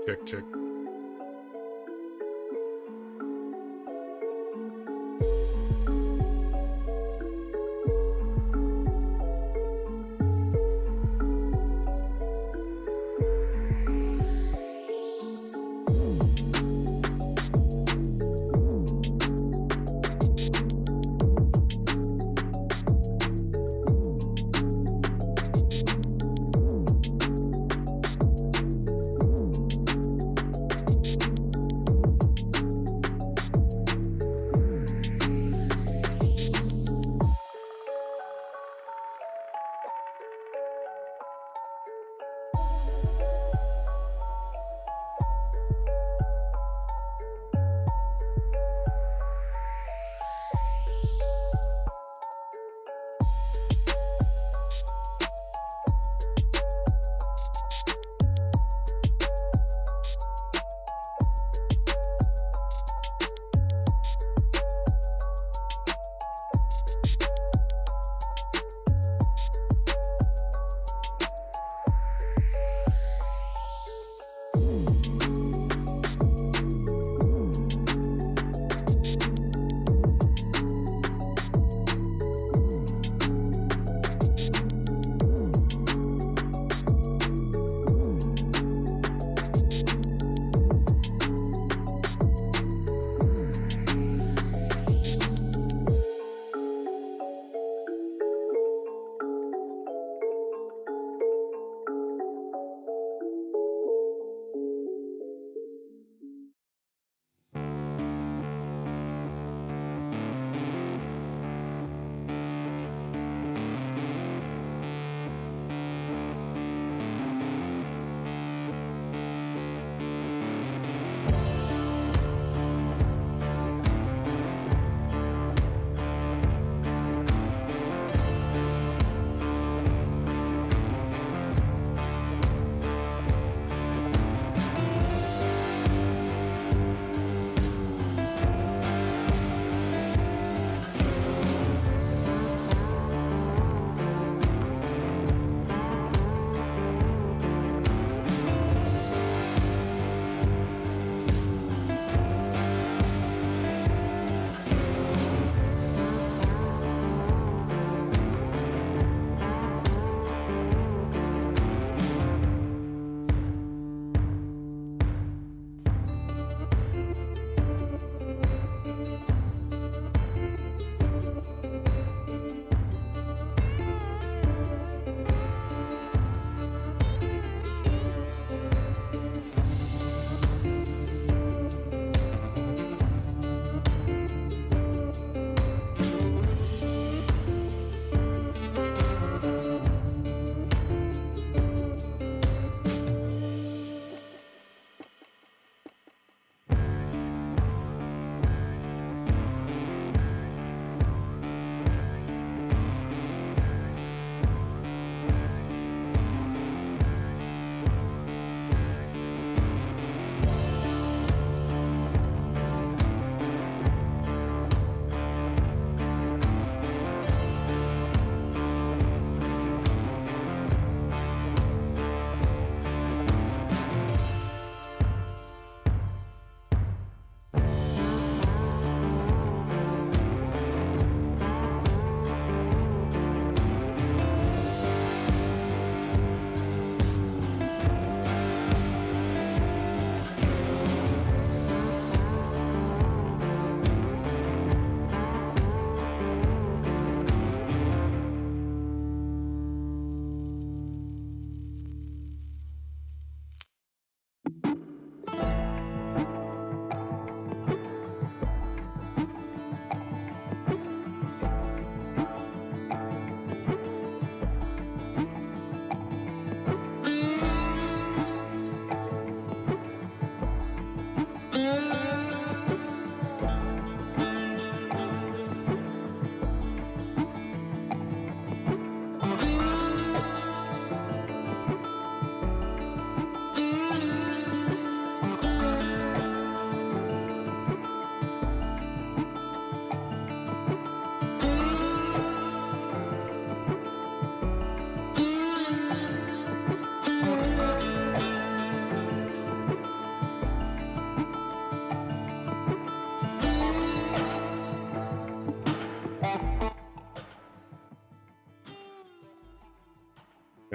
Check, check.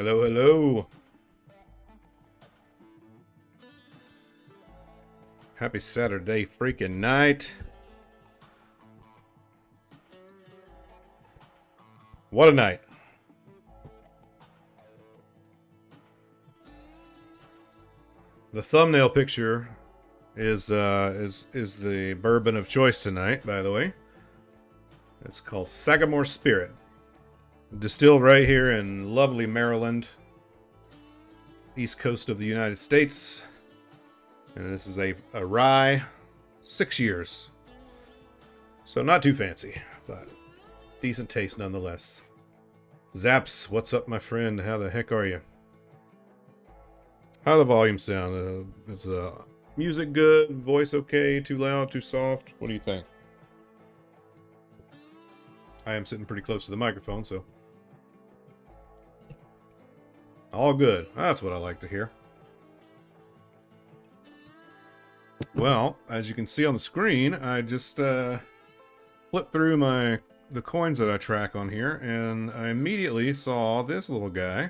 Hello, hello. Happy Saturday freaking night. What a night. The thumbnail picture is the bourbon of choice tonight, by the way. It's called Sagamore Spirit. Distilled right here in lovely Maryland, east coast of the United States. And this is a rye, 6 years. So not too fancy, but decent taste nonetheless. Zaps, what's up, my friend? How the heck are you? How the volume sound? Is music good? Voice okay? Too loud? Too soft? What do you think? I am sitting pretty close to the microphone, so all good. That's what I like to hear. Well, as you can see on the screen, I just flipped through the coins that I track on here, and I immediately saw this little guy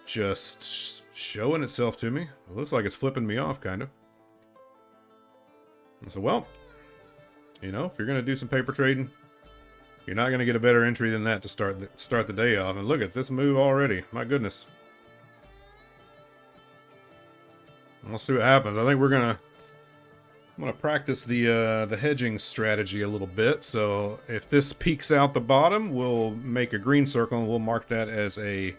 just showing itself to me. It looks like it's flipping me off, kind of. And so, well, you know, if you're going to do some paper trading, you're not going to get a better entry than that to start the day off. And look at this move already. My goodness. We'll see what happens. I think I'm gonna practice the hedging strategy a little bit. So if this peaks out the bottom, we'll make a green circle and we'll mark that as a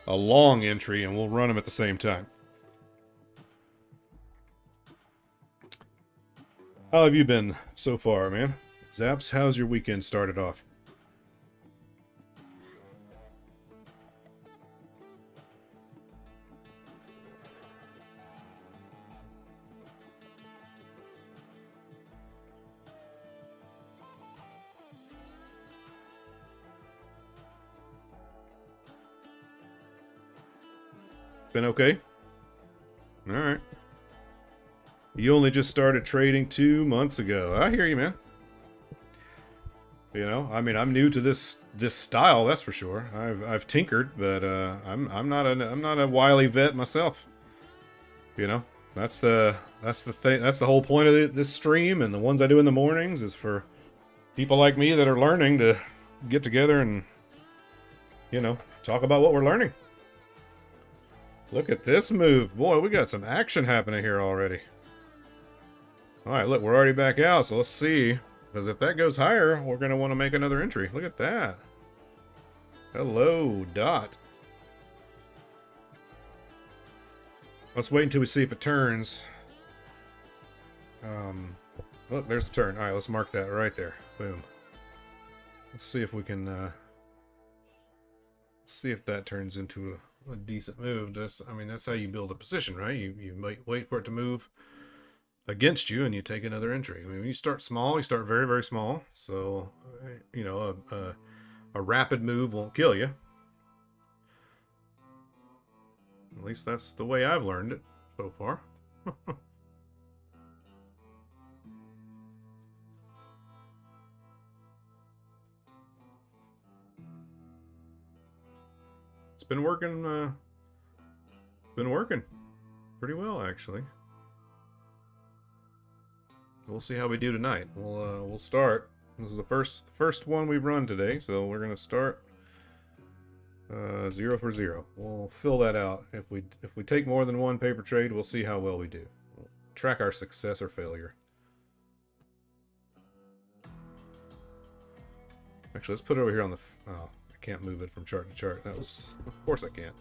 long entry, and we'll run them at the same time. How have you been so far, man? Zaps, how's your weekend started off? Been okay? Alright. You only just started trading 2 months ago. I hear you, man. You know, I mean, I'm new to this style, that's for sure. I've tinkered, but I'm not a wily vet myself. You know, that's the thing. That's the whole point of this stream, and the ones I do in the mornings is for people like me that are learning to get together and, you know, talk about what we're learning. Look at this move. Boy, we got some action happening here already. Alright, look, we're already back out, so let's see. Because if that goes higher, we're going to want to make another entry. Look at that. Hello, Dot. Let's wait until we see if it turns. Look, there's the turn. Alright, let's mark that right there. Boom. Let's see if we can, see if that turns into a decent move. I mean, that's how you build a position, right? You might wait for it to move against you and you take another entry. I mean, when you start small, you start very, very small. So, you know, a rapid move won't kill you. At least that's the way I've learned it so far. It's been working pretty well, actually. We'll see how we do tonight. We'll start. This is the first one we've run today, so we're gonna start 0 for 0. We'll fill that out. If we take more than one paper trade, we'll see how well we do. We'll track our success or failure. Actually, let's put it over here on the. Oh, I can't move it from chart to chart. That was, of course I can't.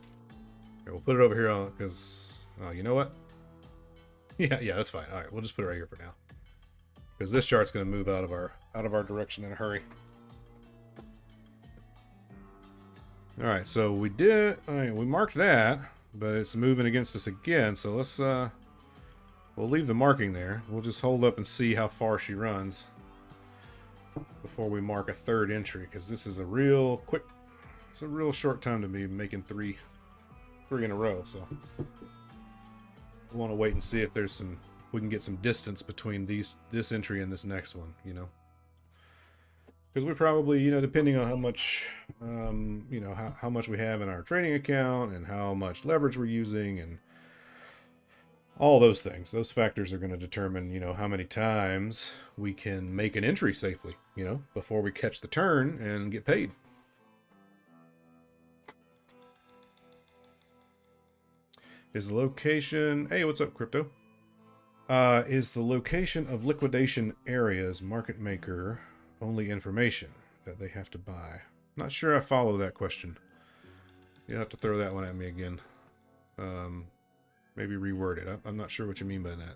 Here, we'll put it over here on because. Oh, you know what? Yeah, that's fine. All right, we'll just put it right here for now. Because this chart's going to move out of our direction in a hurry. All right, so we marked that, but it's moving against us again. So let's we'll leave the marking there. We'll just hold up and see how far she runs before we mark a third entry. Because this is a real short time to be making three in a row. So we want to wait and see if we can get some distance between this entry and this next one, you know. Because we probably, you know, depending on how much, you know, how much we have in our trading account and how much leverage we're using and all those things, those factors are going to determine, you know, how many times we can make an entry safely, you know, before we catch the turn and get paid. Is the location... Hey, what's up, Crypto? Is the location of liquidation areas market maker only information that they have to buy? Not sure I follow that question. You'll have to throw that one at me again. Maybe reword it. I'm not sure what you mean by that.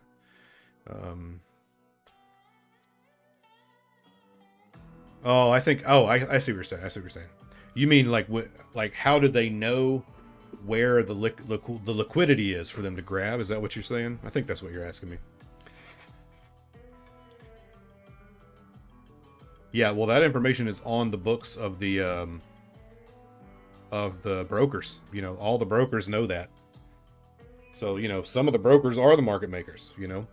Oh, I think... Oh, I see what you're saying. I see what you're saying. You mean like how do they know where the liquidity is for them to grab? Is that what you're saying? I think that's what you're asking me. Yeah, well, that information is on the books of the brokers. You know, all the brokers know that. So, you know, some of the brokers are the market makers, you know.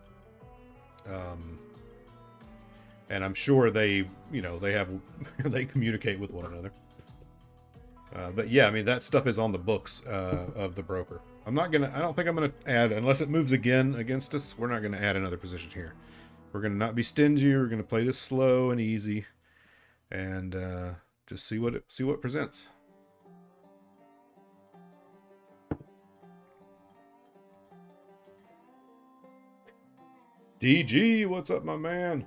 And I'm sure they, you know, they have, they communicate with one another. But yeah, I mean, that stuff is on the books of the broker. I don't think I'm gonna add, unless it moves again against us, we're not gonna add another position here. We're gonna not be stingy, we're gonna play this slow and easy, and just see what presents. DG, what's up, my man?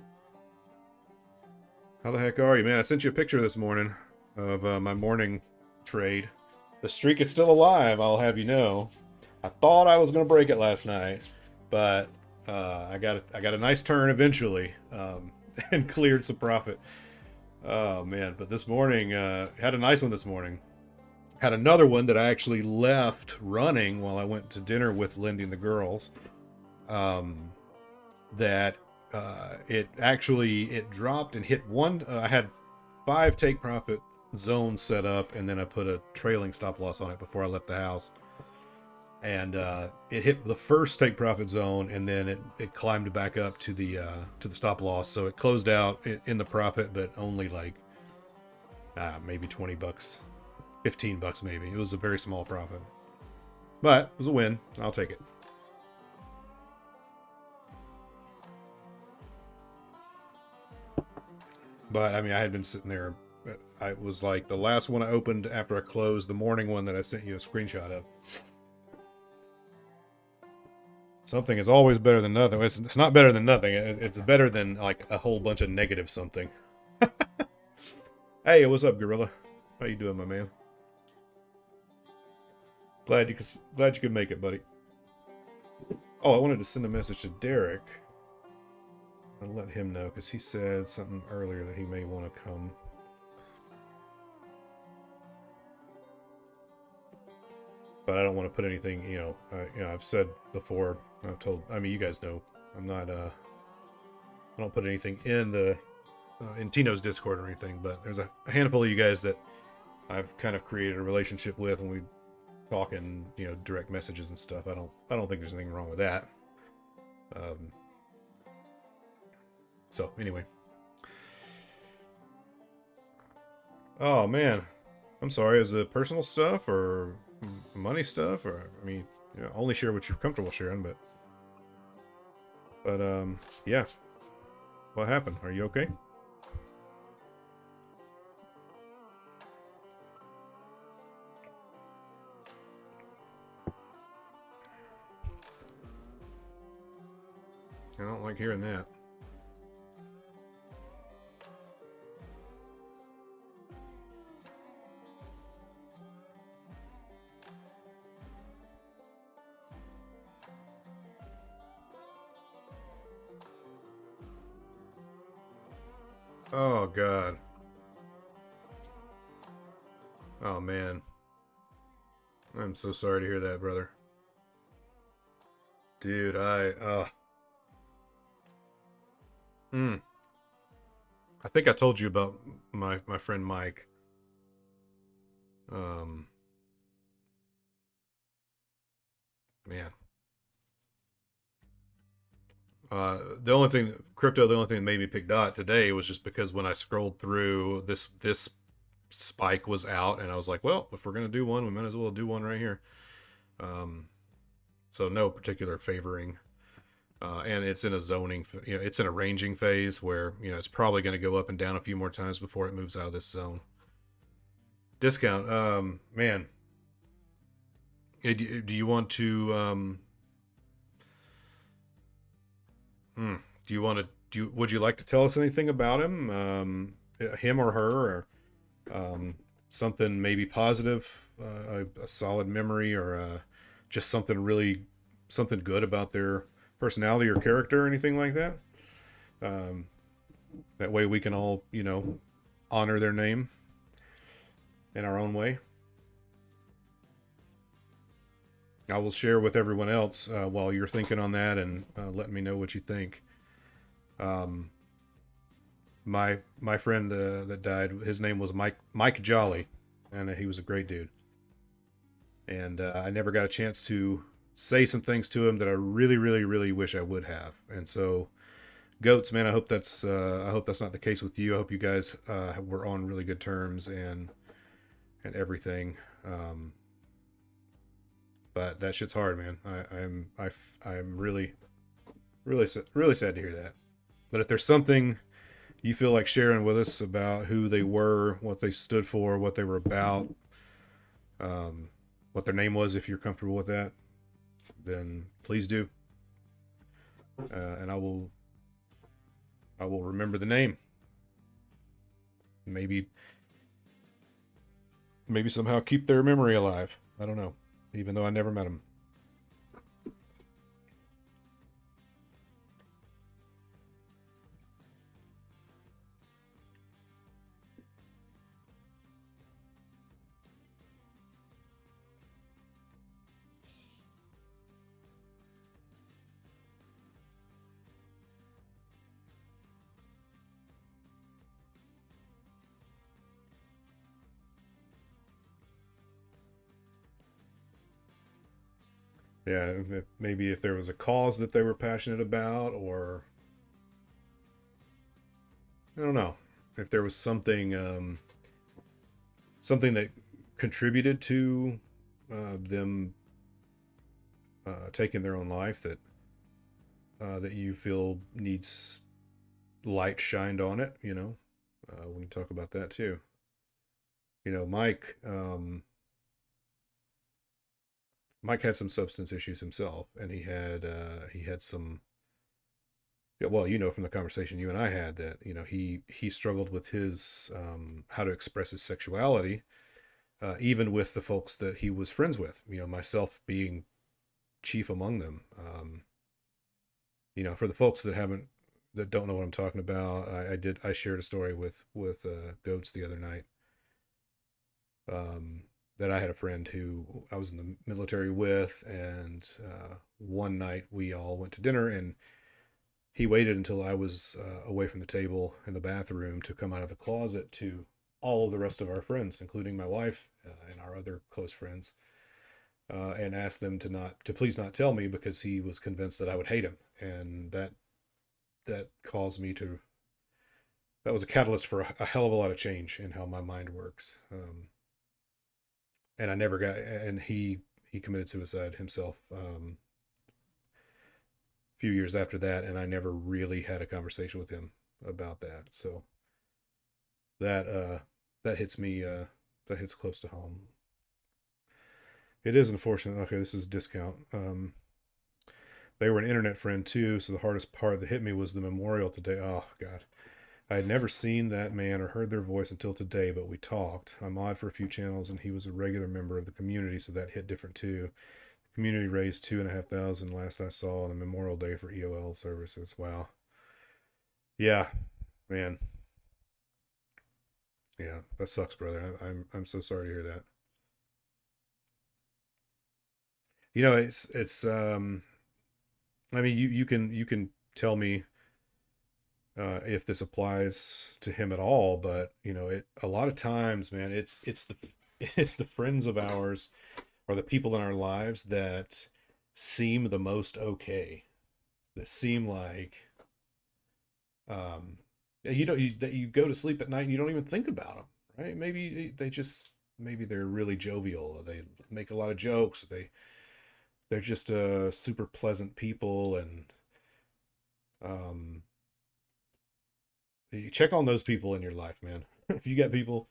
How the heck are you, man? I sent you a picture this morning of my morning trade. The streak is still alive, I'll have you know. I thought I was going to break it last night, but I got a nice turn eventually, and cleared some profit. Oh man, but this morning had a nice one this morning. Had another one that I actually left running while I went to dinner with Lindy and the girls. That it dropped and hit one. I had 5 take profit zones set up, and then I put a trailing stop loss on it before I left the house. And it hit the first take profit zone, and then it climbed back up to the stop loss. So it closed out in the profit, but only like maybe $20, $15 maybe. It was a very small profit, but it was a win. I'll take it. But I mean, I had been sitting there. I was like the last one I opened after I closed, the morning one that I sent you a screenshot of. Something is always better than nothing. It's not better than nothing. It's better than like a whole bunch of negative something. Hey, what's up, Gorilla? How you doing, my man? Glad you could make it, buddy. Oh, I wanted to send a message to Derek. I'll let him know, because he said something earlier that he may want to come. But I don't want to put anything, you know, I've said before, I mean, you guys know, I'm not, I don't put anything in in Tino's Discord or anything, but there's a handful of you guys that I've kind of created a relationship with, and we talk in, you know, direct messages and stuff. I don't think there's anything wrong with that. So anyway. Oh man, I'm sorry. Is it personal stuff or money stuff, or I mean, you know, only share what you're comfortable sharing, but yeah. What happened? Are you okay? I don't like hearing that. Oh God. Oh man. I'm so sorry to hear that, brother. Dude, I think I told you about my friend Mike. Man. The only thing crypto, the only thing that made me pick dot today was just because when I scrolled through this spike was out, and I was like, well, if we're gonna do one, we might as well do one right here. Um, so no particular favoring, and it's in a zoning, it's in a ranging phase where it's probably going to go up and down a few more times before it moves out of this zone. Discount, man. Do you want to? Do you want to? Would you like to tell us anything about him, him or her, or something maybe positive, a solid memory, or just something good about their personality or character or anything like that? Um, that way we can all, honor their name in our own way. I will share with everyone else while you're thinking on that, and letting me know what you think. Um, my friend that died, his name was Mike Jolly, and he was a great dude. And I never got a chance to say some things to him that I really, really, really wish I would have. And so, b0tz, man, I hope that's not the case with you. I hope you guys were on really good terms and everything. But that shit's hard, man. I'm really, really, really sad to hear that. But if there's something you feel like sharing with us about who they were, what they stood for, what they were about, what their name was, if you're comfortable with that, then please do. And I will remember the name. Maybe somehow keep their memory alive. I don't know, even though I never met them. Yeah, maybe if there was a cause that they were passionate about, or I don't know, if there was something that contributed to them taking their own life, that you feel needs light shined on it. We can talk about that too. Mike had some substance issues himself, and he had some. Yeah, well, from the conversation you and I had, that he struggled with his how to express his sexuality, even with the folks that he was friends with. Myself being chief among them. For the folks that don't know what I'm talking about, I shared a story with b0tz the other night. That I had a friend who I was in the military with, and one night we all went to dinner, and he waited until I was away from the table in the bathroom to come out of the closet to all of the rest of our friends, including my wife and our other close friends, and asked them to please not tell me, because he was convinced that I would hate him, and that caused me to. That was a catalyst for a hell of a lot of change in how my mind works. And I never got. And he committed suicide himself. Few years after that, and I never really had a conversation with him about that. So that hits me. That hits close to home. It is unfortunate. Okay, this is discount. They were an internet friend too, so the hardest part that hit me was the memorial today. Oh God, I had never seen that man or heard their voice until today, but we talked. I'm odd for a few channels, and he was a regular member of the community, so that hit different too. Community raised $2,500 last I saw on the Memorial Day for EOL services. Wow. Yeah, man. Yeah, that sucks, brother. I'm so sorry to hear that. It's I mean, you can tell me if this applies to him at all, but it a lot of times, man, it's the it's the friends of ours, or the people in our lives, that seem the most okay. that seem like um that you go to sleep at night and you don't even think about them, right? Maybe they just, maybe they're really jovial, or they make a lot of jokes, they're just super pleasant people, and um you check on those people in your life, man. If you got people,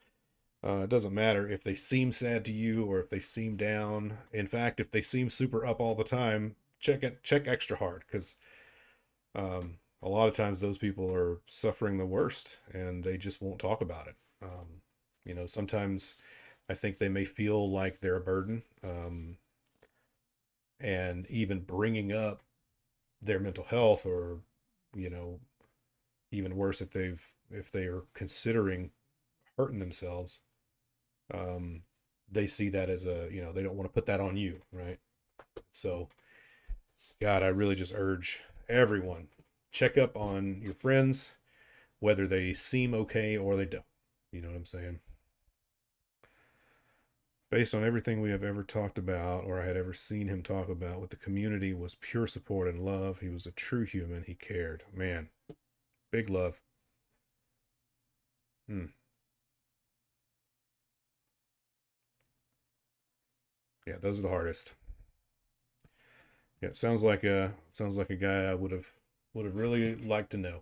it doesn't matter if they seem sad to you or if they seem down. In fact, if they seem super up all the time, check extra hard, because a lot of times those people are suffering the worst and they just won't talk about it. Sometimes I think they may feel like they're a burden, and even bringing up their mental health, or you know, even worse, if they are considering hurting themselves, um, they see that as they don't want to put that on you, right? So, God, I really just urge everyone, check up on your friends, whether they seem okay or they don't. You know what I'm saying? Based on everything we have ever talked about, or I had ever seen him talk about with the community, was pure support and love. He was a true human. He cared. Man, big love. Hmm. Yeah, those are the hardest. Yeah, it sounds like a guy I would have really liked to know.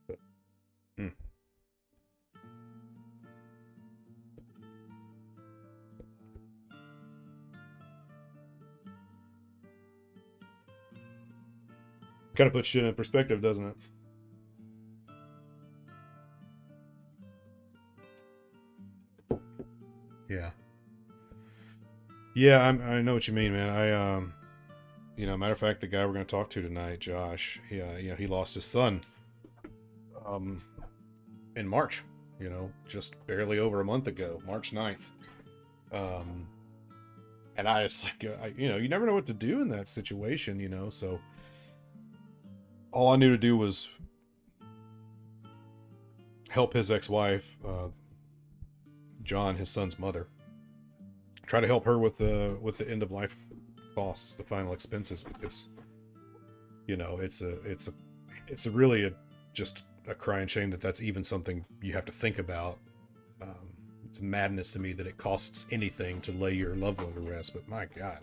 But, hmm. Kind of puts shit in perspective, doesn't it? Yeah. Yeah, I know what you mean, man. Matter of fact, the guy we're going to talk to tonight, Josh, he lost his son, um, in March. Just barely over a month ago, March 9th. Um, and I just like, you never know what to do in that situation, So all I knew to do was help his ex-wife, John, his son's mother, try to help her with the end of life costs, the final expenses, because it's a really just a crying shame that that's even something you have to think about. It's madness to me that it costs anything to lay your loved one to rest, but my God.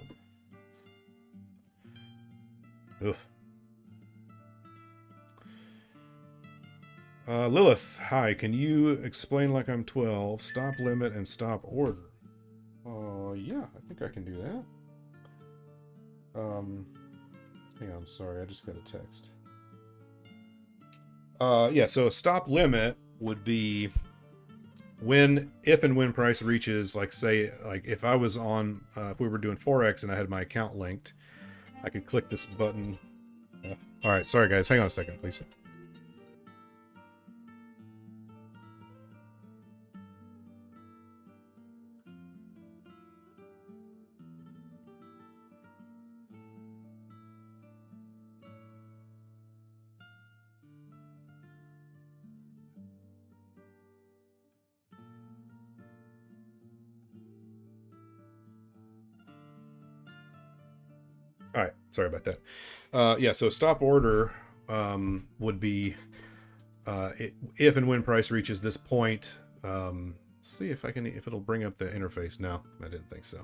Ugh. Lilith, hi. Can you explain like I'm 12? Stop limit and stop order. Yeah, I think I can do that. Hang on, sorry, I just got a text. Yeah, so a stop limit would be if and when price reaches, like, say, like if I was on, if we were doing Forex and I had my account linked, I could click this button. All right, sorry guys, hang on a second, please. All right, sorry about that. Yeah, so stop order would be if and when price reaches this point. See if it'll bring up the interface. No, I didn't think so.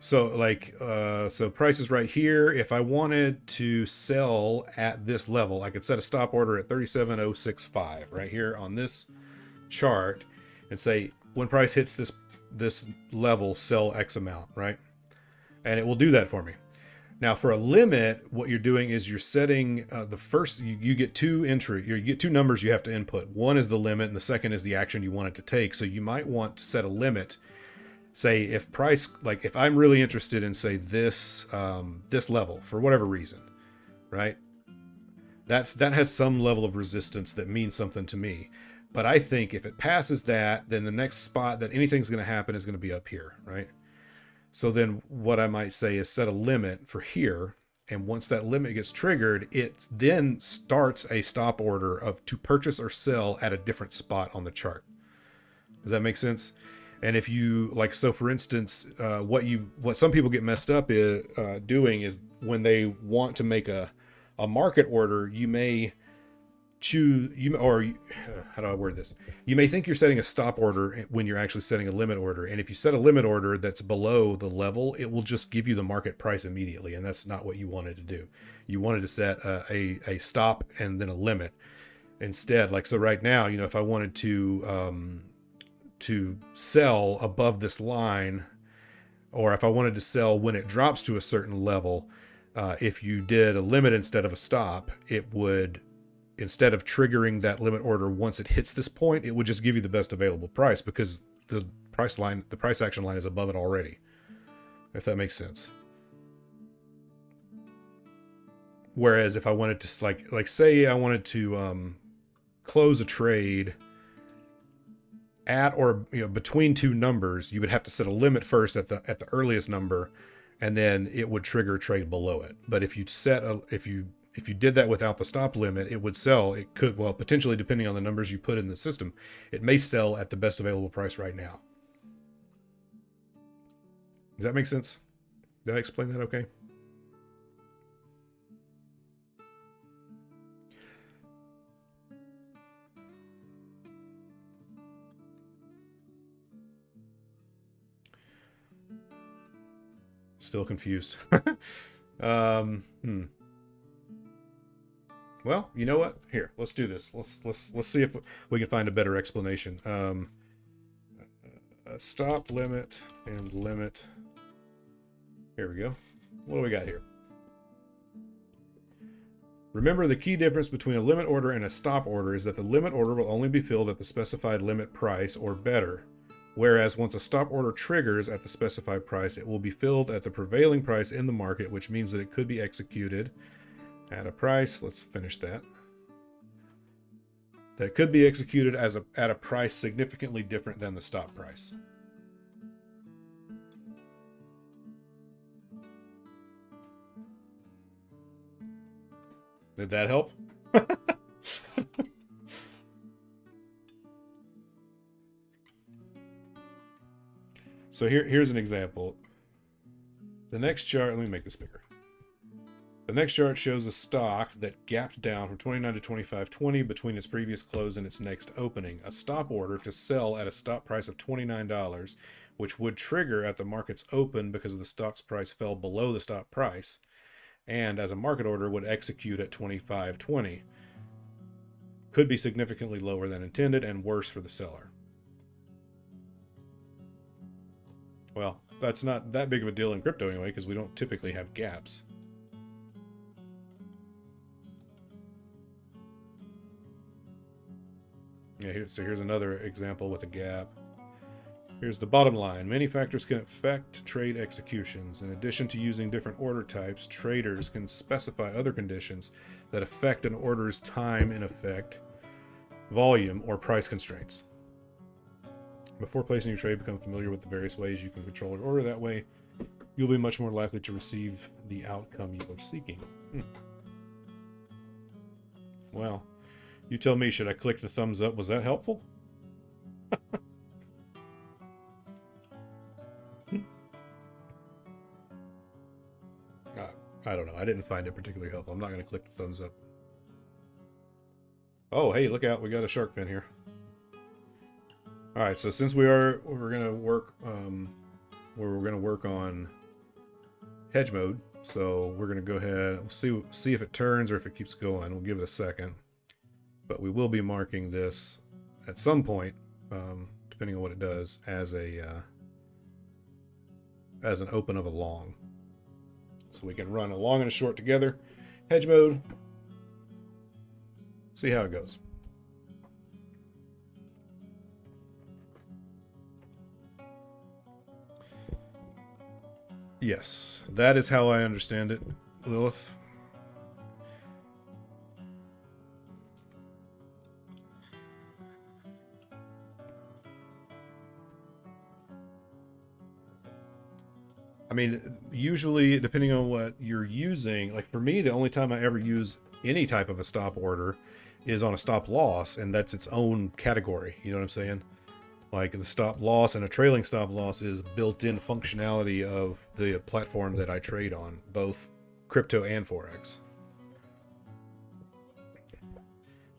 So price is right here. If I wanted to sell at this level, I could set a stop order at 37,065 right here on this chart, and say when price hits this level, sell X amount, right? And it will do that for me. Now, for a limit, what you're doing is you're setting the first. You get you get two numbers you have to input. One is the limit, and the second is the action you want it to take. So you might want to set a limit. Say if price, like if I'm really interested in, say, this level for whatever reason, right? That has some level of resistance that means something to me. But I think if it passes that, then the next spot that anything's going to happen is going to be up here, right? So then what I might say is set a limit for here, And once that limit gets triggered, it then starts a stop order of to purchase or sell at a different spot on the chart. Does that make sense? And if you like, so for instance, what some people get messed up doing is when they want to make a market order, you may choose how do I word this? You may think you're setting a stop order when you're actually setting a limit order. And if you set a limit order that's below the level, it will just give you the market price immediately. And that's not what you wanted to do. You wanted to set a stop and then a limit instead. Like, so right now, you know, if I wanted to sell above this line, or if I wanted to sell when it drops to a certain level, if you did a limit instead of a stop, it would, instead of triggering that limit order once it hits this point, it would just give you the best available price because the price action line is above it already. If that makes sense. Whereas if I wanted to, like say I wanted to close a trade at or, you know, between two numbers, you would have to set a limit first at the earliest number, and then it would trigger a trade below it. But if you if you did that without the stop limit, it would sell. It could, well, potentially, depending on the numbers you put in the system, it may sell at the best available price right now. Does that make sense? Did I explain that okay? Still confused. Well, you know what? Here, let's do this. Let's see if we can find a better explanation. Stop limit and limit. Here we go. What do we got here? Remember, the key difference between a limit order and a stop order is that the limit order will only be filled at the specified limit price or better. Whereas once a stop order triggers at the specified price, it will be filled at the prevailing price in the market, which means that it could be executed at a price. Let's finish that. That could be executed at a price significantly different than the stop price. Did that help? So here's an example. The next chart, let me make this bigger. The next chart shows a stock that gapped down from 29 to 25.20 between its previous close and its next opening. A stop order to sell at a stop price of $29, which would trigger at the market's open because the stock's price fell below the stop price, and as a market order would execute at 25.20. Could be significantly lower than intended and worse for the seller. Well, that's not that big of a deal in crypto anyway, because we don't typically have gaps. Yeah, so here's another example with a gap. Here's the bottom line. Many factors can affect trade executions. In addition to using different order types, traders can specify other conditions that affect an order's time in effect, volume, or price constraints. Before placing your trade, become familiar with the various ways you can control your order. That way, you'll be much more likely to receive the outcome you are seeking. Well, you tell me, should I click the thumbs up? Was that helpful? I don't know. I didn't find it particularly helpful. I'm not going to click the thumbs up. Oh, hey, look out. We got a shark fin here. All right, so since we're going to work on hedge mode, so we're going to go ahead and see if it turns or if it keeps going. We'll give it a second. But we will be marking this at some point, depending on what it does, as an open of a long. So we can run a long and a short together. Hedge mode. See how it goes. Yes, that is how I understand it, Lilith. I mean, usually depending on what you're using, like for me, the only time I ever use any type of a stop order is on a stop loss, and that's its own category. You know what I'm saying? Like the stop loss and a trailing stop loss is built-in functionality of the platform that I trade on, both crypto and Forex.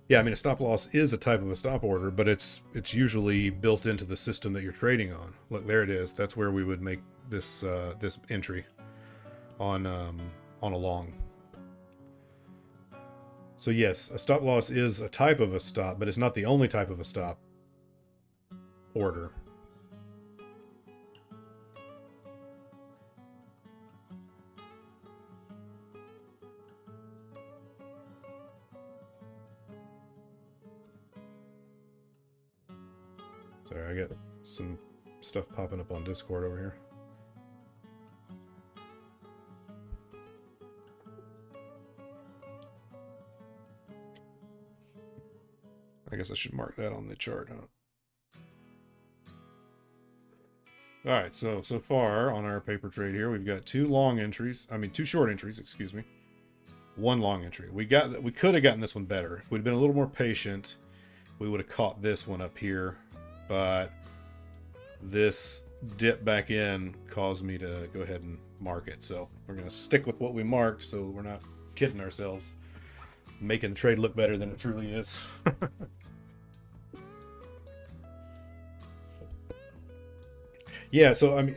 Yeah, I mean, a stop loss is a type of a stop order, but it's usually built into the system that you're trading on. Look, there it is. That's where we would make this this entry on a long. So yes, a stop loss is a type of a stop, but it's not the only type of a stop order. Sorry, I got some stuff popping up on Discord over here. I guess I should mark that on the chart, huh? Alright, so far on our paper trade here, we've got two short entries, excuse me. One long entry. We could have gotten this one better. If we'd been a little more patient, we would have caught this one up here. But this dip back in caused me to go ahead and mark it. So we're going to stick with what we marked so we're not kidding ourselves, making the trade look better than it truly is. Yeah, so I mean,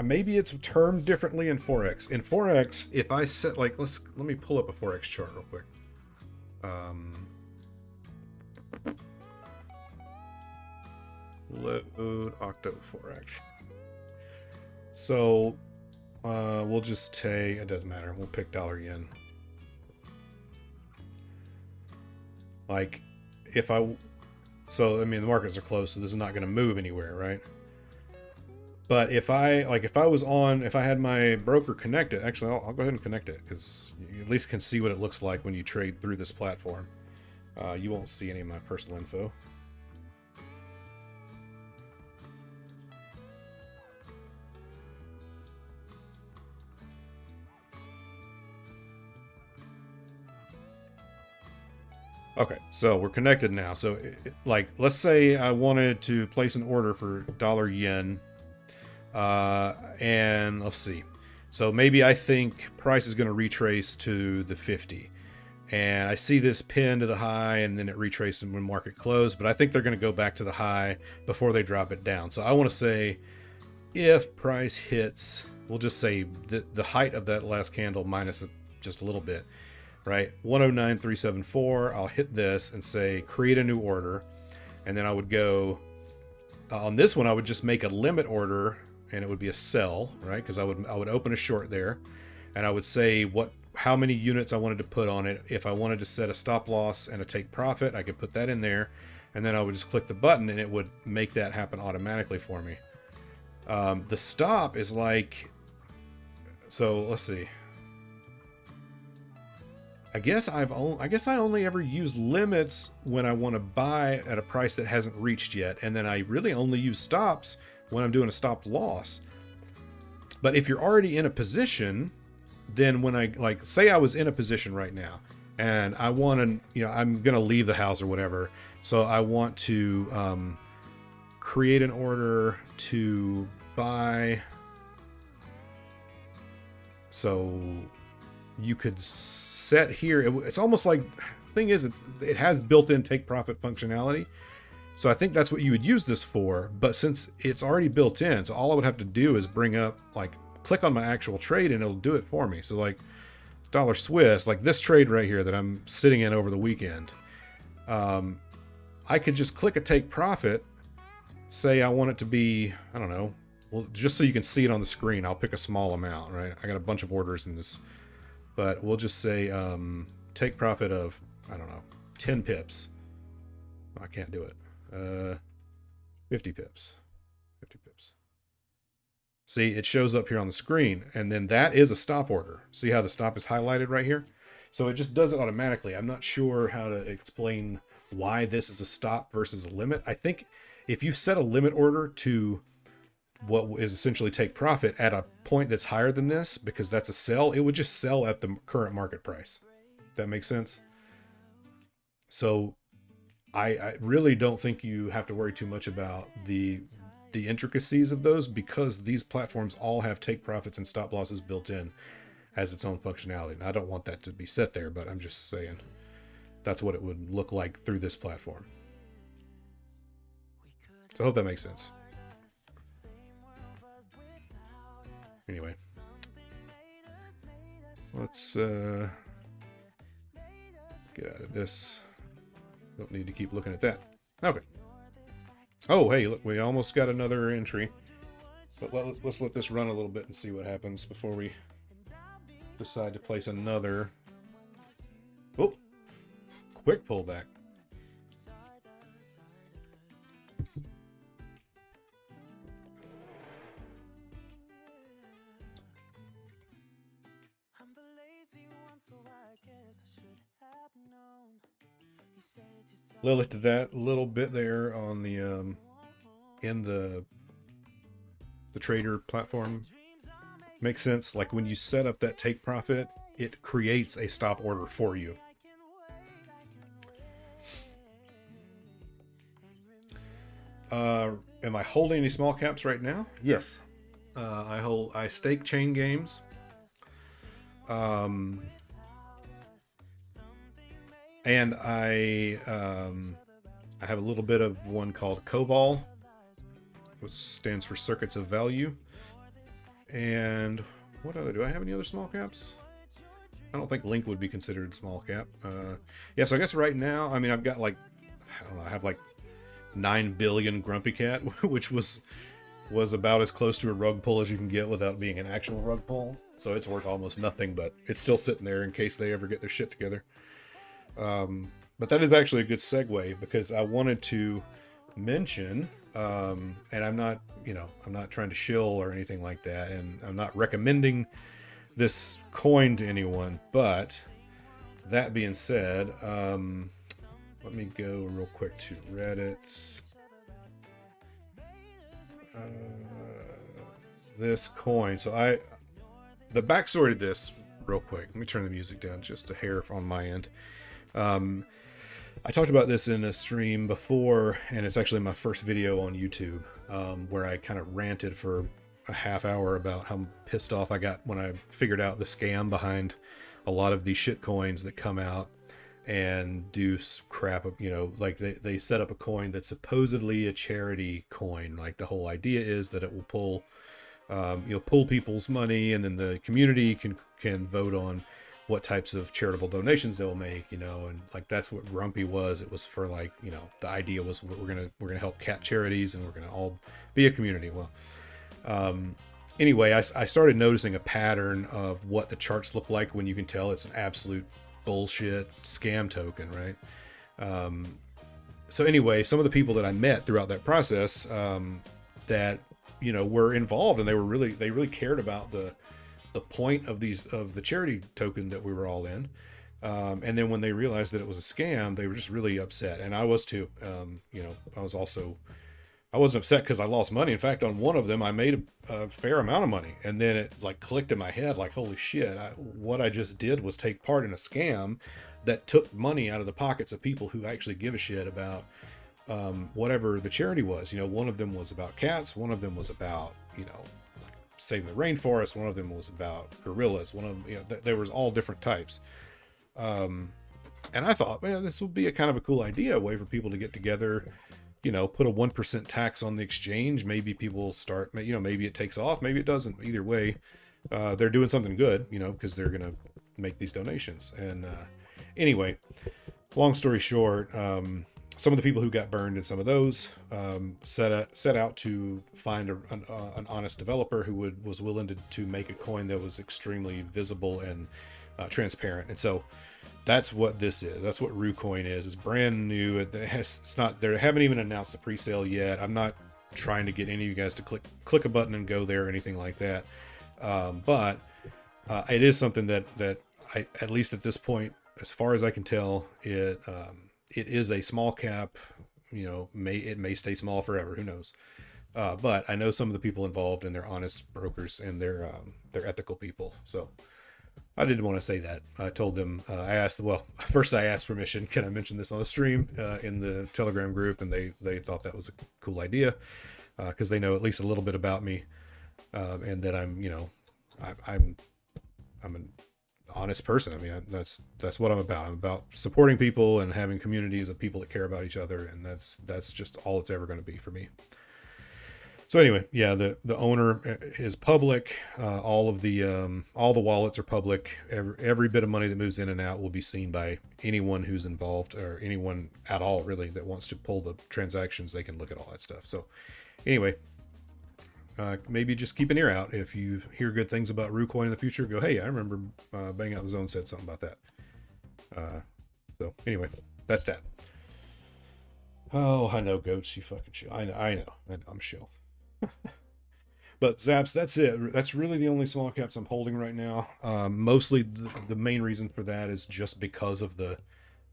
maybe it's termed differently in Forex. In Forex, if I set let me pull up a Forex chart real quick. Load Octo Forex. So we'll just take, it doesn't matter, we'll pick dollar yen. Like so I mean the markets are closed, so this is not going to move anywhere, right? But if I had my broker connected, actually I'll go ahead and connect it, because you at least can see what it looks like when you trade through this platform. You won't see any of my personal info. Okay, so we're connected now. So, like, let's say I wanted to place an order for dollar yen, and let's see. So maybe I think price is going to retrace to the 50, and I see this pin to the high, and then it retraces when market closed. But I think they're going to go back to the high before they drop it down. So I want to say, if price hits, we'll just say the height of that last candle minus just a little bit. Right, 109.374. I'll hit this and say create a new order, and then I would go on this one. I would just make a limit order, and it would be a sell, right? Because I would open a short there, and I would say how many units I wanted to put on it. If I wanted to set a stop loss and a take profit, I could put that in there, and then I would just click the button, and it would make that happen automatically for me. The stop is like, so let's see. I guess I only ever use limits when I want to buy at a price that hasn't reached yet, and then I really only use stops when I'm doing a stop loss. But if you're already in a position, then when I say I was in a position right now, and I want to, I'm gonna leave the house or whatever, so I want to create an order to buy. So you could set here, it's almost like, thing is, it has built-in take profit functionality, so I think that's what you would use this for. But since it's already built in, so all I would have to do is bring up, click on my actual trade, and it'll do it for me. So like dollar Swiss, like this trade right here that I'm sitting in over the weekend, I could just click a take profit, say I want it to be, I don't know, well, just so you can see it on the screen, I'll pick a small amount, right? I got a bunch of orders in this. But we'll just say take profit of, I don't know, 10 pips. I can't do it. 50 pips. 50 pips. See, it shows up here on the screen, and then that is a stop order. See how the stop is highlighted right here? So it just does it automatically. I'm not sure how to explain why this is a stop versus a limit. I think if you set a limit order to what is essentially take profit at a point that's higher than this, because that's a sell, it would just sell at the current market price. That makes sense. So I really don't think you have to worry too much about the intricacies of those, because these platforms all have take profits and stop losses built in as its own functionality. And I don't want that to be set there, but I'm just saying that's what it would look like through this platform. So I hope that makes sense. Anyway, let's get out of this. Don't need to keep looking at that. Okay. Oh, hey, look, we almost got another entry. But let's let this run a little bit and see what happens before we decide to place another. Oh, quick pullback. Lilith did that little bit there on the in the trader platform. Makes sense. Like when you set up that take profit, it creates a stop order for you. Am I holding any small caps right now? Yes. I stake Chain Games. And I have a little bit of one called COVAL, which stands for Circuits of Value. And what other, do I have any other small caps? I don't think Link would be considered small cap. Yeah, so I guess right now, I mean, I've got like, I don't know, I have like 9 billion Grumpy Cat, which was about as close to a rug pull as you can get without being an actual rug pull. So it's worth almost nothing, but it's still sitting there in case they ever get their shit together. But that is actually a good segue, because I wanted to mention, and I'm not trying to shill or anything like that, and I'm not recommending this coin to anyone, but that being said, let me go real quick to Reddit. This coin, so the backstory to this real quick, let me turn the music down just a hair on my end. I talked about this in a stream before, and it's actually my first video on YouTube, where I kind of ranted for a half hour about how pissed off I got when I figured out the scam behind a lot of these shit coins that come out and do crap. You know, like they set up a coin that's supposedly a charity coin. Like the whole idea is that it will pull, pull people's money, and then the community can vote on what types of charitable donations they'll make, and like that's what Grumpy was. It was for like, the idea was we're gonna help cat charities, and we're gonna all be a community. Well, anyway, I started noticing a pattern of what the charts look like when you can tell it's an absolute bullshit scam token, right? So anyway, some of the people that I met throughout that process, that were involved, and they really cared about the point of the charity token that we were all in, and then when they realized that it was a scam, they were just really upset, and I was too. I wasn't upset because I lost money. In fact, on one of them I made a fair amount of money, and then it like clicked in my head like, holy shit, what I just did was take part in a scam that took money out of the pockets of people who actually give a shit about whatever the charity was. One of them was about cats, one of them was about saving the rainforest, one of them was about gorillas, one of them, there was all different types, and I thought, man, this would be a kind of a cool idea, a way for people to get together, put a 1% tax on the exchange. Maybe people start, maybe it takes off, maybe it doesn't. Either way, they're doing something good, because they're gonna make these donations. And anyway, long story short, some of the people who got burned in some of those set out to find an honest developer who was willing to make a coin that was extremely visible and transparent. And so that's what this is. That's what RuCoin is. It's brand new. They haven't even announced the pre-sale yet. I'm not trying to get any of you guys to click a button and go there or anything like that. But it is something that I, at least at this point, as far as I can tell, it is a small cap. It may stay small forever. Who knows? But I know some of the people involved, and they're honest brokers, and they're ethical people. So I didn't want to say that. I told them, first I asked permission. Can I mention this on the stream in the Telegram group? And they thought that was a cool idea because they know at least a little bit about me, and that I'm an honest person. I mean, that's what I'm about. I'm about supporting people and having communities of people that care about each other, and that's just all it's ever going to be for me. So anyway, yeah, the owner is public. All the wallets are public. Every bit of money that moves in and out will be seen by anyone who's involved, or anyone at all really that wants to pull the transactions. They can look at all that stuff. So anyway, maybe just keep an ear out. If you hear good things about RuCoin in the future, go, hey, I remember Bang Out the Zone said something about that. So anyway, that's that. Oh, I know, Goats, you fucking show. I know, I'm show. But Zaps, that's it. That's really the only small caps I'm holding right now. Mostly the main reason for that is just because of the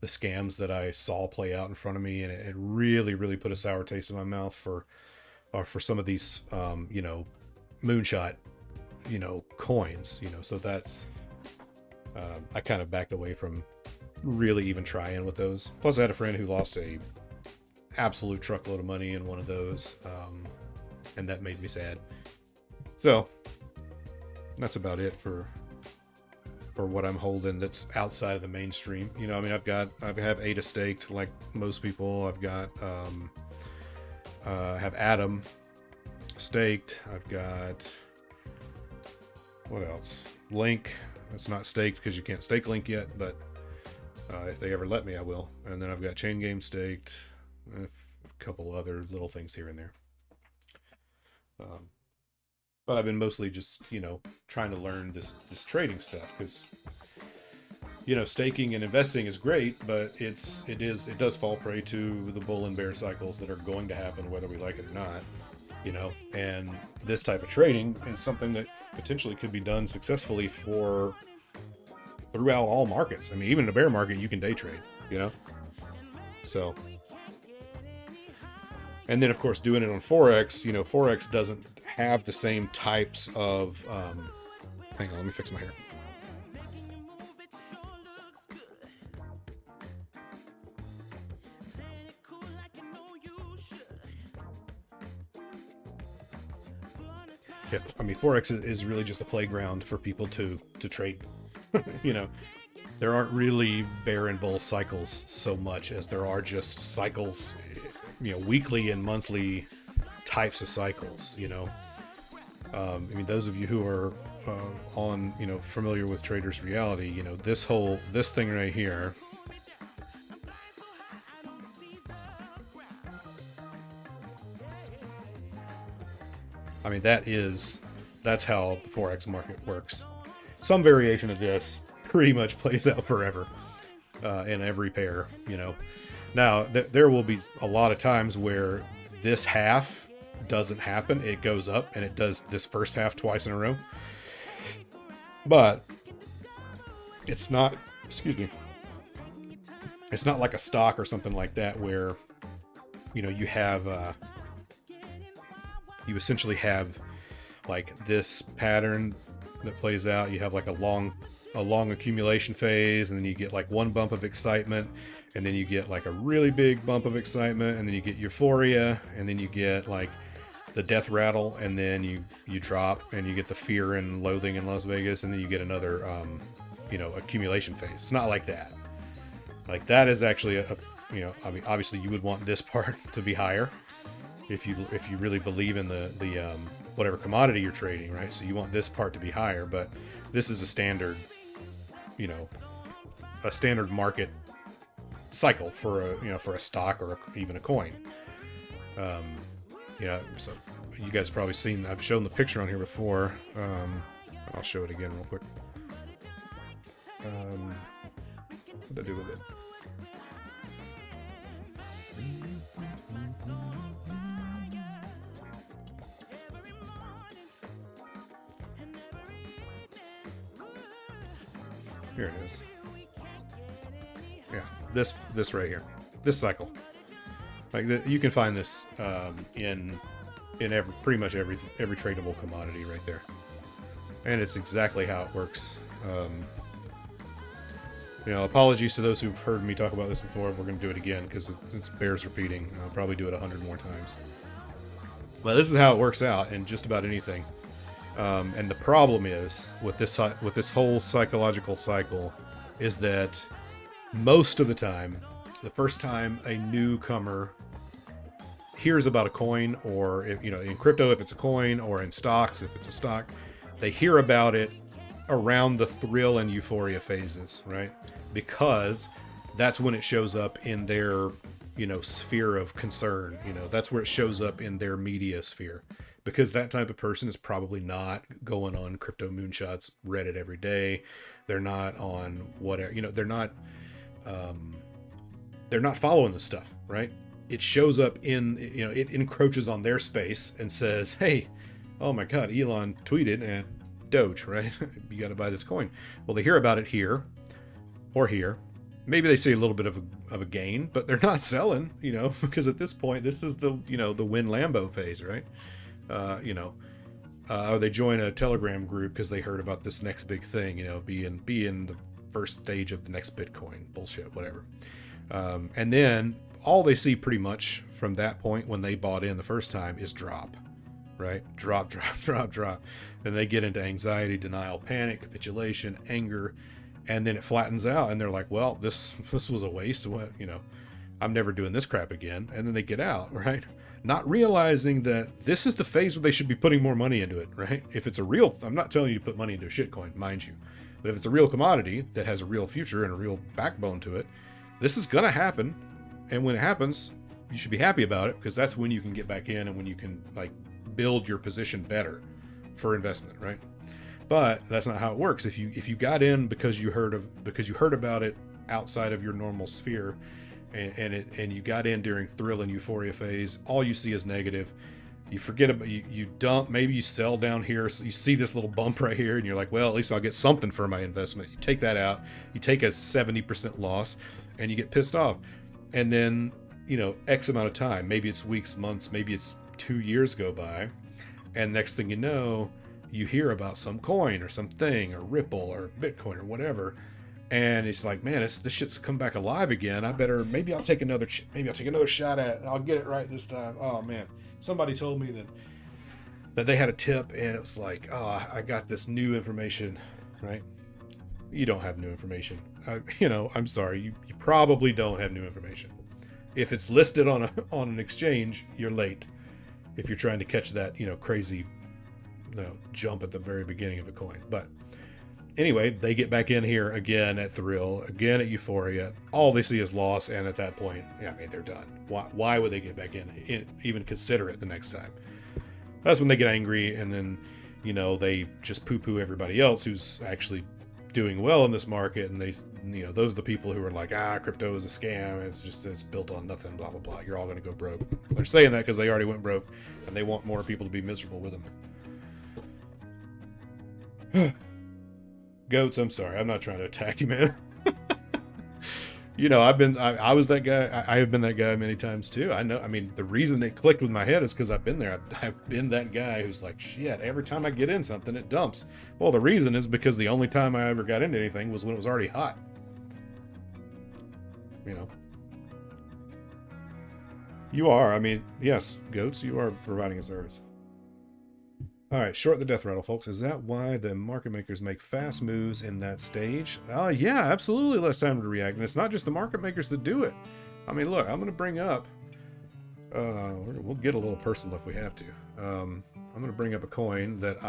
scams that I saw play out in front of me, and it really, really put a sour taste in my mouth for some of these moonshot coins. So that's I kind of backed away from really even trying with those. Plus I had a friend who lost a absolute truckload of money in one of those, and that made me sad. So that's about it for what I'm holding that's outside of the mainstream. I mean, I have Ada staked like most people. I've got I have Atom staked. I've got, what else? Link. It's not staked because you can't stake Link yet, but if they ever let me, I will. And then I've got Chain Game staked, a couple other little things here and there. But I've been mostly just, trying to learn this trading stuff, because staking and investing is great, but it does fall prey to the bull and bear cycles that are going to happen whether we like it or not. And this type of trading is something that potentially could be done successfully throughout all markets. I mean, even in a bear market, you can day trade, So, and then of course doing it on Forex, Forex doesn't have the same types of, hang on, let me fix my hair. Yeah, I mean, Forex is really just a playground for people to trade. There aren't really bear and bull cycles so much as there are just cycles, weekly and monthly types of cycles. I mean, those of you who are familiar with Traders Reality, this thing right here. I mean, that's how the Forex market works. Some variation of this pretty much plays out forever in every pair, Now, there will be a lot of times where this half doesn't happen. It goes up, and it does this first half twice in a row. But it's not, it's not like a stock or something like that where, you have... you essentially have like this pattern that plays out. You have like a long accumulation phase, and then you get like one bump of excitement, and then you get like a really big bump of excitement, and then you get euphoria, and then you get like the death rattle, and then you drop, and you get the fear and loathing in Las Vegas, and then you get another accumulation phase. It's not like that. Like that is actually I mean, obviously you would want this part to be higher if you really believe in the whatever commodity you're trading, right? So you want this part to be higher, but this is a standard, a standard market cycle for a stock or even a coin. So you guys have probably seen, I've shown the picture on here before. I'll show it again real quick. What did I do with it? Here it is. Yeah, this right here, this cycle. Like you can find this in in pretty much every tradable commodity right there. And it's exactly how it works. You know, apologies to those who've heard me talk about this before. We're going to do it again because it bears repeating. I'll probably do it 100 more times. But this is how it works out in just about anything. And the problem is with this whole psychological cycle is that most of the time, the first time a newcomer hears about a coin, or if, you know, in crypto if it's a coin, or in stocks if it's a stock, they hear about it around the thrill and euphoria phases, right? Because that's when it shows up in their, you know, sphere of concern. You know, that's where it shows up in their media sphere. Because that type of person is probably not going on Crypto Moonshots Reddit every day. They're not on whatever, you know, they're not following this stuff, right? It shows up in, you know, it encroaches on their space and says, hey, oh my God, Elon tweeted and Doge, right? You got to buy this coin. Well, they hear about it here or here. Maybe they see a little bit of a gain, but they're not selling, you know, because at this point, this is the, you know, the win Lambo phase, right? You know, or they join a Telegram group because they heard about this next big thing, you know, be in the first stage of the next Bitcoin bullshit, whatever. And then all they see pretty much from that point when they bought in the first time is drop, right? Drop, drop, drop, drop. And they get into anxiety, denial, panic, capitulation, anger, and then it flattens out and they're like, well, this was a waste. What, you know, I'm never doing this crap again. And then they get out, right? Not realizing that this is the phase where they should be putting more money into it, right? If it's a real, I'm not telling you to put money into a shitcoin, mind you, but if it's a real commodity that has a real future and a real backbone to it, this is going to happen. And when it happens, you should be happy about it because that's when you can get back in and when you can like build your position better for investment, right? But that's not how it works. If you got in because you heard about it outside of your normal sphere, and you got in during thrill and euphoria phase, all you see is negative. You forget about you dump, maybe you sell down here, so you see this little bump right here and you're like, well, at least I'll get something for my investment. You take that out, you take a 70% loss and you get pissed off. And then, you know, X amount of time, maybe it's weeks, months, maybe it's 2 years go by, and next thing you know, you hear about some coin or something or Ripple or Bitcoin or whatever. And it's like, man, this shit's come back alive again. Maybe I'll take another shot at it. I'll get it right this time. Oh man, somebody told me that they had a tip, and it was like, oh, I got this new information, right? You don't have new information. You know, I'm sorry, you probably don't have new information. If it's listed on an exchange, you're late. If you're trying to catch that, you know, crazy, you know, jump at the very beginning of a coin, but. Anyway, they get back in here again at thrill, again at euphoria. All they see is loss, and at that point, yeah, I mean, they're done. Why would they get back in, even consider it the next time? That's when they get angry, and then, you know, they just poo-poo everybody else who's actually doing well in this market, and they, you know, those are the people who are like, crypto is a scam, it's built on nothing, blah, blah, blah. You're all going to go broke. They're saying that because they already went broke, and they want more people to be miserable with them. b0tz, I'm sorry. I'm not trying to attack you, man. You know, I was that guy. I have been that guy many times too. I know. I mean, the reason it clicked with my head is because I've been there. I've been that guy who's like, shit, every time I get in something, it dumps. Well, the reason is because the only time I ever got into anything was when it was already hot. You know. You are. I mean, yes, b0tz, you are providing a service. All right, short the death rattle, folks. Is that why the market makers make fast moves in that stage? Yeah, absolutely less time to react. And it's not just the market makers that do it. I mean, look, I'm going to bring up... we'll get a little personal if we have to. I'm going to bring up a coin that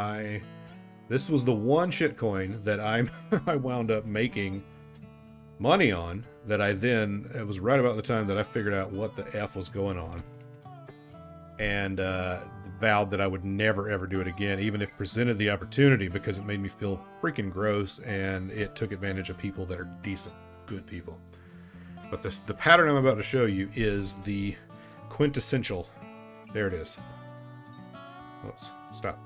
This was the one shit coin that I wound up making money on, that it was right about the time that I figured out what the F was going on. And vowed that I would never ever do it again, even if presented the opportunity, because it made me feel freaking gross and it took advantage of people that are decent, good people. But the pattern I'm about to show you is the quintessential. There it is. Oops, stop.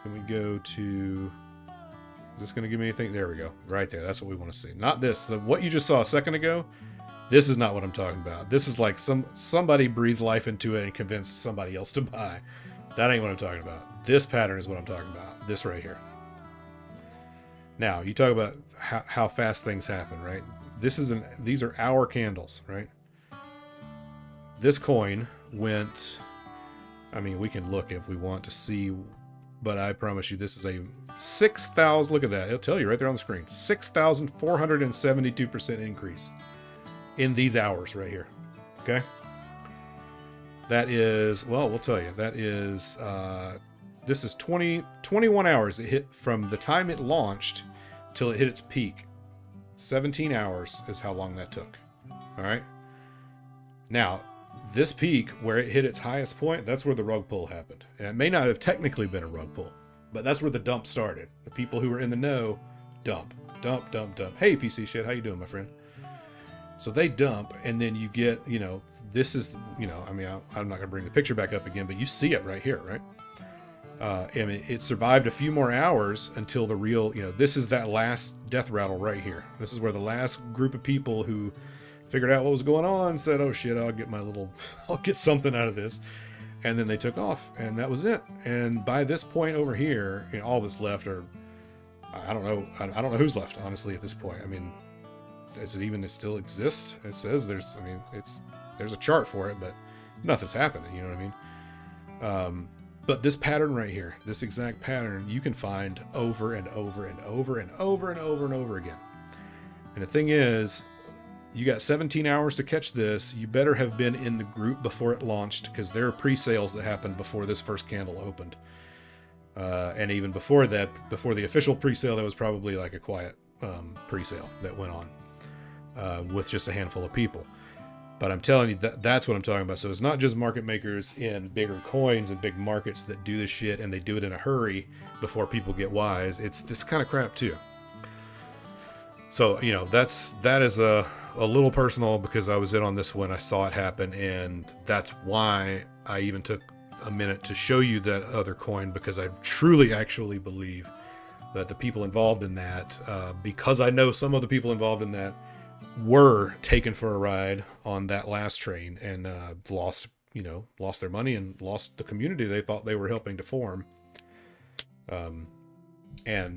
Can we go to... Is this going to give me anything? There we go. Right there. That's what we want to see. Not this. What you just saw a second ago This is not what I'm talking about. This is like somebody breathed life into it and convinced somebody else to buy. That ain't what I'm talking about. This pattern is what I'm talking about. This right here. Now, you talk about how fast things happen, right? These are our candles, right? This coin went, I mean, we can look if we want to see, but I promise you this is a 6,000, look at that. It'll tell you right there on the screen. 6,472% increase in these hours right here. Okay? That is, well, we'll tell you. That is, this is 21 hours it hit from the time it launched till it hit its peak. 17 hours is how long that took. All right? Now, this peak, where it hit its highest point, that's where the rug pull happened. And it may not have technically been a rug pull, but that's where the dump started. The people who were in the know, dump. Hey, PC shit, how you doing, my friend? So they dump, and then you get, you know, this is, you know, I mean, I'm not going to bring the picture back up again, but you see it right here, right? I mean, it survived a few more hours until the real, you know, this is that last death rattle right here. This is where the last group of people who figured out what was going on said, oh shit, I'll get something out of this. And then they took off, and that was it. And by this point over here, you know, all that's left are, I don't know who's left, honestly, at this point. I mean, does it still exist? It says there's a chart for it, but nothing's happening, you know what I mean? But this pattern right here, this exact pattern, you can find over and over and over and over and over and over again. And the thing is, you got 17 hours to catch this. You better have been in the group before it launched, because there are pre-sales that happened before this first candle opened. And even before that, before the official pre-sale, there was probably like a quiet pre-sale that went on with just a handful of people. But I'm telling you, that's what I'm talking about. So it's not just market makers in bigger coins and big markets that do this shit, and they do it in a hurry before people get wise. It's this kind of crap too. So, you know, that is a little personal, because I was in on this when I saw it happen, and that's why I even took a minute to show you that other coin, because I truly actually believe that the people involved in that, because I know some of the people involved in that were taken for a ride on that last train and lost their money and lost the community they thought they were helping to form. And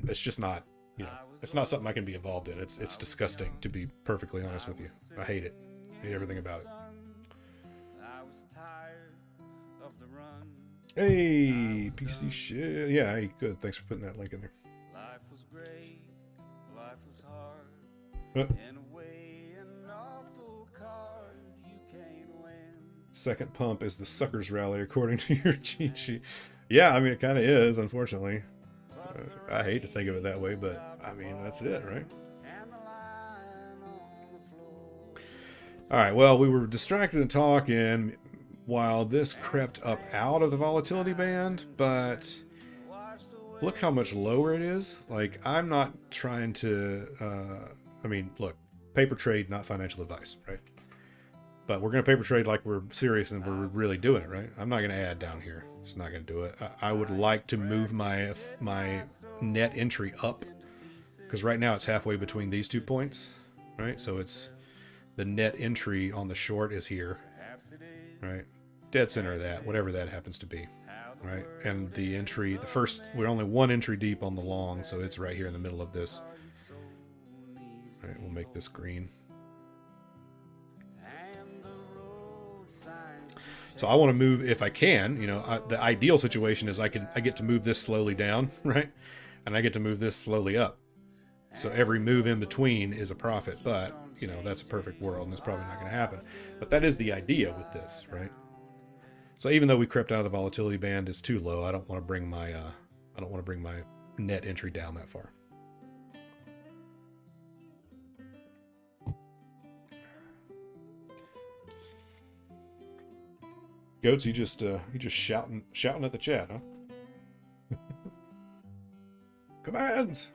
it's just not, you know, it's not something I can be involved in. It's disgusting, to be perfectly honest with you. I hate it. I hate everything about it. Hey, PC shit. Yeah, hey, good. Thanks for putting that link in there. Life was great. Life was hard. Second pump is the suckers rally, according to your cheat sheet. Yeah, I mean, it kind of is, unfortunately. I hate to think of it that way, but I mean, that's it, right? All right, well, we were distracted and talking while this crept up out of the volatility band, but look how much lower it is. Like, I'm not trying to, I mean, look, paper trade, not financial advice, right? But we're going to paper trade like we're serious and we're really doing it, right? I'm not going to add down here. It's not going to do it. I would like to move my net entry up, because right now it's halfway between these 2 points, right? So it's the net entry on the short is here, right? Dead center of that, whatever that happens to be, right? And the entry, the first, we're only 1 entry deep on the long, so it's right here in the middle of this. All right, we'll make this green. So I want to move, if I can, you know, the ideal situation is I get to move this slowly down, right? And I get to move this slowly up. So every move in between is a profit, but, you know, that's a perfect world, and it's probably not going to happen. But that is the idea with this, right? So even though we crept out of the volatility band, it's too low. I don't want to bring my net entry down that far. b0tz, you just shouting at the chat, huh? Commands.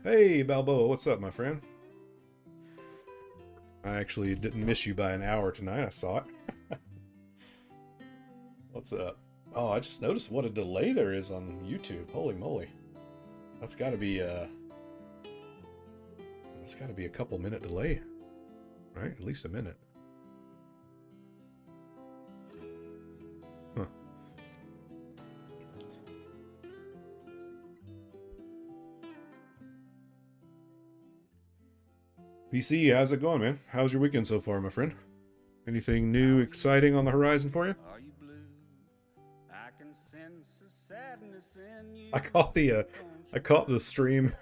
Hey, Balboa, what's up, my friend? I actually didn't miss you by an hour tonight. I saw it. What's up? Oh, I just noticed what a delay there is on YouTube. Holy moly. That's got to be a couple minute delay. right? At least a minute. Huh. BC, how's it going, man? How's your weekend so far, my friend? Anything new, exciting on the horizon for you? I caught the stream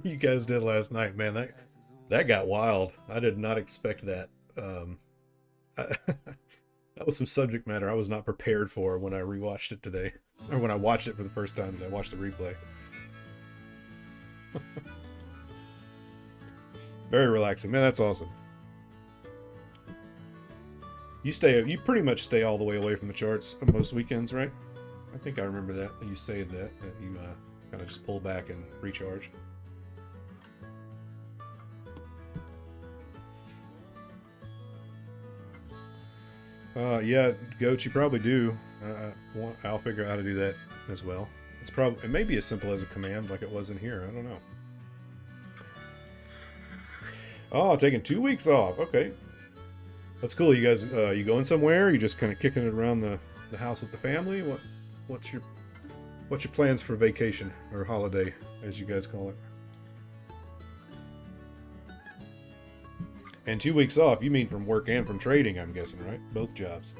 you guys did last night, man. That got wild. I did not expect that. That was some subject matter I was not prepared for when I rewatched it today, or when I watched it for the first time. I watched the replay. Very relaxing, man. That's awesome. You pretty much stay all the way away from the charts on most weekends, right? I think I remember that. You say that you kind of just pull back and recharge. Yeah, Goat, you probably do. I'll figure out how to do that as well. It may be as simple as a command like it was in here. I don't know. Oh, taking 2 weeks off. Okay. That's cool. You guys, you going somewhere? Or you just kind of kicking it around the house with the family? What's your plans for vacation or holiday, as you guys call it? And 2 weeks off, you mean from work and from trading, I'm guessing, right? Both jobs.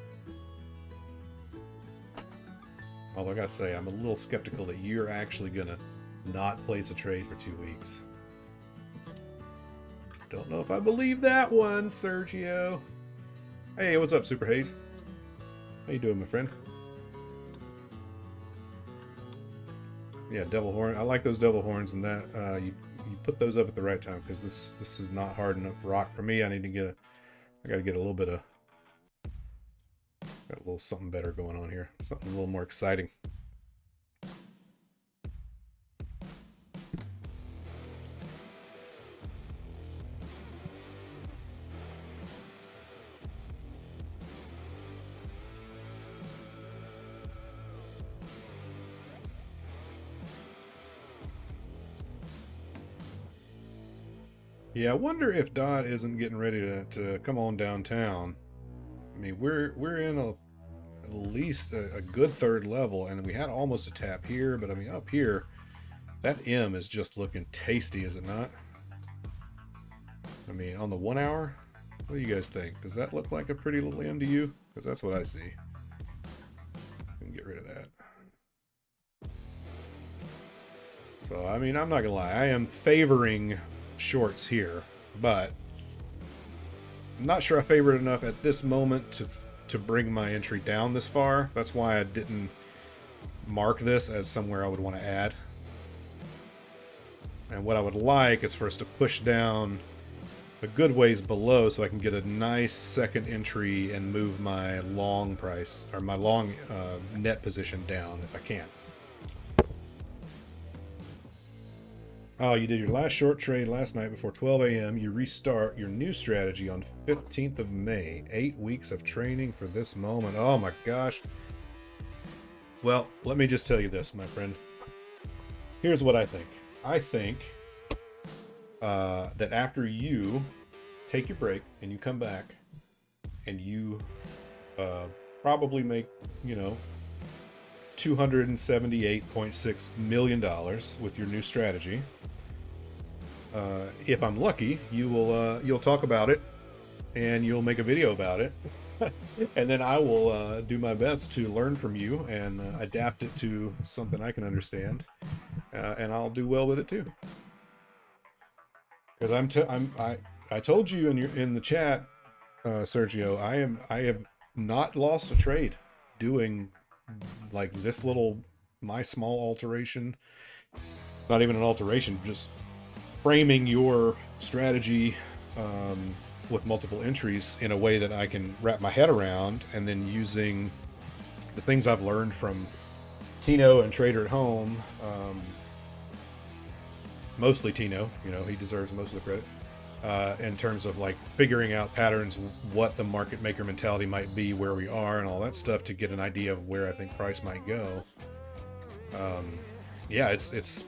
Although I gotta say, I'm a little skeptical that you're actually gonna not place a trade for 2 weeks. Don't know if I believe that one, Sergio. Hey, what's up, Super Haze? How you doing, my friend? Yeah, devil horn. I like those devil horns, and that you put those up at the right time, because this is not hard enough rock for me. I got to get a little bit of, got a little something better going on here, something a little more exciting. Yeah, I wonder if Dot isn't getting ready to come on downtown. I mean, we're in at least a good third level, and we had almost a tap here, but I mean, up here, that M is just looking tasty, is it not? I mean, on the 1 hour, what do you guys think? Does that look like a pretty little M to you? Because that's what I see. Can get rid of that. So, I mean, I'm not gonna lie, I am favoring shorts here, but I'm not sure I favor it enough at this moment to bring my entry down this far. That's why I didn't mark this as somewhere I would want to add. And what I would like is for us to push down a good ways below so I can get a nice second entry and move my long price, or my long net position down if I can. Oh, you did your last short trade last night before 12 a.m. You restart your new strategy on 15th of May. 8 weeks of training for this moment. Oh my gosh. Well, let me just tell you this, my friend. Here's what I think. I think that after you take your break and you come back and you probably make, you know, $278.6 million with your new strategy. If I'm lucky, you'll talk about it and you'll make a video about it. And then I will do my best to learn from you and adapt it to something I can understand, and I'll do well with it too. Because I told you in the chat, Sergio, I have not lost a trade doing like this my small alteration. Not even an alteration, just framing your strategy with multiple entries in a way that I can wrap my head around, and then using the things I've learned from Tino and Trader at Home, mostly Tino, you know, he deserves most of the credit, in terms of like figuring out patterns, what the market maker mentality might be, where we are, and all that stuff to get an idea of where I think price might go. Yeah, it's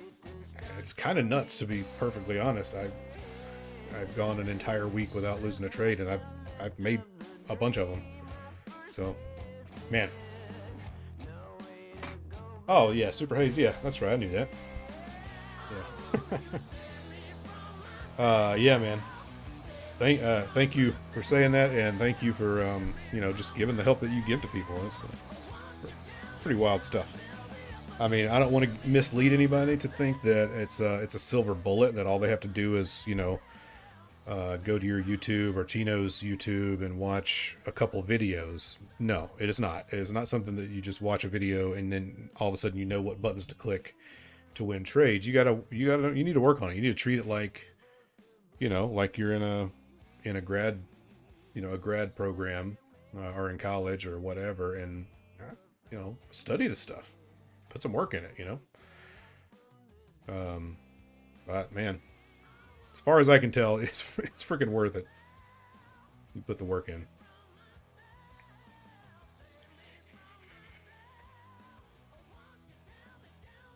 kind of nuts, to be perfectly honest. I've gone an entire week without losing a trade, and I've made a bunch of them. So, man. Oh yeah, Super Haze. Yeah, that's right. I knew that. Yeah. Yeah, man. Thank you for saying that, and thank you for you know, just giving the help that you give to people. It's pretty wild stuff. I mean, I don't want to mislead anybody to think that it's a silver bullet, that all they have to do is, you know, go to your YouTube or Tino's YouTube and watch a couple videos. No, it is not. It is not something that you just watch a video and then all of a sudden you know what buttons to click to win trades. You need to work on it. You need to treat it like, you know, like you're in a grad, you know, a grad program or in college or whatever, and you know, study the stuff, put some work in it, you know. But man, as far as I can tell, it's freaking worth it. You put the work in.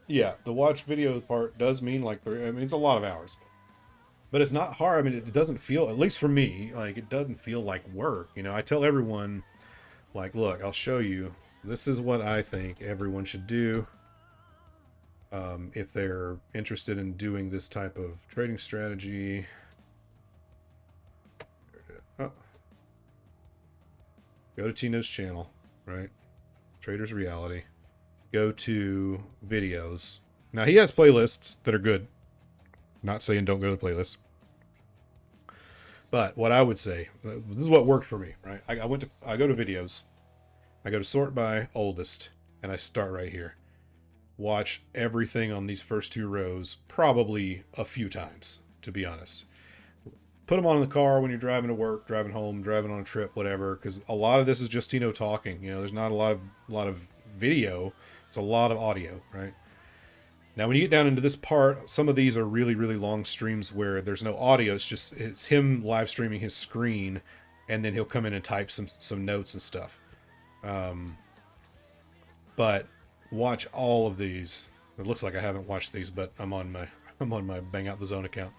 Yeah, the watch video part does mean like I mean, it's a lot of hours, but it's not hard. I mean, it doesn't feel, at least for me, like it doesn't feel like work. You know, I tell everyone, like, look, I'll show you. This is what I think everyone should do if they're interested in doing this type of trading strategy. Oh. Go to Tino's channel, right? Trader's Reality. Go to videos. Now, he has playlists that are good. Not saying don't go to the playlist. But what I would say, this is what worked for me, right? I go to videos. I go to sort by oldest, and I start right here. Watch everything on these first two rows, probably a few times, to be honest. Put them on in the car when you're driving to work, driving home, driving on a trip, whatever, because a lot of this is just Tino talking. You know, there's not a lot of video. It's a lot of audio, right? Now, when you get down into this part, some of these are really, really long streams where there's no audio. It's him live streaming his screen, and then he'll come in and type some notes and stuff. But watch all of these. It looks like I haven't watched these, but I'm on my Bang Out the Zone account.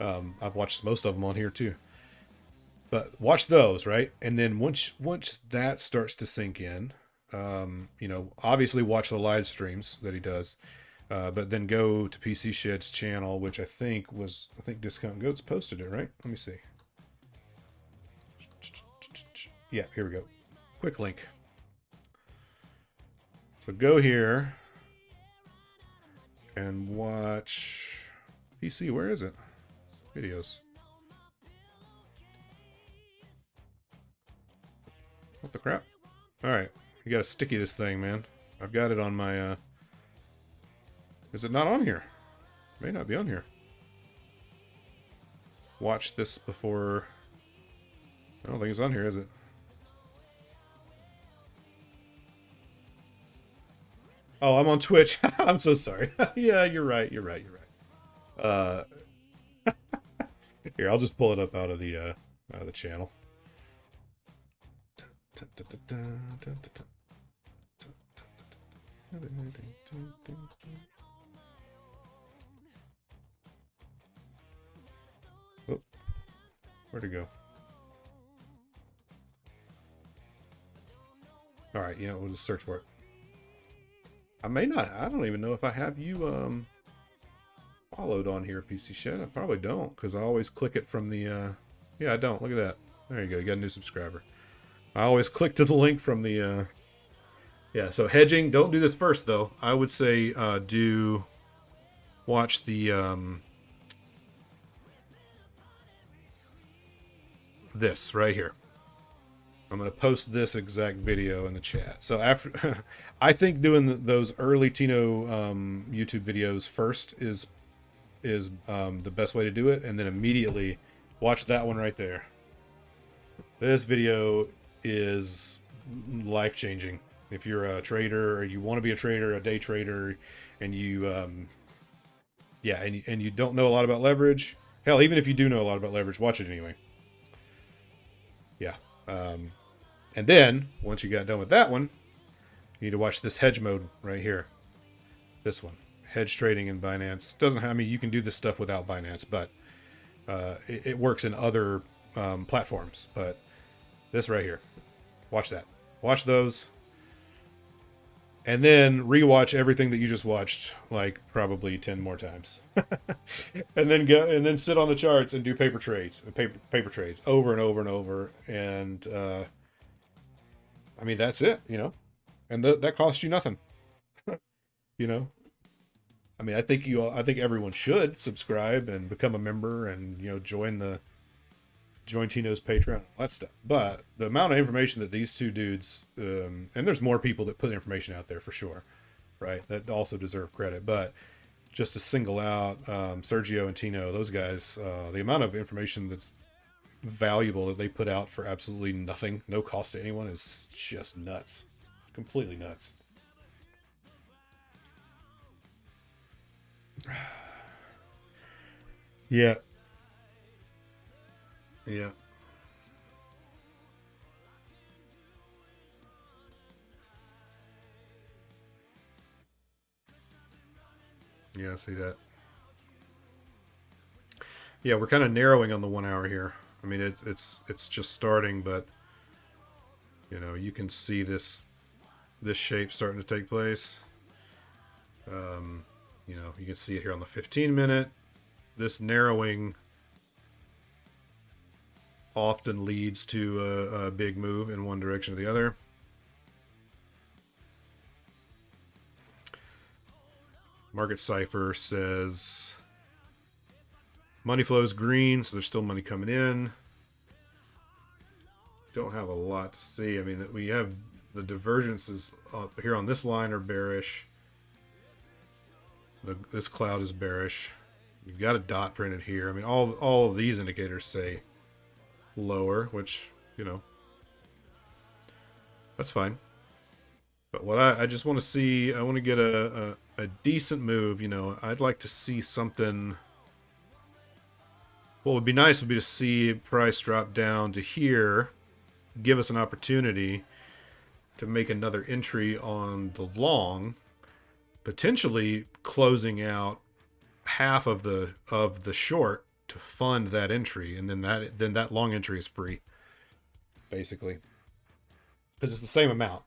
I've watched most of them on here too. But watch those, right? And then once that starts to sink in, you know, obviously watch the live streams that he does. But then go to PC Shed's channel, which I think Discount Goats posted it, right? Let me see. Yeah, here we go. Quick link. So go here and watch PC. Where is it? Videos. What the crap? Alright. You gotta sticky this thing, man. I've got it on my, Is it not on here? It may not be on here. Watch this before... I don't think it's on here, is it? Oh, I'm on Twitch. I'm so sorry. Yeah, you're right. Here, I'll just pull it up out of the channel. Oh, where'd it go? All right, you know, we'll just search for it. I don't even know if I have you followed on here, PC Shed. I probably don't, because I always click it from the yeah, I don't. Look at that. There you go. You got a new subscriber. I always click to the link from the yeah, so hedging, don't do this first though. I would say watch the this right here. I'm going to post this exact video in the chat. So after, I think doing those early Tino YouTube videos first is the best way to do it, and then immediately watch that one right there. This video is life-changing. If you're a trader, or you want to be a trader, a day trader, and you yeah, and you don't know a lot about leverage, hell, even if you do know a lot about leverage, watch it anyway. Yeah. And then, once you got done with that one, you need to watch this hedge mode right here. This one. Hedge trading in Binance. Doesn't have, I mean, you can do this stuff without Binance, but It works in other platforms, but this right here, watch that. Watch those. And then rewatch everything that you just watched, like probably 10 more times. And then go and then sit on the charts and do paper trades over and over and over. And I mean, that's it, you know, and that costs you nothing, you know. I mean, I think everyone should subscribe and become a member and, you know, join Tino's Patreon, all that stuff. But the amount of information that these two dudes, and there's more people that put information out there for sure, right, that also deserve credit. But just to single out Sergio and Tino, those guys, the amount of information that's valuable that they put out for absolutely nothing, no cost to anyone, is just nuts. Completely nuts. Yeah. Yeah. Yeah, I see that. Yeah, we're kind of narrowing on the 1 hour here. I mean, it's just starting, but you know, you can see this shape starting to take place. You know, you can see it here on the 15-minute. This narrowing often leads to a big move in one direction or the other. Market Cipher says money flows green, so there's still money coming in. Don't have a lot to see. I mean, we have the divergences up here on this line are bearish. This cloud is bearish. You've got a dot printed here. I mean, all of these indicators say lower, which, you know, that's fine. But what I just want to see, I want to get a decent move. You know, I'd like to see something. What would be nice would be to see price drop down to here, give us an opportunity to make another entry on the long, potentially closing out half of the short to fund that entry, and then that long entry is free, basically, because it's the same amount,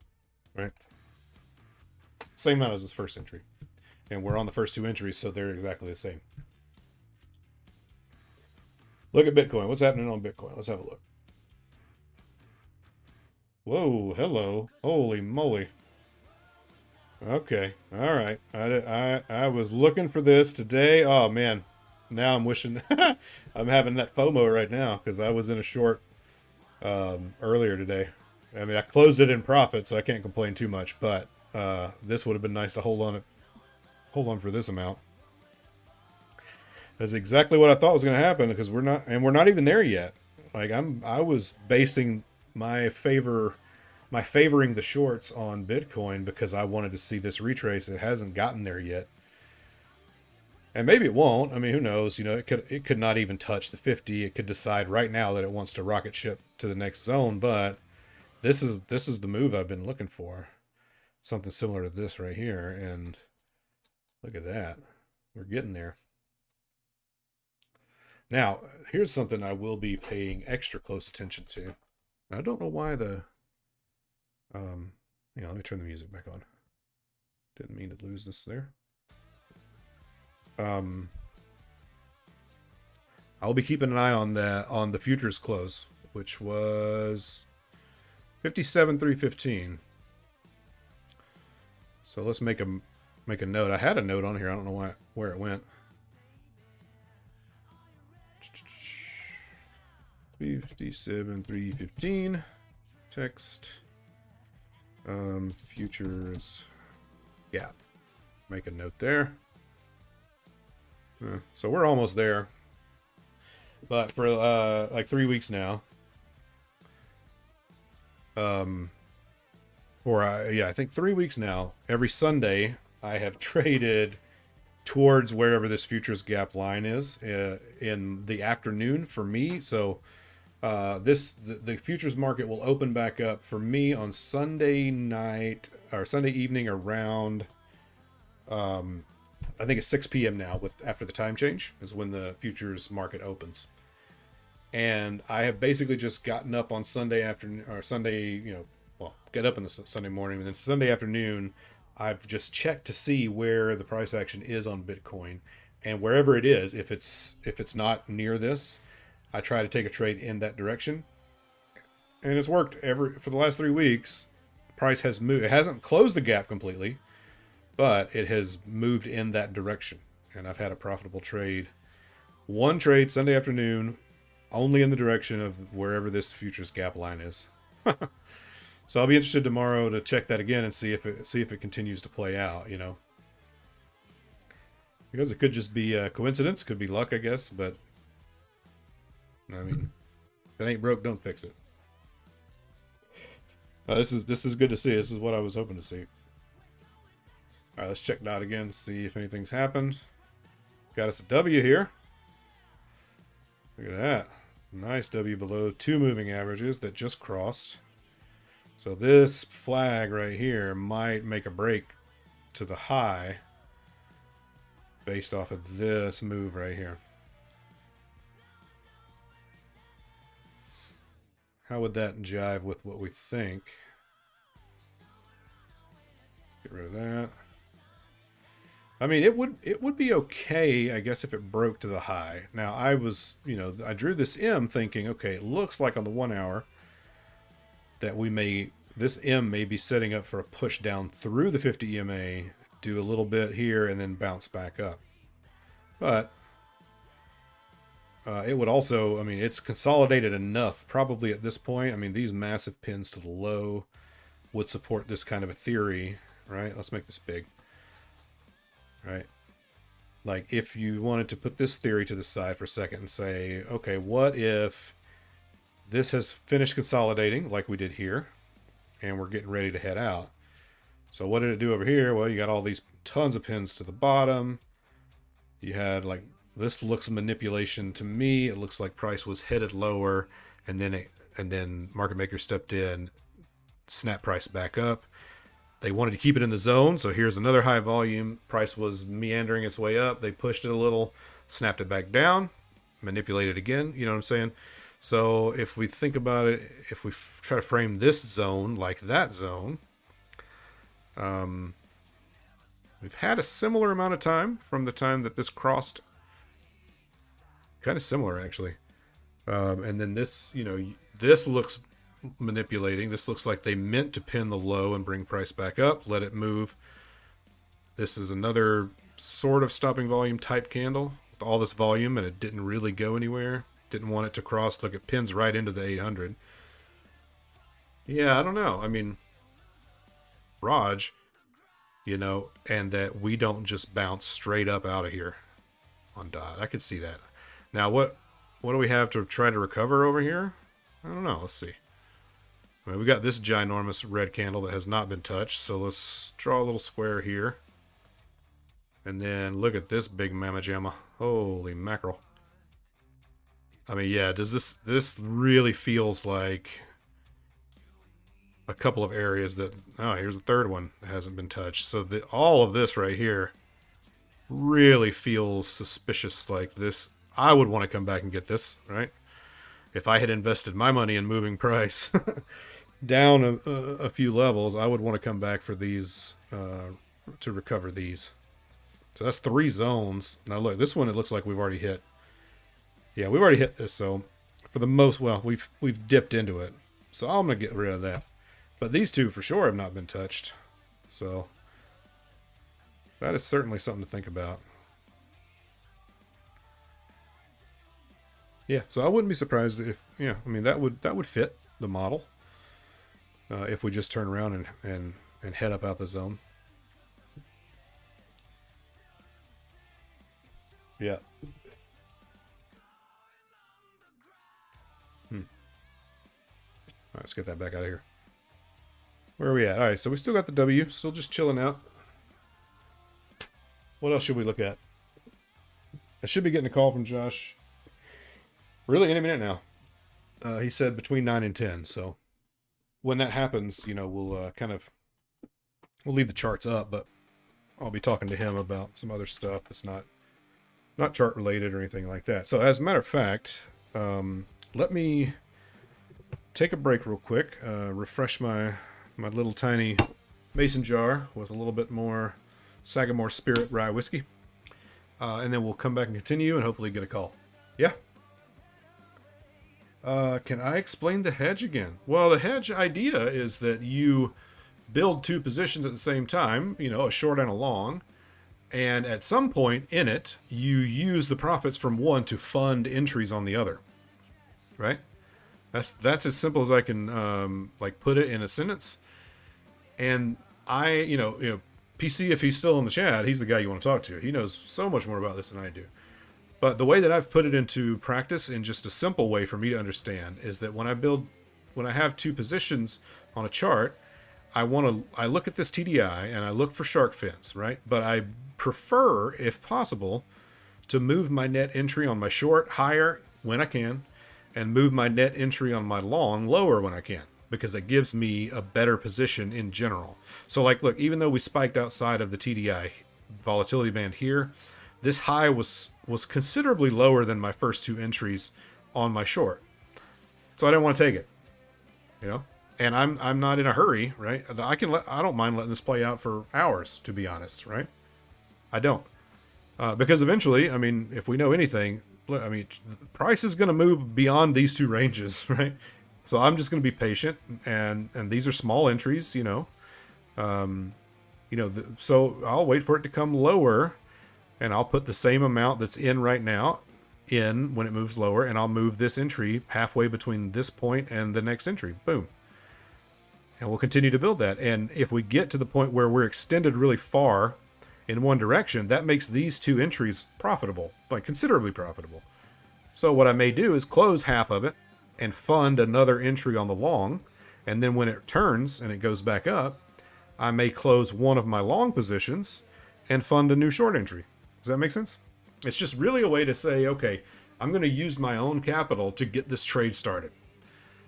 right? Same amount as this first entry, and we're on the first two entries, so they're exactly the same. Look at Bitcoin. What's happening on Bitcoin? Let's have a look. Whoa, hello. Holy moly. Okay, all right. I was looking for this today. Oh man, now I'm wishing I'm having that FOMO right now because I was in a short earlier today. I mean, I closed it in profit, so I can't complain too much. But this would have been nice to hold on for this amount. That's exactly what I thought was going to happen, because we're not even there yet. Like I was basing my favoring the shorts on Bitcoin because I wanted to see this retrace. It hasn't gotten there yet, and maybe it won't. I mean, who knows? You know, it could not even touch the 50. It could decide right now that it wants to rocket ship to the next zone. But this is the move I've been looking for, something similar to this right here. And look at that, we're getting there. Now, here's something I will be paying extra close attention to. I don't know why the you know, let me turn the music back on. Didn't mean to lose this there. I'll be keeping an eye on the futures close, which was 57,315. So let's make a note. I had a note on here. I don't know where it went. 57,315. Text. Futures gap. Make a note there. So we're almost there. But for like 3 weeks now. I think 3 weeks now, every Sunday I have traded towards wherever this futures gap line is in the afternoon for me. So the futures market will open back up for me on Sunday night or Sunday evening around I think it's 6 p.m. now with after the time change is when the futures market opens. And I have basically just gotten up on Sunday afternoon or Sunday, well, get up in the Sunday morning, and then Sunday afternoon, I've just checked to see where the price action is on Bitcoin, and wherever it is, if it's not near this, I try to take a trade in that direction, and it's worked for the last 3 weeks. Price has moved. It hasn't closed the gap completely, but it has moved in that direction, and I've had a profitable trade. One trade Sunday afternoon, only in the direction of wherever this futures gap line is. So I'll be interested tomorrow to check that again and see if it continues to play out, because it could just be a coincidence, could be luck, I guess. But I mean, if it ain't broke, don't fix it. This is good to see. This is what I was hoping to see. All right, let's check DOT again, see if anything's happened. Got us a W here. Look at that. Nice W below 2 moving averages that just crossed. So this flag right here might make a break to the high based off of this move right here. How would that jive with what we think? Get rid of that. I mean, it would be okay, I guess, if it broke to the high. Now, I I drew this M thinking, okay, it looks like on the 1 hour that this M may be setting up for a push down through the 50 EMA, do a little bit here, and then bounce back up. But it would also, I mean, it's consolidated enough probably at this point. I mean, these massive pins to the low would support this kind of a theory, right? Let's make this big. Right? Like, if you wanted to put this theory to the side for a second and say, okay, what if this has finished consolidating like we did here, and we're getting ready to head out? So what did it do over here? Well, you got all these tons of pins to the bottom. You had, like, this looks manipulation to me. It looks like price was headed lower, and then market maker stepped in, snapped price back up. They wanted to keep it in the zone, so here's another high volume. Price was meandering its way up. They pushed it a little, snapped it back down, manipulated again. You know what I'm saying? So if we think about it, if we try to frame this zone like that zone, we've had a similar amount of time from the time that this crossed. Kind of similar, actually. And then this, this looks manipulating. This looks like they meant to pin the low and bring price back up, let it move. This is another sort of stopping volume type candle with all this volume, and it didn't really go anywhere. Didn't want it to cross. Look, it pins right into the 800. Yeah, I don't know. I mean, Raj, and that we don't just bounce straight up out of here on DOT. I could see that. Now, what do we have to try to recover over here? I don't know. Let's see. I mean, we got this ginormous red candle that has not been touched, so let's draw a little square here. And then look at this big mamma jamma. Holy mackerel. I mean, yeah, does this really feels like a couple of areas that, oh, here's a third one that hasn't been touched. So all of this right here really feels suspicious. Like this, I would want to come back and get this, right? If I had invested my money in moving price down a few levels, I would want to come back for these to recover these. So that's 3 zones. Now look, this one, it looks like we've already hit. Yeah, we've already hit this. So for the most, well, we've dipped into it. So I'm gonna get rid of that. But these two for sure have not been touched. So that is certainly something to think about. Yeah, so I wouldn't be surprised if, I mean, that would fit the model if we just turn around and head up out the zone. Yeah. All right, let's get that back out of here. Where are we at? All right, so we still got the W, still just chilling out. What else should we look at? I should be getting a call from Josh really any minute now. He said between 9 and 10, so when that happens, we'll we'll leave the charts up, but I'll be talking to him about some other stuff that's not chart related or anything like that. So as a matter of fact, let me take a break real quick, refresh my little tiny mason jar with a little bit more Sagamore Spirit Rye whiskey, and then we'll come back and continue and hopefully get a call. Yeah. Can I explain the hedge again? Well, the hedge idea is that you build two positions at the same time, you know, a short and a long, and at some point in it, you use the profits from one to fund entries on the other, right? That's as simple as I can like put it in a sentence. And you know, PC, if he's still in the chat, he's the guy you want to talk to. He knows so much more about this than I do. But the way that I've put it into practice in just a simple way for me to understand is that when I have two positions on a chart, I look at this TDI and I look for shark fins, right? But I prefer, if possible, to move my net entry on my short higher when I can, and move my net entry on my long lower when I can, because it gives me a better position in general. So like, look, even though we spiked outside of the TDI volatility band here, this high was considerably lower than my first two entries on my short. So I didn't want to take it, you know? And I'm not in a hurry, right? I don't mind letting this play out for hours, to be honest, right? I don't. Because eventually, I mean, if we know anything, I mean, the price is going to move beyond these two ranges, right? So I'm just going to be patient, and these are small entries, you know. So I'll wait for it to come lower, and I'll put the same amount that's in right now in when it moves lower, and I'll move this entry halfway between this point and the next entry. Boom. And we'll continue to build that. And if we get to the point where we're extended really far in one direction, that makes these two entries profitable, like considerably profitable. So what I may do is close half of it and fund another entry on the long. And then when it turns and it goes back up, I may close one of my long positions and fund a new short entry. Does that make sense? It's just really a way to say, okay, I'm going to use my own capital to get this trade started.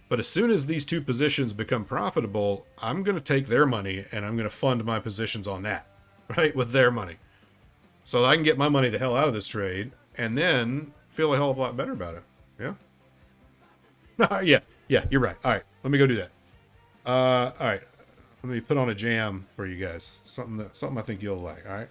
But as soon as these two positions become profitable, I'm going to take their money and I'm going to fund my positions on that, right? With their money. So I can get my money the hell out of this trade and then feel a hell of a lot better about it. Yeah? Yeah, you're right. All right, let me go do that. All right, let me put on a jam for you guys. Something I think you'll like, all right?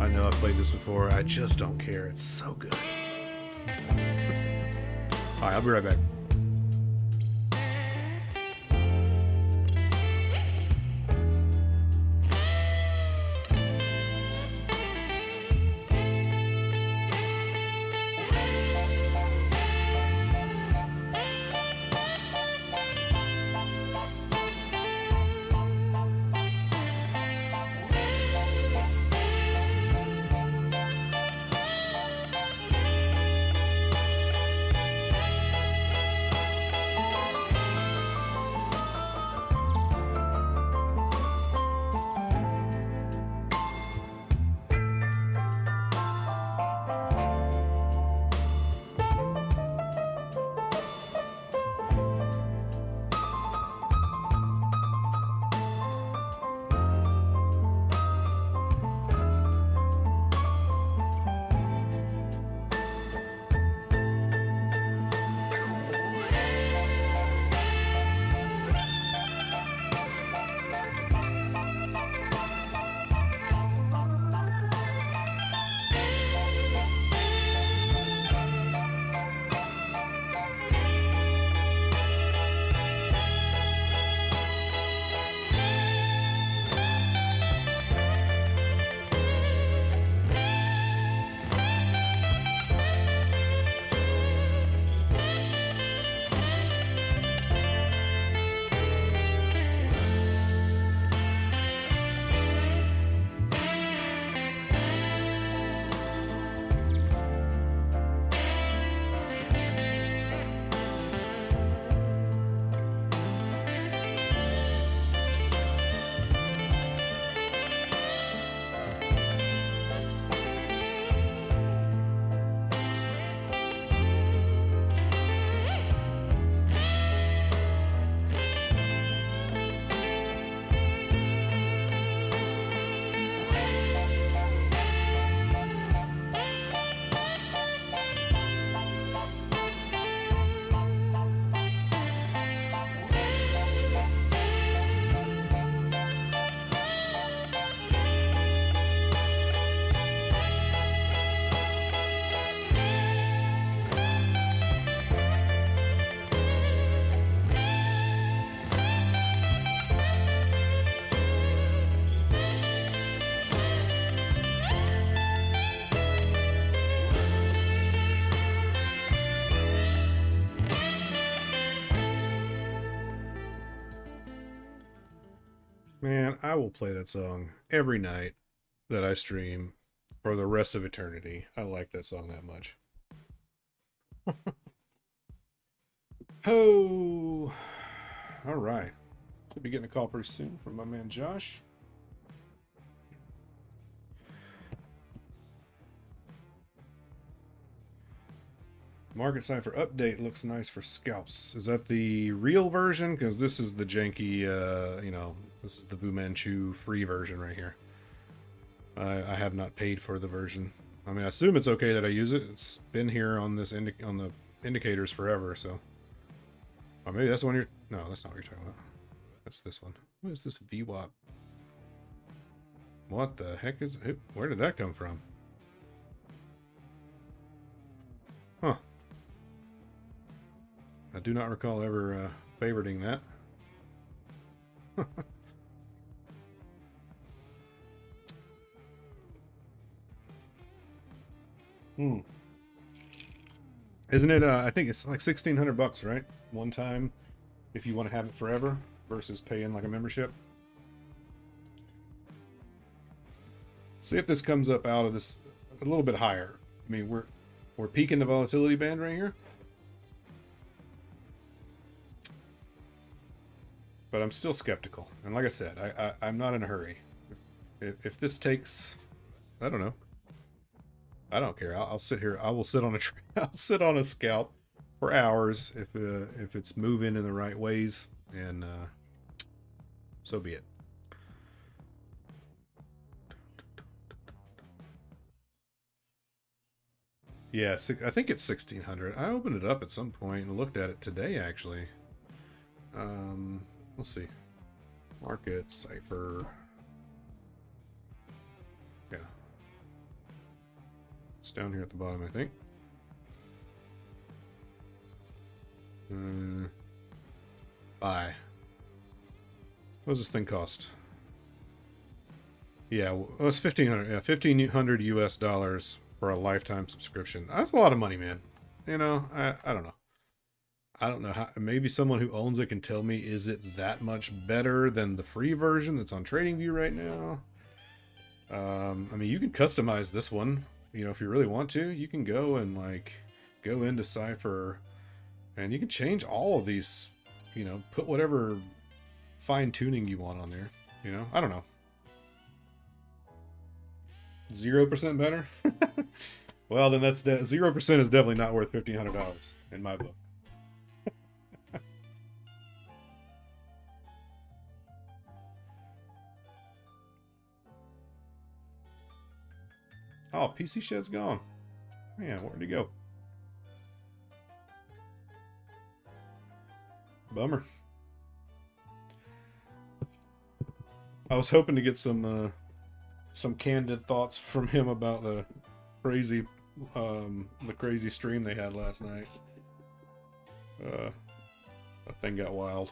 I know I've played this before. I just don't care. It's so good. All right, I'll be right back. Man, I will play that song every night that I stream for the rest of eternity. I like that song that much. Oh, all right. Should be getting a call pretty soon from my man Josh. Market Cipher update looks nice for scalps. Is that the real version? Because this is the janky, this is the Fu Manchu free version right here. I have not paid for the version. I mean, I assume it's okay that I use it. It's been here on this on the indicators forever, so. Or maybe that's the one you're. No, that's not what you're talking about. That's this one. What is this VWAP? What the heck is it? Where did that come from? Huh. I do not recall ever favoriting that. Isn't it? I think it's like $1,600, right? One time, if you want to have it forever, versus paying like a membership. See if this comes up out of this a little bit higher. I mean, we're peaking the volatility band right here. But I'm still skeptical. And like I said, I'm not in a hurry. If this takes, I don't know. I don't care. I'll sit here. I will sit on a I'll sit on a scalp for hours if it's moving in the right ways, and so be it. Yeah, I think it's 1,600. I opened it up at some point and looked at it today, actually. Let's see. Market Cipher. Yeah. It's down here at the bottom, I think. Buy. What does this thing cost? Yeah, well, it's 1,500. Yeah, 1,500 US dollars for a lifetime subscription. That's a lot of money, man. You know, I don't know. I don't know how. Maybe someone who owns it can tell me, is it that much better than the free version that's on TradingView right now? I mean, you can customize this one. You know, if you really want to, you can go and like go into Cipher, and you can change all of these. You know, put whatever fine tuning you want on there. You know, I don't know. 0% better? Well, then that's 0% is definitely not worth $1,500 in my book. Oh, PC Shed's gone. Man, where'd he go? Bummer. I was hoping to get some candid thoughts from him about the crazy stream they had last night. That thing got wild.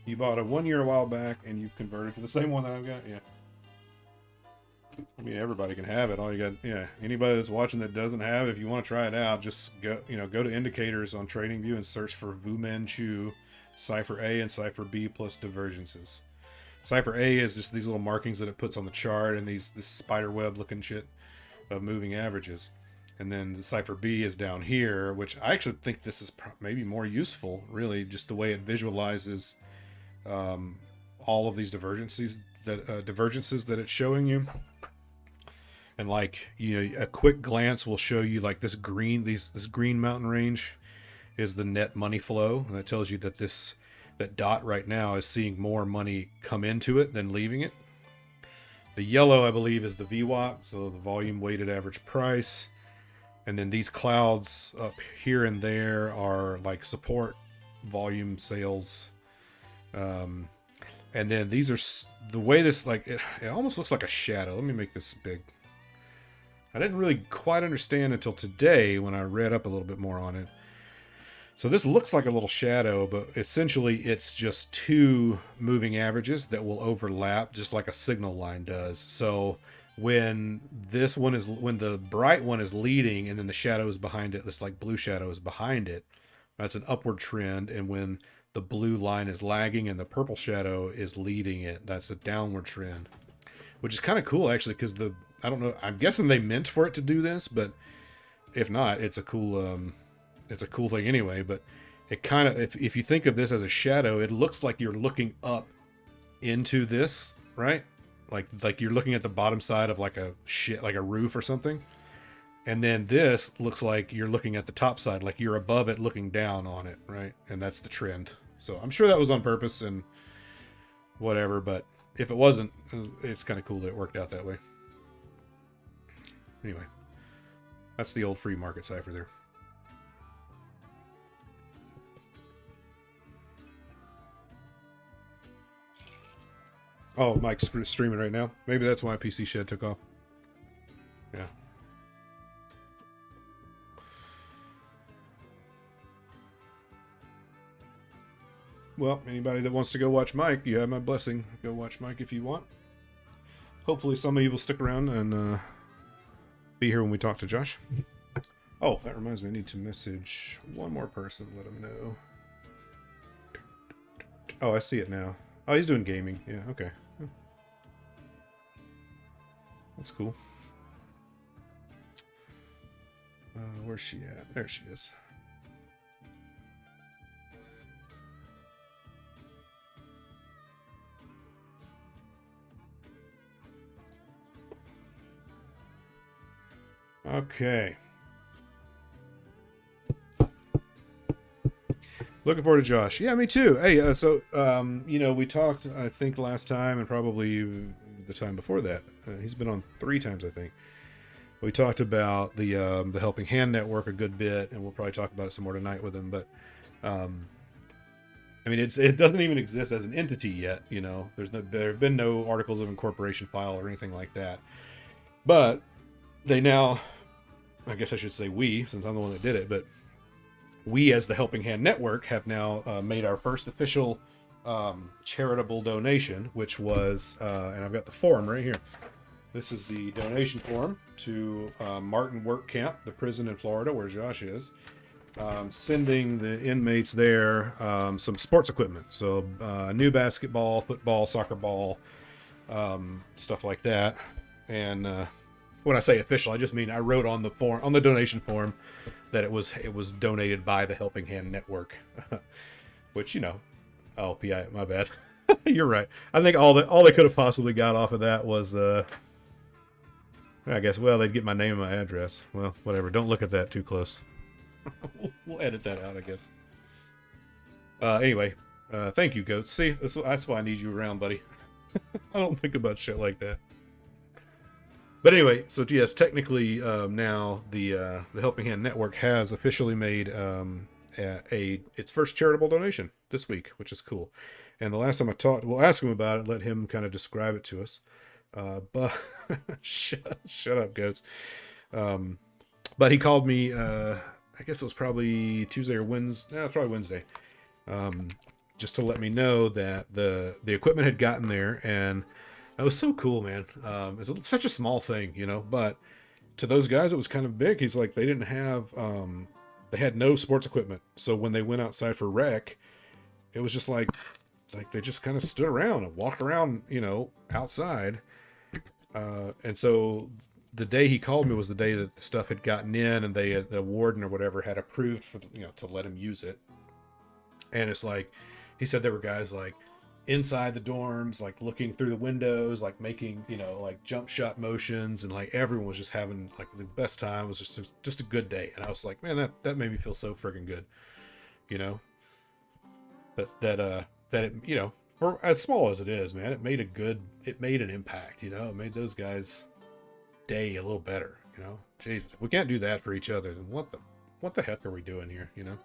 You bought a 1 year a while back, and you've converted to the same one that I've got. Yeah. I mean, everybody can have it. All you got, yeah. Anybody that's watching that doesn't have it, if you want to try it out, just go to indicators on TradingView and search for Fu Manchu, Cipher A and Cipher B plus divergences. Cipher A is just these little markings that it puts on the chart, and this spider web looking shit of moving averages. And then the Cipher B is down here, which I actually think this is maybe more useful, really, just the way it visualizes all of these divergences that it's showing you. And like, you know, a quick glance will show you like this green mountain range is the net money flow, and that tells you that that dot right now is seeing more money come into it than leaving it. The yellow, I believe, is the VWAP, so the volume weighted average price. And then these clouds up here and there are like support volume sales. And then these are the way this, like, it almost looks like a shadow. Let me make this big. I didn't really quite understand until today when I read up a little bit more on it. So this looks like a little shadow, but essentially it's just two moving averages that will overlap just like a signal line does. So when the bright one is leading, and then the shadow is behind it, this like blue shadow is behind it, that's an upward trend. And when the blue line is lagging and the purple shadow is leading it, that's a downward trend, which is kind of cool actually, because I don't know, I'm guessing they meant for it to do this, but if not, it's a cool thing anyway. But it kind of, if you think of this as a shadow, it looks like you're looking up into this, right? Like you're looking at the bottom side of like a roof or something. And then this looks like you're looking at the top side, like you're above it looking down on it, right? And that's the trend. So I'm sure that was on purpose and whatever, but if it wasn't, it's kind of cool that it worked out that way. Anyway, that's the old free market cipher there. Oh, Mike's streaming right now. Maybe that's why PC Shed took off. Yeah. Well, anybody that wants to go watch Mike, you have my blessing. Go watch Mike if you want. Hopefully some of you will stick around and be here when we talk to Josh. Oh, that reminds me, I need to message one more person, let him know. Oh, I see it now. Oh, he's doing gaming. Yeah, okay. That's cool. Where's she at? There she is. Okay. Looking forward to Josh. Yeah, me too. Hey, you know, we talked, I think, last time and probably the time before that. He's been on 3 times, I think. We talked about the Helping Hand Network a good bit, and we'll probably talk about it some more tonight with him. But, I mean, it doesn't even exist as an entity yet. You know, there have been no articles of incorporation filed or anything like that. But they now, I guess I should say we, since I'm the one that did it, but we as the Helping Hand Network have now made our first official charitable donation, which was, and I've got the form right here. This is the donation form to Martin Work Camp, the prison in Florida where Josh is, sending the inmates there some sports equipment. So new basketball, football, soccer ball, stuff like that. And when I say official, I just mean I wrote on the form, on the donation form, that it was donated by the Helping Hand Network, which, you know, oh, PI, my bad. You're right. I think all they could have possibly got off of that was, I guess, well, they'd get my name and my address. Well, whatever. Don't look at that too close. We'll edit that out, I guess. Anyway, thank you, Goats. See, that's why I need you around, buddy. I don't think about shit like that. But anyway, so yes, technically now the Helping Hand Network has officially made its first charitable donation this week, which is cool. And the last time I talked, we'll ask him about it, let him kind of describe it to us. But shut up, Goats. But he called me, I guess it was probably Tuesday or Wednesday. No, probably Wednesday. Just to let me know that the equipment had gotten there, and it was so cool, man. It's such a small thing, you know, but to those guys, it was kind of big. He's like, they didn't have, they had no sports equipment. So when they went outside for rec, it was just like they just kind of stood around and walked around, you know, outside. And so the day he called me was the day that the stuff had gotten in, and the warden or whatever had approved for, you know, to let him use it. And it's like, he said there were guys like inside the dorms, like looking through the windows, like making, you know, like jump shot motions, and like everyone was just having like the best time. It was just a good day. And I was like, man, that made me feel so freaking good, you know, that it, you know, for as small as it is, man, it made an impact, you know. It made those guys' day a little better, you know. Jesus, if we can't do that for each other, then what the heck are we doing here, you know?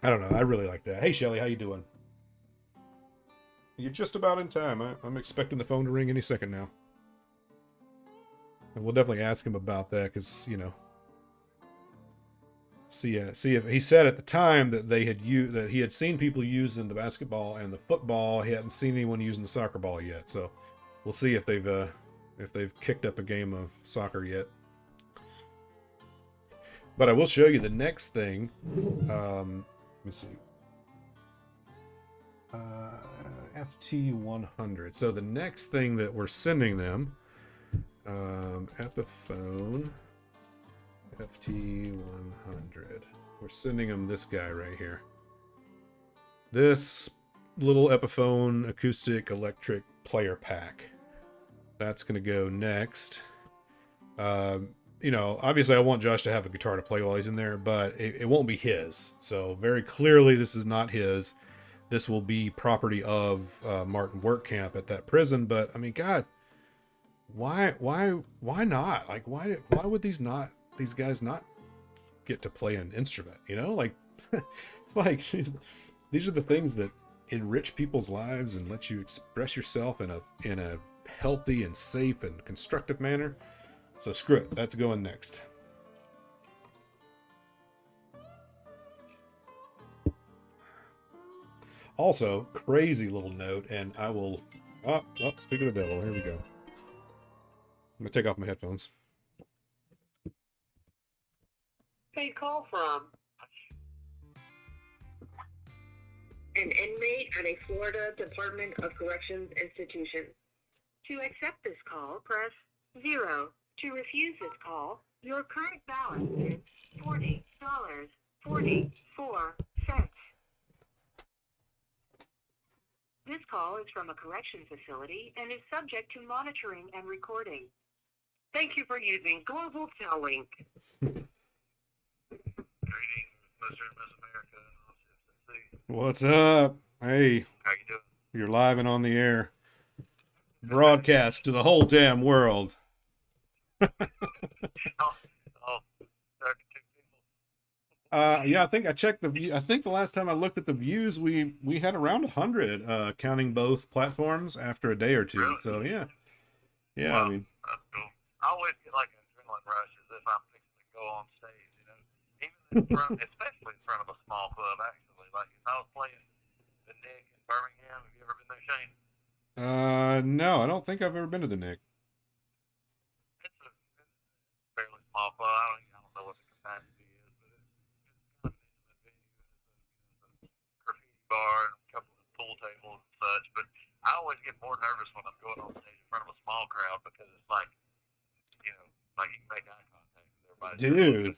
I don't know. I really like that. Hey, Shelly, how you doing? You're just about in time. I'm expecting the phone to ring any second now. And we'll definitely ask him about that, because, you know, see if he said at the time that that he had seen people using the basketball and the football. He hadn't seen anyone using the soccer ball yet. So we'll see if they've kicked up a game of soccer yet. But I will show you the next thing. Let me see. FT100. So the next thing that we're sending them, Epiphone FT100. We're sending them this guy right here. This little Epiphone acoustic electric player pack. That's going to go next. You know, obviously I want Josh to have a guitar to play while he's in there, but it won't be his. So very clearly this is not his. This will be property of Martin Workcamp at that prison. But I mean, God, why not? Like, why would these guys not get to play an instrument? You know, like it's like these are the things that enrich people's lives and let you express yourself in a healthy and safe and constructive manner. So screw it, that's going next. Also, crazy little note, and I will... Oh, speak of the devil, here we go. I'm going to take off my headphones. They call from an inmate at a Florida Department of Corrections institution. To accept this call, press 0. To refuse this call, your current balance is $40.44. This call is from a correction facility and is subject to monitoring and recording. Thank you for using Global Tel Link. Greetings, Mr. and Miss America. What's up? Hey. How you doing? You're live and on the air. Broadcast to the whole damn world. Yeah, I think I checked the view. I think the last time I looked at the views, we had around 100, counting both platforms after a day or two. Really? So yeah, Wow, I mean, that's cool. I always get like an adrenaline rush as if I'm fixing to go on stage, you know, even in front, especially in front of a small club. Actually, like if I was playing the Nick in Birmingham, have you ever been there, Shane? no, I don't think I've ever been to the Nick. It's a fairly small club. I don't know what the capacity is, but it's kind of an intimate venue. It's a graffiti bar and a couple of pool tables and such. But I always get more nervous when I'm going on stage in front of a small crowd because it's like, you know, like you can make eye contact with everybody. Dude.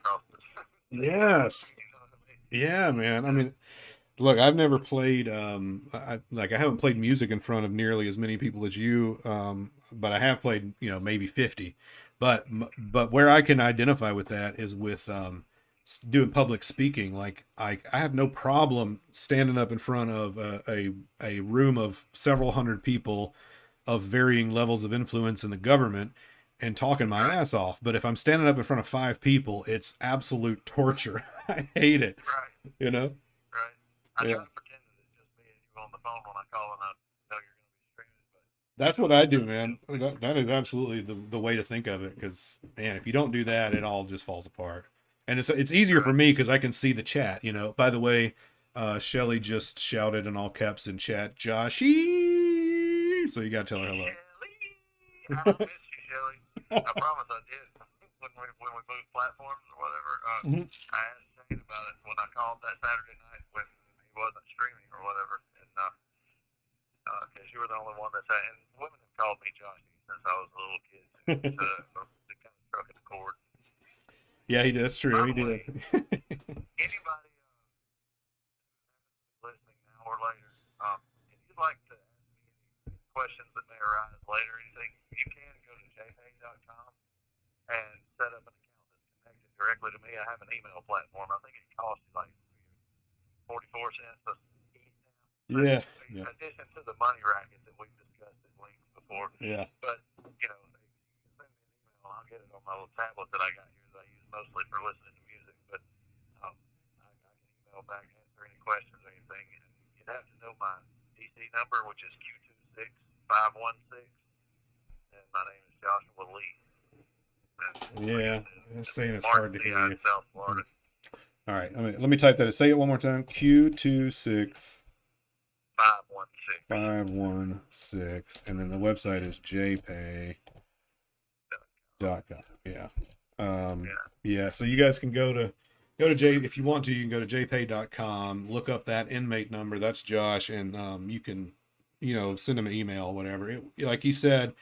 Yes. You know what I mean? Yeah, man. I mean, look, I've never played, I haven't played music in front of nearly as many people as you, but I have played, you know, maybe 50. But where I can identify with that is with doing public speaking. Like I have no problem standing up in front of a room of several hundred people of varying levels of influence in the government and talking my ass off. But if I'm standing up in front of 5 people, it's absolute torture. I hate it. Right. You know? Right. I Yeah. try to pretend that it's just me and you on the phone when I call and I know you're going to be streaming, but That's what I do, man. That is absolutely the way to think of it. Because, man, if you don't do that, it all just falls apart. And it's easier for me because I can see the chat. You know. By the way, Shelly just shouted in all caps in chat, "Joshy!" So you gotta tell her hello. Shelly, I miss you, Shelly. I promise I did. When we moved platforms or whatever, I asked Shane about it when I called that Saturday night when he wasn't streaming or whatever, and because you were the only one that said, and women have called me Joshy since I was a little kid. It kind of struck a chord. Yeah, that's true. He did. Anybody listening now or later, if you'd like to ask me any questions that may arise later, anything, you can go to jpay.com and set up an account that's connected directly to me. I have an email platform. I think it costs you like 44 cents a each now. Yeah. In addition to the money racket that we've discussed at length before. Yeah. But, you know, you can send me an email. I'll get it on my little tablet that I got here that I use mostly for listening to music. But I can email back and answer any questions or anything. And you'd have to know my DC number, which is Q26516. And my name is Joshua Lee. Yeah, it's saying it's hard to hear you. South Florida. All right, let me type that. Say it one more time. Q26. 516. And then the website is jpay.com. Yeah. Yeah. So you guys can go to if you want to, you can go to jpay.com, look up that inmate number. That's Josh. And, you can, send him an email or whatever. Like he said,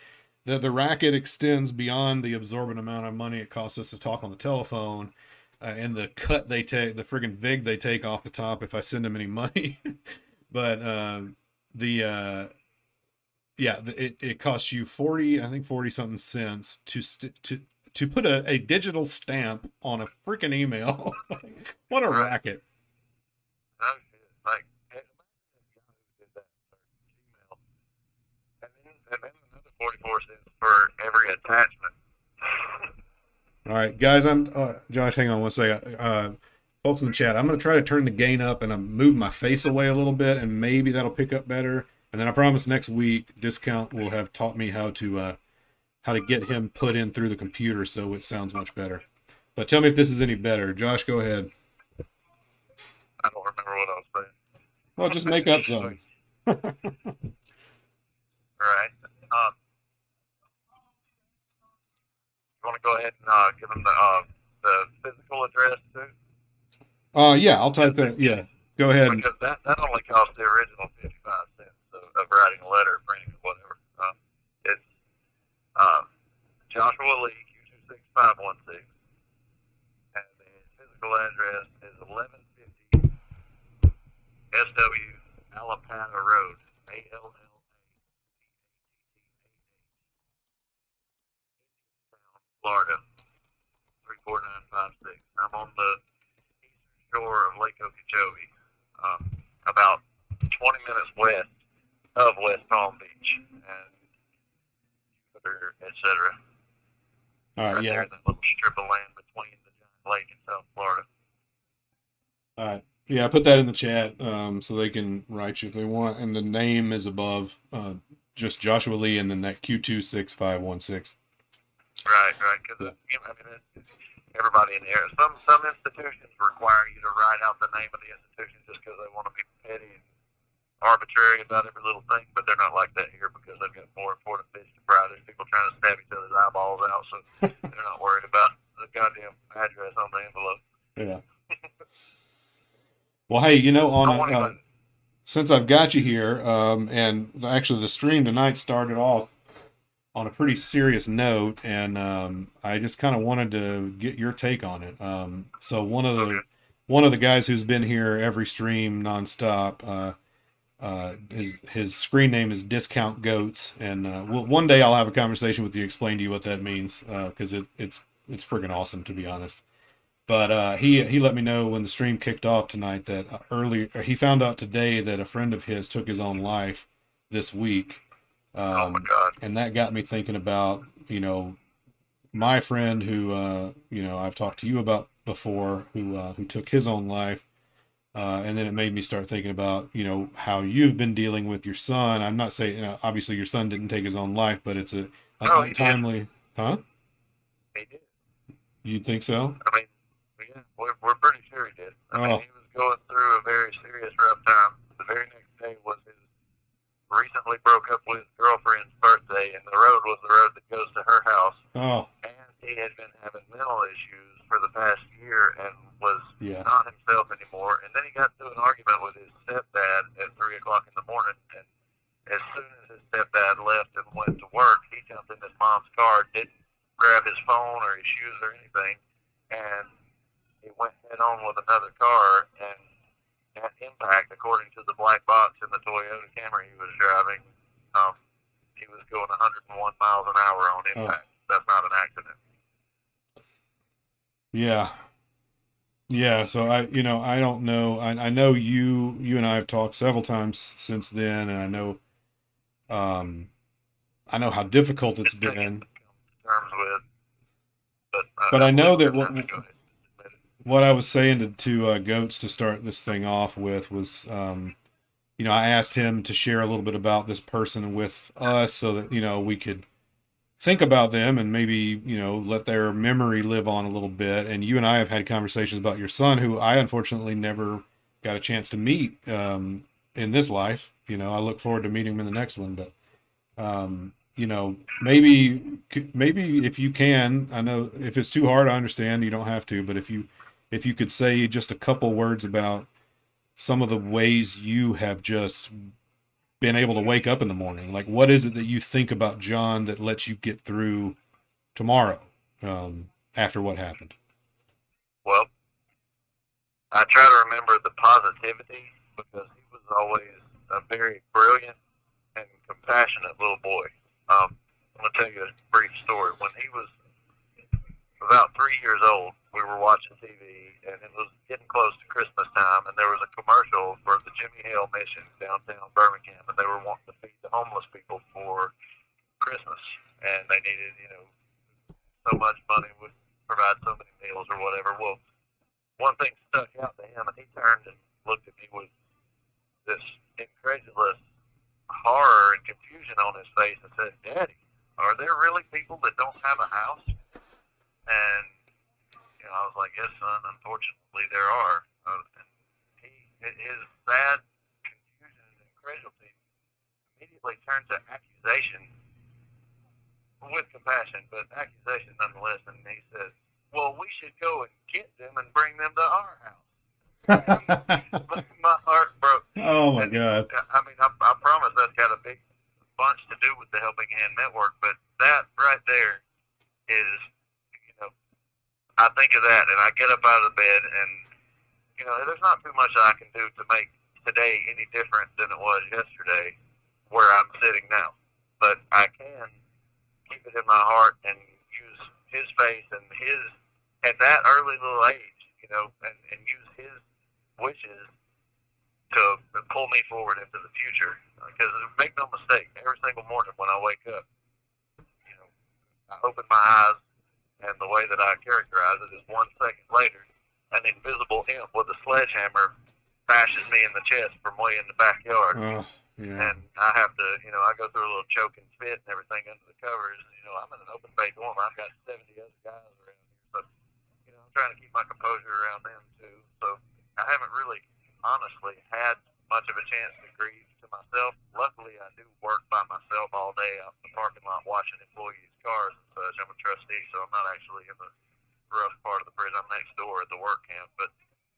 the racket extends beyond the absorbent amount of money it costs us to talk on the telephone, and the cut they take, the friggin' vig they take off the top if I send them any money. But it costs you 40 something cents to put a digital stamp on a freaking email. What a racket. Oh, shit. Like, imagine if Yahoo did that for Gmail. And then another 44 cents for every attachment. All right, guys, Josh, hang on one second. Folks in the chat, I'm going to try to turn the gain up and move my face away a little bit, and maybe that'll pick up better. And then I promise next week, Discount will have taught me how to get him put in through the computer so it sounds much better. But tell me if this is any better. Josh, go ahead. I don't remember what I was saying. Well, just make up something. Right. You want to go ahead and give them the physical address too? Yeah, I'll type that. Yeah, go ahead. Because that only cost the original 55 cents of writing a letter, printing, or whatever. It's Joshua Lee, Q26516, and the physical address is 1150 SW Alapata Road, ALLAPATTA, Florida, 34956. I'm on the eastern shore of Lake Okeechobee, about 20 minutes west of West Palm Beach, and Jupiter, etc. All right, right yeah. there, that little strip of land between the giant lake and South Florida. All right. Yeah, I put that in the chat so they can write you if they want. And the name is above, just Joshua Lee, and then that Q26516. Right, because everybody in the area. Some institutions require you to write out the name of the institution just because they want to be petty and arbitrary about every little thing, but they're not like that here because they've got more important fish to fry. There's people trying to stab each other's eyeballs out, so they're not worried about the goddamn address on the envelope. Yeah. Well, hey, since I've got you here, and actually the stream tonight started off on a pretty serious note, and I just kind of wanted to get your take on it. So one of the guys who's been here every stream nonstop, his screen name is Discount Goats, and one day I'll have a conversation with you, explain to you what that means, because it's friggin' awesome, to be honest. But he let me know when the stream kicked off tonight that he found out today that a friend of his took his own life this week. Oh my God. And that got me thinking about, my friend who, I've talked to you about before, who took his own life. And then it made me start thinking about, how you've been dealing with your son. I'm not saying, obviously your son didn't take his own life, but it's a timely, huh? He did. You think so? I mean, yeah, we're pretty sure he did. I mean, he was going through a very serious rough time. The very next day was his recently broke up with his girlfriend's birthday, and the road was the road that goes to her house. Oh. And he had been having mental issues for the past year and was not himself anymore. And then he got into an argument with his stepdad at 3 o'clock in the morning, and as soon as his stepdad left and went to work, he jumped in his mom's car, didn't grab his phone or his shoes or anything, and he went head on with another car, and that impact, according to the black box in the Toyota Camry he was driving, he was going 101 miles an hour on impact. That's not an accident. Yeah. Yeah, so I don't know. I know you and I have talked several times since then, and I know how difficult it's been. Terms with, but I know that what I was saying to Goats to start this thing off with was, I asked him to share a little bit about this person with us so that, we could think about them and maybe, let their memory live on a little bit. And you and I have had conversations about your son, who I unfortunately never got a chance to meet. in this life. You know, I look forward to meeting him in the next one. But you know, maybe if you can, I know if it's too hard, I understand. You don't have to, but if you could say just a couple words about some of the ways you have just been able to wake up in the morning, like what is it that you think about John that lets you get through tomorrow after what happened? Well, I try to remember the positivity because he was always a very brilliant and compassionate little boy. I'm going to tell you a brief story. When he was about 3 years old, we were watching TV, and it was getting close to Christmas time, and there was a commercial for the Jimmy Hale Mission downtown Birmingham, and they were wanting to feed the homeless people for Christmas, and they needed, so much money would provide so many meals or whatever. Well, one thing stuck out to him, and he turned and looked at me with this incredulous horror and confusion on his face and said, "Daddy, are there really people that don't have a house?" And I was like, "Yes, son. Unfortunately, there are." His sad confusion and incredulity immediately turned to accusation, with compassion, but accusation nonetheless. And he says, "Well, we should go and get them and bring them to our house." My heart broke. Oh my God! I mean, I promise that's got a big bunch to do with the Helping Hand Network, but that right there is, I think of that, and I get up out of the bed, and there's not too much I can do to make today any different than it was yesterday, where I'm sitting now. But I can keep it in my heart and use his faith and his, at that early little age, and use his wishes to pull me forward into the future. Because make no mistake, every single morning when I wake up, I open my eyes, and the way that I characterize it is 1 second later, an invisible imp with a sledgehammer bashes me in the chest from way in the backyard. Oh, yeah. And I have to, I go through a little choking fit and everything under the covers. I'm in an open bay dorm. I've got 70 other guys around here. So, I'm trying to keep my composure around them too. So I haven't really, honestly, had much of a chance to grieve to myself. Luckily, I do work by myself all day out in the parking lot washing employees' cars and such. I'm a trustee, so I'm not actually in the rough part of the prison. I'm next door at the work camp. But,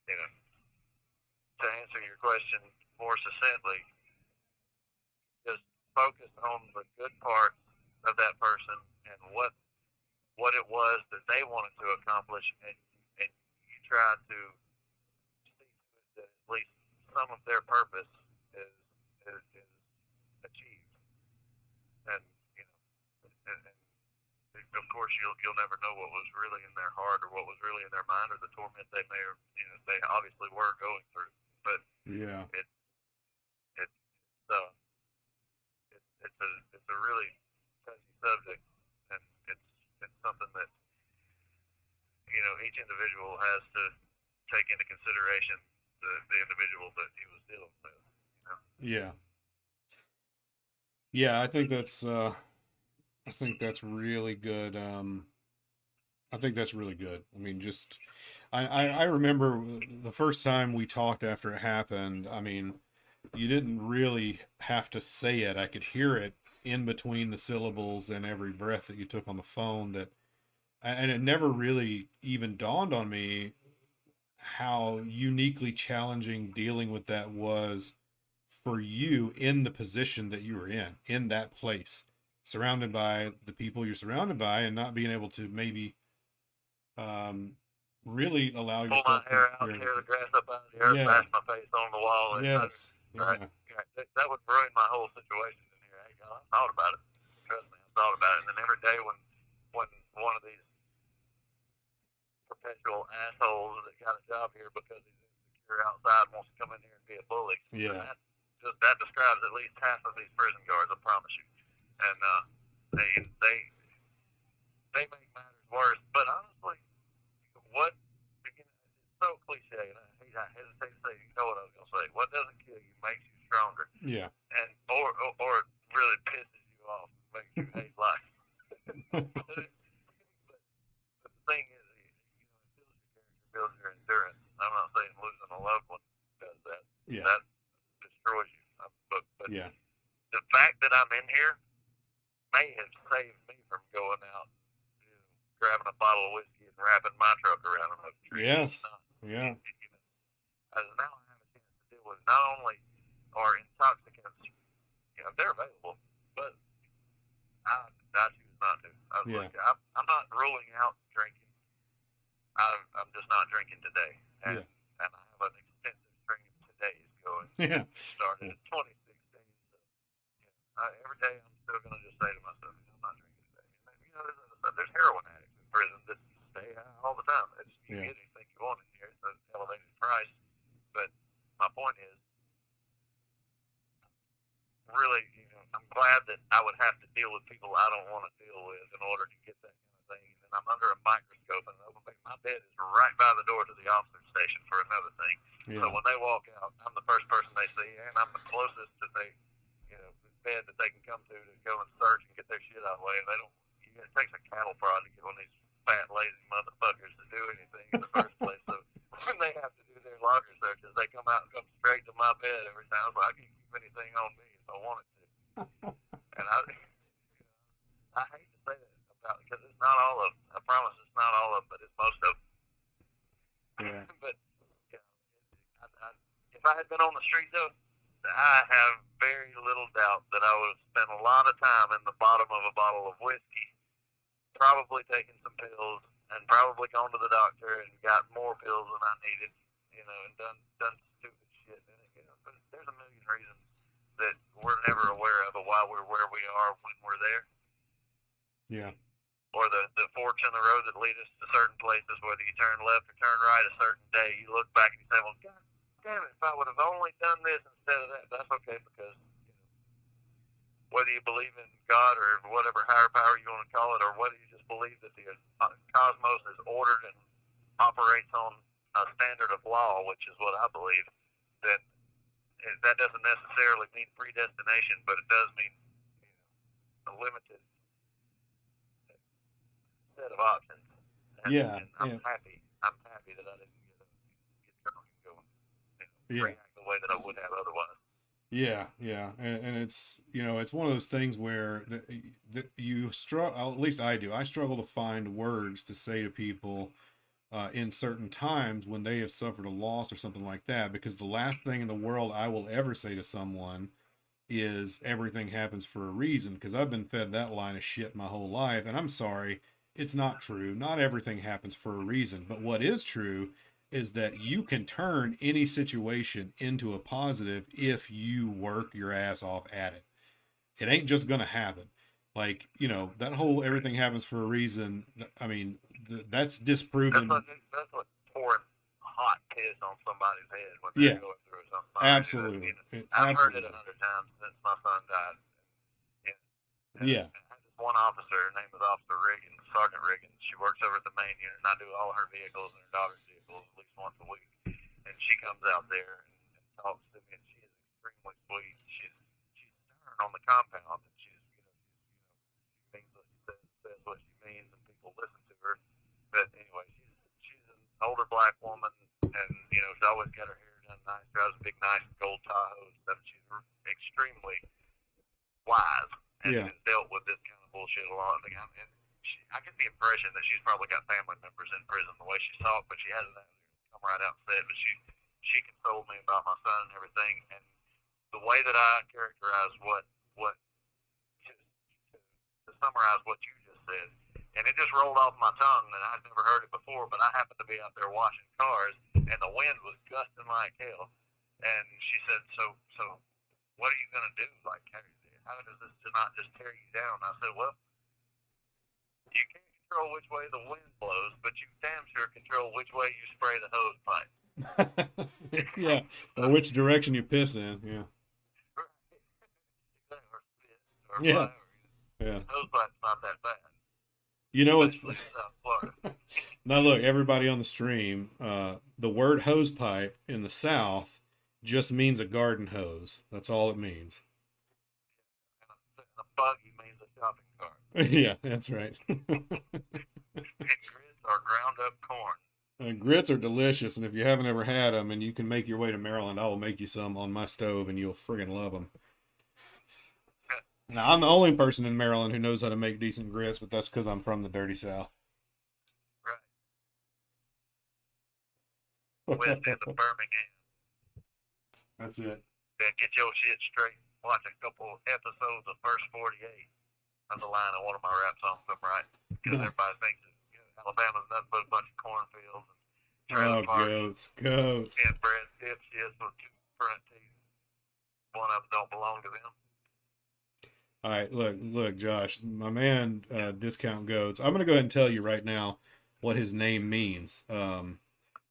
to answer your question more succinctly, just focus on the good parts of that person and what it was that they wanted to accomplish, and you try to see to it that at least some of their purpose is achieved. And of course you'll never know what was really in their heart or what was really in their mind or the torment they may or they obviously were going through. But Yeah. It's a really touchy subject, and it's something that each individual has to take into consideration the individual that he was dealing with. Yeah. Yeah, I think that's really good. I think that's really good. I mean, just I remember the first time we talked after it happened. I mean, you didn't really have to say it. I could hear it in between the syllables and every breath that you took on the phone, and it never really even dawned on me how uniquely challenging dealing with that was for you in the position that you were in that place, surrounded by the people you're surrounded by, and not being able to maybe really allow pull yourself my hair out, tear the grass up out of the earth, bash my face on the wall. Yes. Right. That would ruin my whole situation in here. I thought about it. Trust me, I thought about it. And then every day when one of these perpetual assholes that got a job here because he's insecure outside wants to come in here and be a bully. Yeah. That describes at least half of these prison guards, I promise you. And they make matters worse. But honestly, it's so cliche, and I hesitate to say, you know what I was going to say. What doesn't kill you makes you stronger. Yeah. And or it really pisses you off, makes you hate life. but the thing is, it builds your character, builds your endurance. I'm not saying losing a loved one does that. Yeah. That destroys I'm in here may have saved me from going out, grabbing a bottle of whiskey and wrapping my truck around an oak tree. Yes. Yeah. As now I have a chance to deal with not only are intoxicants, they're available, but I choose not to. I was like, I'm not ruling out drinking. I'm just not drinking today. And I have an extensive string of todays going. Yeah. Started in 2016. So, every day I'm still going to just say to myself, I'm not drinking today. And, there's heroin addicts in prison that stay high all the time. You get anything you want in here. It's an elevated price. But my point is, really, I'm glad that I would have to deal with people I don't want to deal with in order to get that kind of thing. And then I'm under a microscope, and my bed is right by the door to the officer's station for another thing. Yeah. So when they walk out, I'm the first person they see, and I'm the closest that bed that they can come to go and search and get their shit out of the way. They don't. It takes a cattle prod to get one of these fat, lazy motherfuckers to do anything in the first place. So when they have to do their locker searches, they come out and come straight to my bed every time. So I can't keep anything on me if I wanted to. And I hate to say that about because it's not all of them. I promise it's not all of them, but it's most of them. Yeah. But if I had been on the street though, I have very little doubt that I would have spent a lot of time in the bottom of a bottle of whiskey, probably taken some pills, and probably gone to the doctor and got more pills than I needed, and done stupid shit. And, but there's a million reasons that we're never aware of why we're where we are when we're there. Yeah. Or the forks in the road that lead us to certain places, whether you turn left or turn right a certain day, you look back and you say, well, God damn it, if I would have only done this instead of that, that's okay because, whether you believe in God or whatever higher power you want to call it, or whether you just believe that the cosmos is ordered and operates on a standard of law, which is what I believe, that doesn't necessarily mean predestination, but it does mean a limited set of options. And I'm happy that I didn't get drunk and go react the way that I would have otherwise. Yeah, and it's it's one of those things where you struggle. At least I do. I struggle to find words to say to people in certain times when they have suffered a loss or something like that, because the last thing in the world I will ever say to someone is everything happens for a reason, because I've been fed that line of shit my whole life, and I'm sorry, it's not true. Not everything happens for a reason, but what is true is that you can turn any situation into a positive if you work your ass off at it. It ain't just gonna happen. Like, that whole everything happens for a reason, I mean, that's disproven. That's what pouring hot piss on somebody's head when they're going through something. Absolutely. I've heard it 100 times since my son died. Yeah. I had this one officer, her name is Officer Riggins, Sergeant Riggins. She works over at the main unit, and I do all her vehicles and her daughter's vehicles at least once a week. And she comes out there and talks to me, and she is extremely sweet. She's stern on the compound, and she means what she says what she means, and people listen to her. But anyway, she's an older black woman, and she's always got her hair done nice, drives a big nice gold Tahoe and stuff. She's extremely wise and has dealt with this kind of bullshit a lot. And I get the impression that she's probably got family members in prison the way she talked, but she hasn't come right out and said. But she consoled me about my son and everything. And the way that I characterize to summarize what you just said, and it just rolled off my tongue, and I'd never heard it before. But I happened to be out there washing cars, and the wind was gusting like hell. And she said, "So, what are you gonna do? Like, how does this not just tear you down?" I said, "Well, you can't control which way the wind blows, but you damn sure control which way you spray the hose pipe." Yeah, or which direction you piss in. Yeah. Or yeah. Hose pipe's not that bad. It's now look, everybody on the stream. The word hose pipe in the South just means a garden hose. That's all it means. A buggy means a shopping cart. Yeah, that's right. And grits are ground up corn. Grits are delicious, and if you haven't ever had them and you can make your way to Maryland, I will make you some on my stove, and you'll friggin' love them. Now, I'm the only person in Maryland who knows how to make decent grits, but that's because I'm from the dirty South. Right. West end of Birmingham. That's it. Yeah, get your shit straight. Watch a couple episodes of First 48. That's a line on one of my rap songs, if I'm right. Because everybody thinks that, Alabama's nothing but a bunch of cornfields and trailer parks. Goats. Inbred dipshits with two front teeth. One of them don't belong to them. All right, look, Josh, my man, Discount Goats. I'm gonna go ahead and tell you right now what his name means.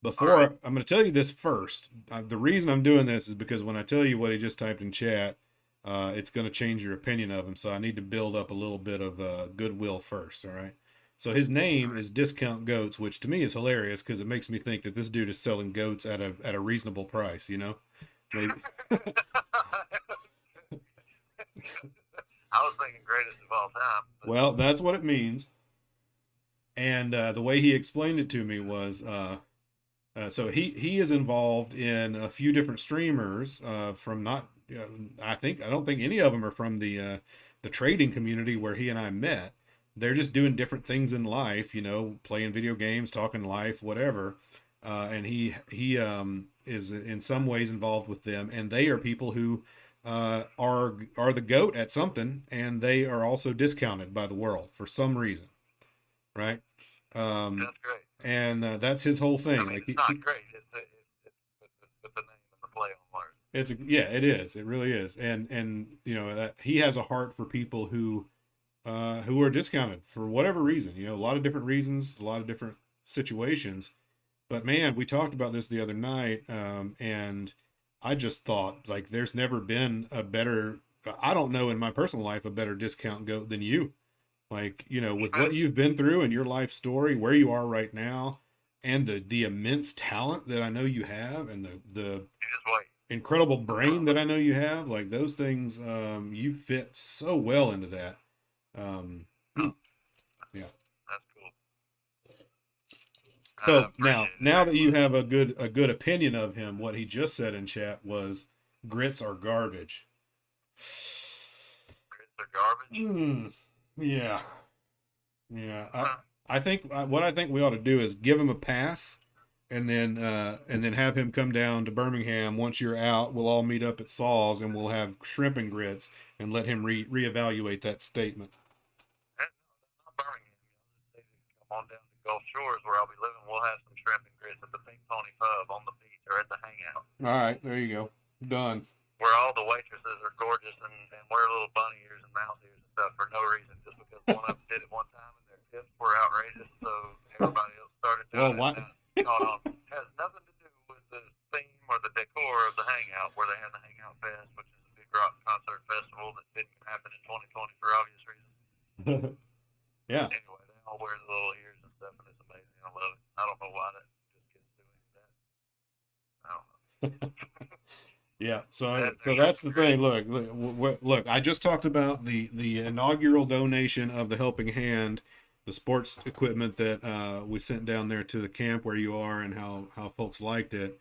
Before right. I'm gonna tell you this first. The reason I'm doing this is because when I tell you what he just typed in chat, it's gonna change your opinion of him. So I need to build up a little bit of goodwill first. All right. So his name is Discount Goats, which to me is hilarious because it makes me think that this dude is selling goats at a reasonable price. You know, maybe. I was thinking greatest of all time. Well, that's what it means. And the way he explained it to me was, so he is involved in a few different streamers from not, I don't think any of them are from the trading community where he and I met. They're just doing different things in life, playing video games, talking life, whatever. And he is in some ways involved with them, and they are people who are the GOAT at something, and they are also discounted by the world for some reason, right? That's great. And that's his whole thing. I mean, it's not great. It's the name and the play on words. It is. It really is. And that he has a heart for people who are discounted for whatever reason. A lot of different reasons, a lot of different situations. But man, we talked about this the other night, and I just thought, like, there's never been a better, I don't know in my personal life, a better discount goat than you. Like, with what you've been through and your life story, where you are right now, and the immense talent that I know you have, and the incredible brain that I know you have, like those things, you fit so well into that. Yeah. That's cool. So now that you have a good opinion of him, what he just said in chat was grits are garbage. Grits are garbage? Yeah. I think what I think we ought to do is give him a pass, and then have him come down to Birmingham. Once you're out, we'll all meet up at Saw's, and we'll have shrimp and grits, and let him reevaluate that statement. That's not Birmingham. Come on down to Gulf Shores where I'll be living. We'll have some shrimp and grits at the Pink Pony Pub on the beach or at the Hangout. All right, there you go. Done. Where all the waitresses are gorgeous and wear little bunny ears and mouse ears and stuff for no reason, just because one of them did it one time and their tips were outrageous, so everybody else started doing it. Caught on. Has nothing to do with the theme or the decor of the Hangout, where they have the Hangout Fest, which is a big rock concert festival that didn't happen in 2020 for obvious reasons. Yeah. Anyway, they all wear the little ears and stuff, and it's amazing. I love it. I don't know why that just gets doing that. I don't know. Yeah, so that's the thing. Look. I just talked about the inaugural donation of the Helping Hand, the sports equipment that we sent down there to the camp where you are, and how folks liked it.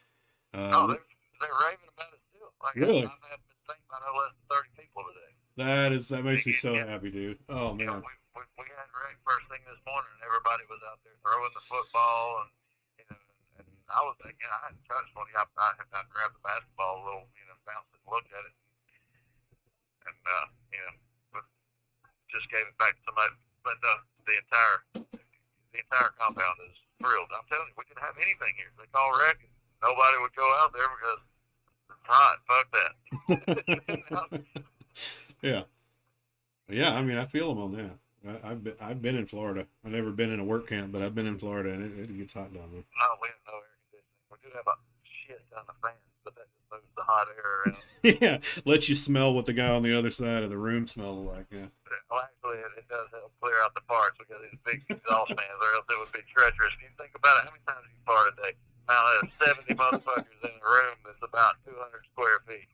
They're raving about it still. Really? I've been thinking about no less than 30 people today. That makes me so happy, dude. Oh man. We had rec first thing this morning, and everybody was out there throwing the football, and I was thinking I hadn't touched one. I grabbed the basketball a little, bounced it and looked at it, and just gave it back to somebody. But the entire compound is thrilled. I'm telling you, we could have anything here. They call rec, and nobody would go out there because it's hot. Fuck that. Yeah. I mean, I feel them on that. I've been in Florida. I've never been in a work camp, but I've been in Florida, and it gets hot down there. No, we have no air conditioning. We do have a shit ton of fans, but that just moves the hot air around. Yeah, lets you smell what the guy on the other side of the room smells like. Yeah. Well, actually, it does help clear out the parts because these big exhaust fans, or else it would be treacherous. If you think about it, how many times you fart a day? Now there's 70 motherfuckers in a room that's about 200 square feet.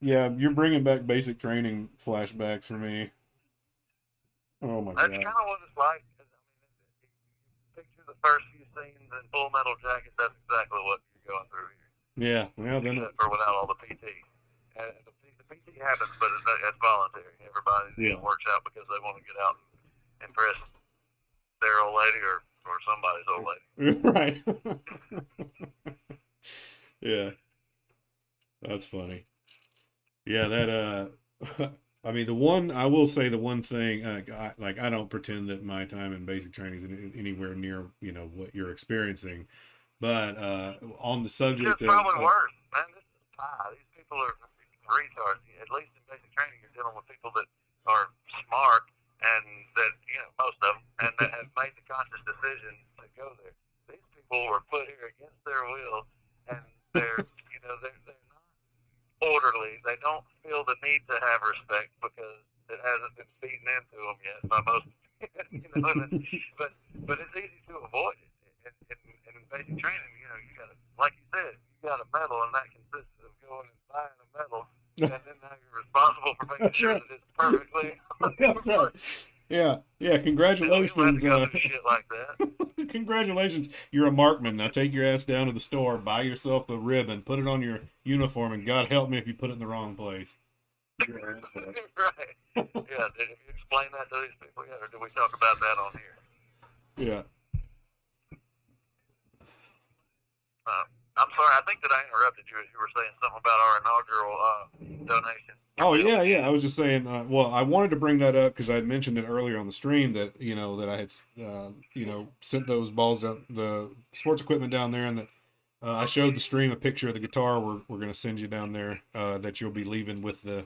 Yeah, you're bringing back basic training flashbacks for me. Oh my god. That's kind of what it's like. I mean, picture the first few scenes in Full Metal Jacket. That's exactly what you're going through here. Yeah, well then. Except for without all the PT. And the PT happens, but it's voluntary. Everybody Yeah. works out because they want to get out and impress their old lady or somebody's old lady. Right. Yeah, that's funny. Yeah, that I mean, I will say the one thing, I don't pretend that my time in basic training is anywhere near, what you're experiencing, but on the It's subject probably of worse, man. This is pie. These people are retards. At least in basic training, you're dealing with people that are smart and that, most of them, and that have made the conscious decision to go there. These people were put here against their will, and they're, they're not orderly. They don't feel the need to have respect because it hasn't been beaten into them yet by most. But it's easy to avoid it. In basic training, you got to, like you said, you got a medal, and that consists of going and buying a medal, and then now you're responsible for making That's sure right. that it's perfectly. That's right. Yeah, congratulations. You don't have to go through shit like that. Congratulations. You're a markman. Now take your ass down to the store, buy yourself a ribbon, put it on your uniform, and God help me if you put it in the wrong place. Right. Yeah, did you explain that to these people yet, or did we talk about that on here? Yeah. I'm sorry, I think that I interrupted you as you were saying something about our inaugural donation. Oh yeah. I was just saying. Well, I wanted to bring that up because I had mentioned it earlier on the stream that that I had sent those balls out, the sports equipment down there, and that I showed the stream a picture of the guitar. We're going to send you down there. That you'll be leaving with the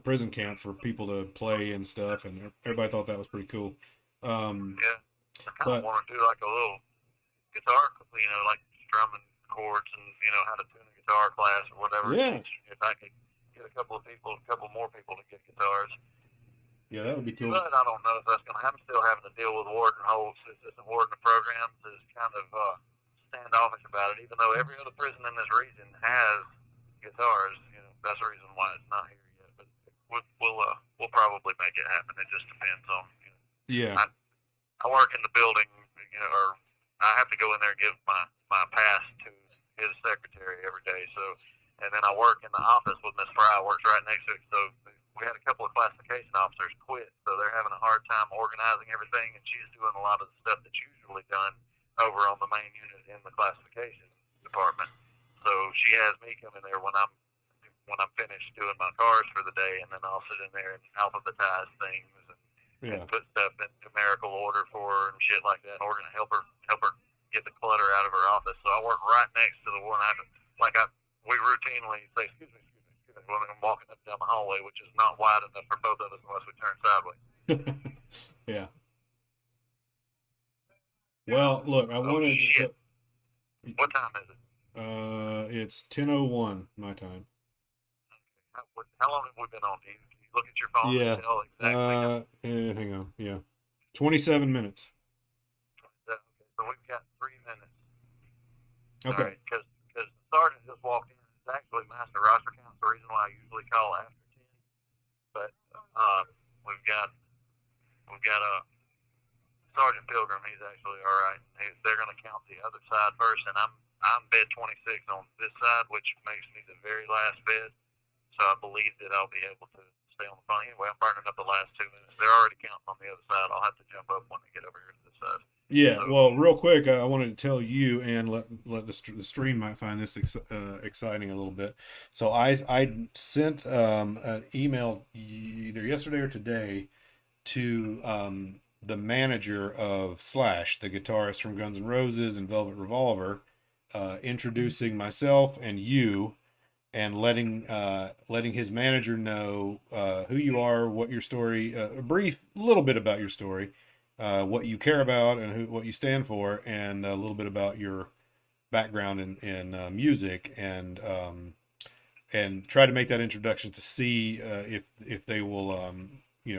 prison camp for people to play and stuff, and everybody thought that was pretty cool. Yeah, I kind of want to do like a little guitar, like strumming chords and how to tune a guitar class or whatever. Yeah. If I could get a couple more people to get guitars. Yeah, that would be cool. But I don't know if that's going to happen. Still having to deal with Warden Holtz, assistant warden of programs, is kind of standoffish about it. Even though every other prison in this region has guitars, that's the reason why it's not here yet. But we'll probably make it happen. It just depends on. Yeah. I work in the building, or I have to go in there and give my pass to his secretary every day. So, and then I work in the office with Miss Fry, works right next to it. So we had a couple of classification officers quit, so they're having a hard time organizing everything, and she's doing a lot of the stuff that's usually done over on the main unit in the classification department. So she has me come in there when I'm finished doing my cars for the day, and then I'll sit in there and alphabetize things and put stuff in numerical order for her and shit like that. Or gonna help her get the clutter out of her office. So I work right next to the one we routinely say, excuse me, when I'm walking up down the hallway, which is not wide enough for both of us unless we turn sideways. Yeah. Well, look, I wanted to. What time is it? It's 10:01 my time. How long have we been on? Can you look at your phone? Yeah. And tell exactly? Hang on. Yeah. 27 minutes. Okay, so we've got 3 minutes. Okay. All right, because the sergeant just walked in. It's actually master roster count. The reason why I usually call after 10. But we've got a Sergeant Pilgrim. He's actually all right. They're going to count the other side first, and I'm bed 26 on this side, which makes me the very last bed. So I believe that I'll be able to stay on the phone. Anyway, I'm burning up the last 2 minutes. They're already counting on the other side. I'll have to jump up when they get over here to this side. Yeah, well, real quick, I wanted to tell you and let the stream might find this exciting a little bit. So I sent an email either yesterday or today to the manager of Slash, the guitarist from Guns N' Roses and Velvet Revolver, introducing myself and you, and letting his manager know who you are, what your story, a brief little bit about your story, what you care about and what you stand for, and a little bit about your background in music, and try to make that introduction to see if they will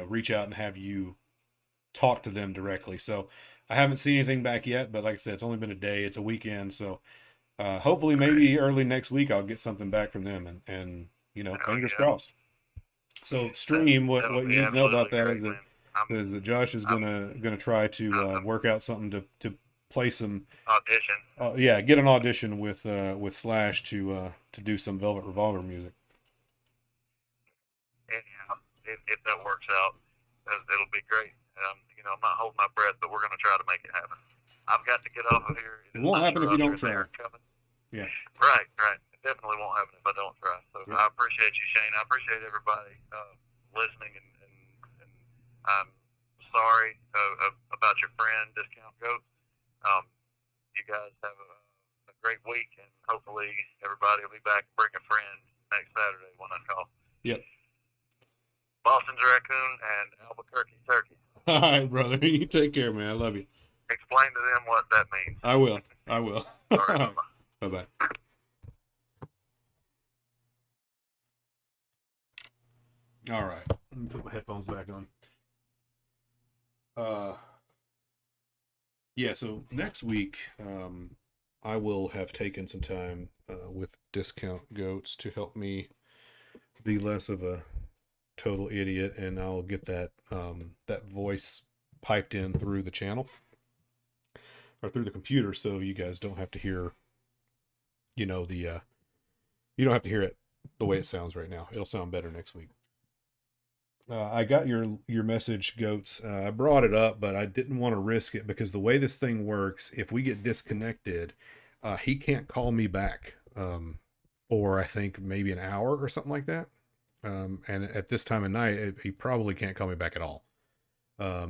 reach out and have you talk to them directly. So I haven't seen anything back yet, but like I said, it's only been a day, it's a weekend, so hopefully maybe early next week I'll get something back from them, and fingers crossed. So stream, what you need to know about that is that Josh is gonna try to work out something to play some audition. Get an audition with Slash to do some Velvet Revolver music. if that works out, it'll be great. You know, I'm not holding my breath, but we're going to try to make it happen. I've got to get off of here. It won't happen if you don't try. Yeah. Right. It definitely won't happen if I don't try. So yeah. I appreciate you, Shane. I appreciate everybody listening, and I'm sorry about your friend, Discount Goat. You guys have a great week, and hopefully everybody will be back and bring a friend next Saturday when I call. Yep. Boston's Raccoon and Albuquerque Turkey. All right, brother. You take care, man. I love you. Explain to them what that means. I will. All right, bye-bye. Bye-bye. All right. Let me put my headphones back on. Yeah, so next week, I will have taken some time with Discount Goats to help me be less of a total idiot, and I'll get that that voice piped in through the channel or through the computer, so you guys don't have to hear, you know, you don't have to hear it the way it sounds right now. It'll sound better next week. I got your message, Goats. I brought it up, but I didn't want to risk it because the way this thing works, if we get disconnected, he can't call me back for I think maybe an hour or something like that. And at this time of night, he probably can't call me back at all.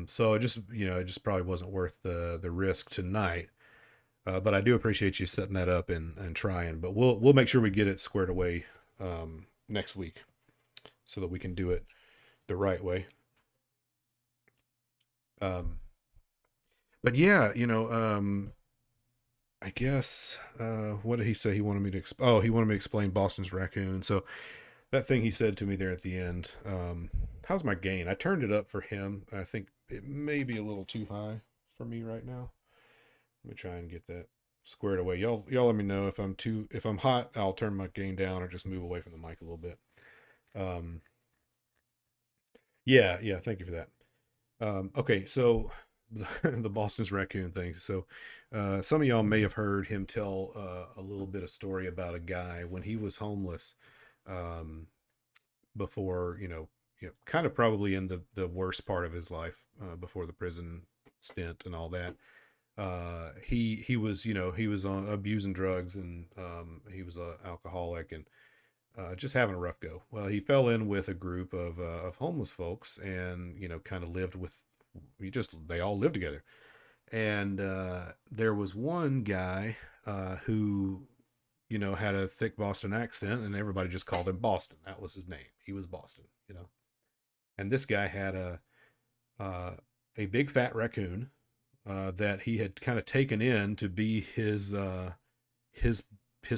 So it just probably wasn't worth the risk tonight. But I do appreciate you setting that up and trying. But we'll make sure we get it squared away next week so that we can do it the right way. But yeah, I guess what did he say he wanted me to he wanted me to explain Boston's Raccoon. So that thing he said to me there at the end, how's my gain? I turned it up for him. I think it may be a little too high for me right now. Let me try and get that squared away. Y'all let me know if I'm hot, I'll turn my gain down or just move away from the mic a little bit. Yeah, thank you for that. Okay, so the Boston's Raccoon thing. So some of y'all may have heard him tell a little bit of story about a guy when he was homeless before, kind of probably in the worst part of his life, before the prison stint and all that. He was on abusing drugs, and he was an alcoholic and just having a rough go. Well, he fell in with a group of homeless folks, and kind of lived with. They all lived together, and there was one guy who had a thick Boston accent, and everybody just called him Boston. That was his name. He was Boston, And this guy had a big fat raccoon that he had kind of taken in to be his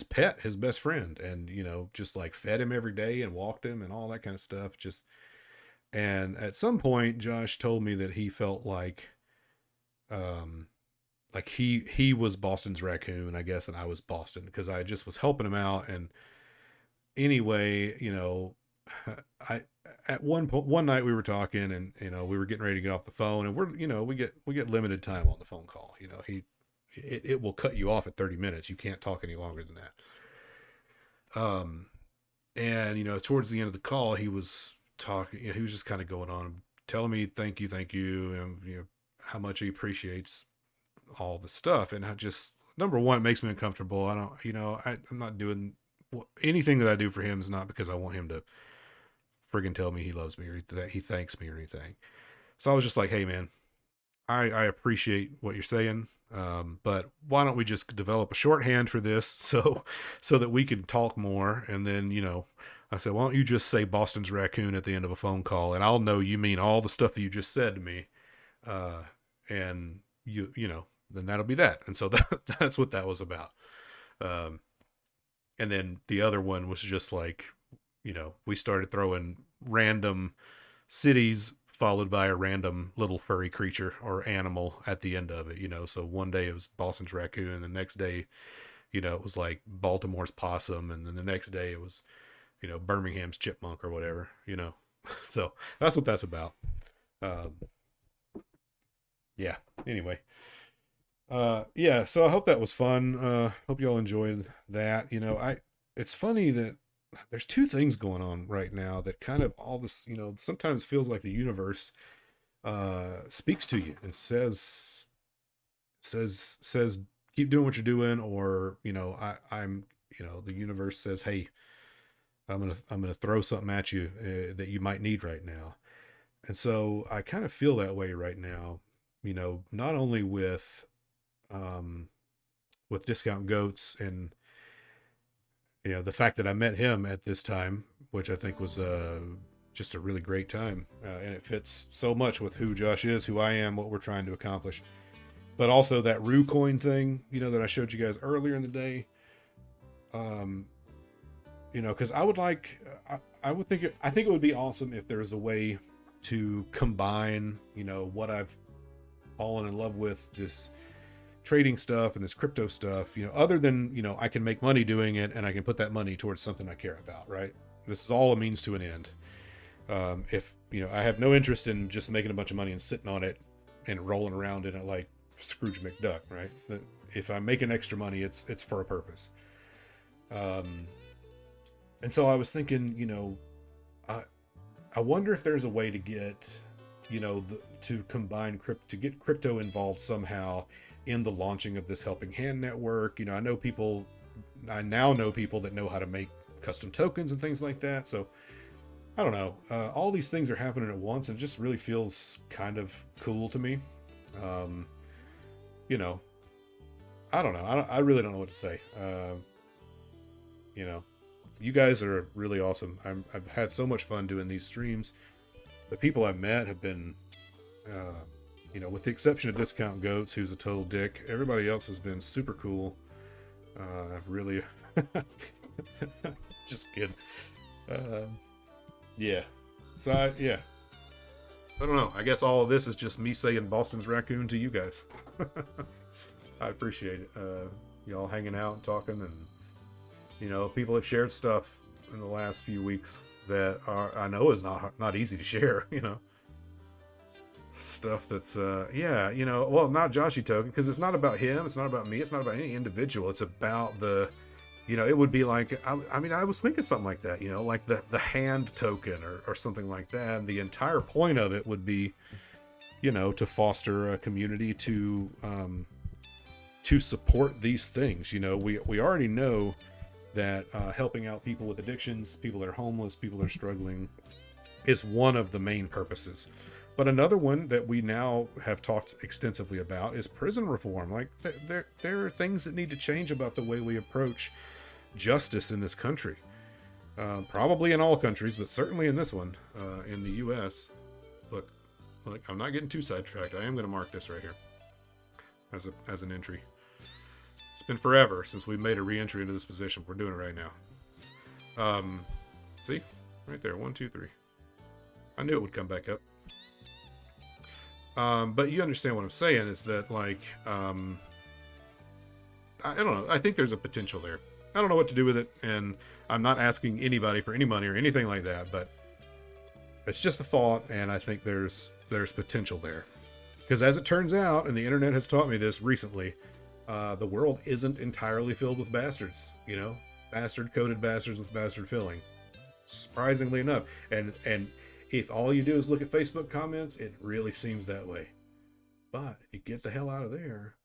pet, his best friend, and just like fed him every day and walked him and all that kind of stuff. And at some point, Josh told me that he felt like he was Boston's Raccoon, I guess, and I was Boston because I just was helping him out. And anyway, at one night we were talking, and we were getting ready to get off the phone, and we get limited time on the phone call. It will cut you off at 30 minutes. You can't talk any longer than that. And towards the end of the call, he was talking. He was just kind of going on, telling me thank you, and how much he appreciates all the stuff. And I just, number one, it makes me uncomfortable. I don't, I'm not doing anything that I do for him is not because I want him to friggin' tell me he loves me or that he thanks me or anything. So I was just like, hey man, I appreciate what you're saying. But why don't we just develop a shorthand for this so that we can talk more? And then, I said, why don't you just say Boston's Raccoon at the end of a phone call, and I'll know you mean all the stuff that you just said to me. And then that'll be that. And so that's what that was about. And then the other one was just like, we started throwing random cities followed by a random little furry creature or animal at the end of it, So one day it was Boston's Raccoon, and the next day, it was like Baltimore's Possum, and then the next day it was, Birmingham's Chipmunk or whatever, So that's what that's about. Yeah. Anyway. Yeah. So I hope that was fun. Hope y'all enjoyed that. It's funny that there's two things going on right now that kind of all this, you know, sometimes feels like the universe speaks to you and says keep doing what you're doing, or you know, I'm you know, the universe says, hey, I'm gonna throw something at you that you might need right now. And so I kind of feel that way right now, you know, not only with Discount Goats, and you know, the fact that I met him at this time, which I think was just a really great time, and it fits so much with who Josh is, who I am, what we're trying to accomplish. But also that Rue coin thing, you know, that I showed you guys earlier in the day. You know, because I would like, I would think, I think it would be awesome if there's a way to combine, you know, what I've fallen in love with, this trading stuff and this crypto stuff, you know, other than, you know, I can make money doing it and I can put that money towards something I care about, right? This is all a means to an end. If, you know, I have no interest in just making a bunch of money and sitting on it and rolling around in it like Scrooge McDuck, right? If I'm making extra money, it's for a purpose. And so I was thinking, you know, I wonder if there's a way to get, you know, to combine to get crypto involved somehow in the launching of this Helping Hand network. You know, I now know people that know how to make custom tokens and things like that. So I don't know, all these things are happening at once, and it just really feels kind of cool to me. You know, I don't know. I really don't know what to say. You know, you guys are really awesome. I've had so much fun doing these streams. The people I've met have been, you know, with the exception of Discount Goats, who's a total dick, everybody else has been super cool. I've really, just kidding. Yeah. So yeah. I don't know. I guess all of this is just me saying Boston's raccoon to you guys. I appreciate it. Y'all hanging out and talking, and you know, people have shared stuff in the last few weeks that I know is not easy to share. You know, stuff that's yeah, you know, well, not Joshy token, because it's not about him, it's not about me, it's not about any individual. It's about the, you know, it would be like, I mean, I was thinking something like that, you know, like the hand token or something like that. And the entire point of it would be, you know, to foster a community to support these things. You know, we already know that helping out people with addictions, people that are homeless, people that are struggling, is one of the main purposes. But another one that we now have talked extensively about is prison reform. Like, there are things that need to change about the way we approach justice in this country. Probably in all countries, but certainly in this one, in the U.S. Look, I'm not getting too sidetracked. I am going to mark this right here as an entry. It's been forever since we made a re-entry into this position. We're doing it right now. See? Right there. 1, 2, 3. I knew it would come back up. But you understand what I'm saying, is that, like, I don't know. I think there's a potential there. I don't know what to do with it, and I'm not asking anybody for any money or anything like that, but it's just a thought, and I think there's potential there. Because as it turns out, and the internet has taught me this recently, the world isn't entirely filled with bastards, you know? Bastard-coated bastards with bastard filling. Surprisingly enough. And if all you do is look at Facebook comments, it really seems that way. But if you get the hell out of there,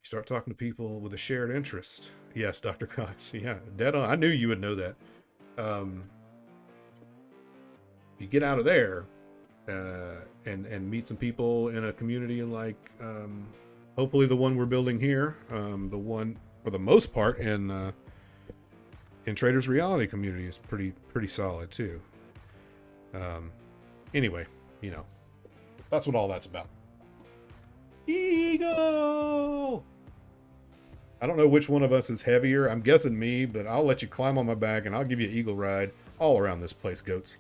you start talking to people with a shared interest. Yes, Dr. Cox. Yeah, dead on. I knew you would know that. You get out of there and meet some people in a community like, hopefully the one we're building here, the one for the most part in Traders Reality community is pretty solid too. Anyway, you know, that's what all that's about. Eagle! I don't know which one of us is heavier. I'm guessing me, but I'll let you climb on my back and I'll give you an eagle ride all around this place, goats.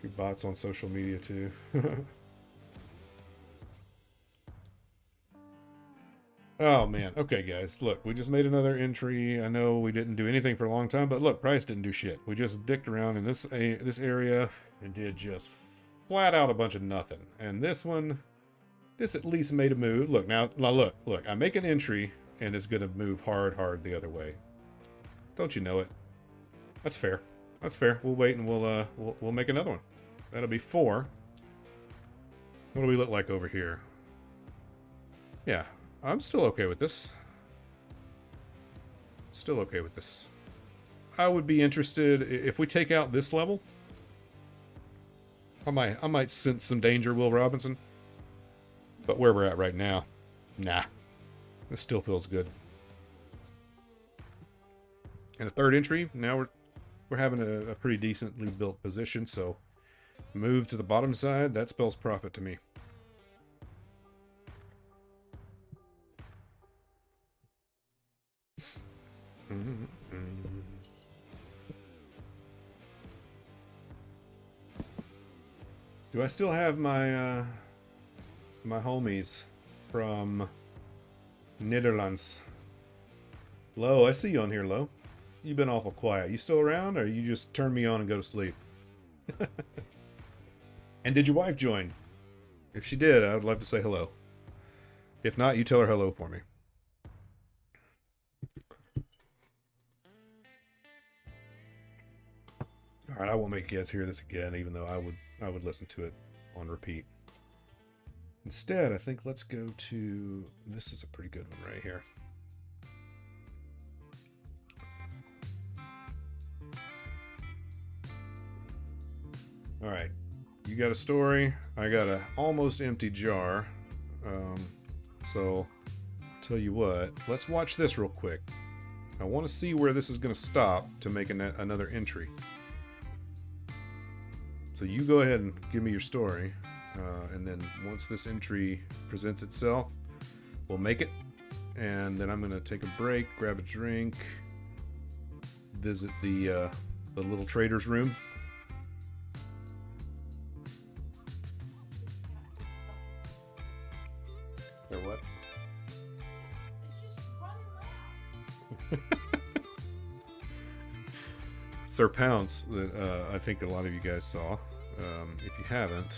Your bots on social media too. Oh man. Okay, guys. Look, we just made another entry. I know we didn't do anything for a long time, but look, price didn't do shit. We just dicked around in this area and did just flat out a bunch of nothing. And this one, This at least made a move. Look, now look. I make an entry, and it's going to move hard the other way. Don't you know it? That's fair. That's fair. We'll wait, and we'll make another one. That'll be 4. What do we look like over here? Yeah, I'm still okay with this. Still okay with this. I would be interested if we take out this level. I might sense some danger, Will Robinson. But where we're at right now, nah. This still feels good. And a 3rd entry, now we're having a pretty decently built position, so move to the bottom side, that spells profit to me. Do I still have my my homies from Netherlands? Lo, I see you on here, Lo. You've been awful quiet. You still around, or you just turn me on and go to sleep? And did your wife join? If she did, I would love to say hello. If not, you tell her hello for me. Alright, I won't make you guys hear this again, even though I would listen to it on repeat. Instead, I think let's go to... This is a pretty good one right here. Alright, you got a story. I got an almost empty jar. So, tell you what, let's watch this real quick. I want to see where this is going to stop to make another entry. So you go ahead and give me your story, and then once this entry presents itself, we'll make it, and then I'm going to take a break, grab a drink, visit the little trader's room. Or what? Sir Pounce, that I think a lot of you guys saw. If you haven't,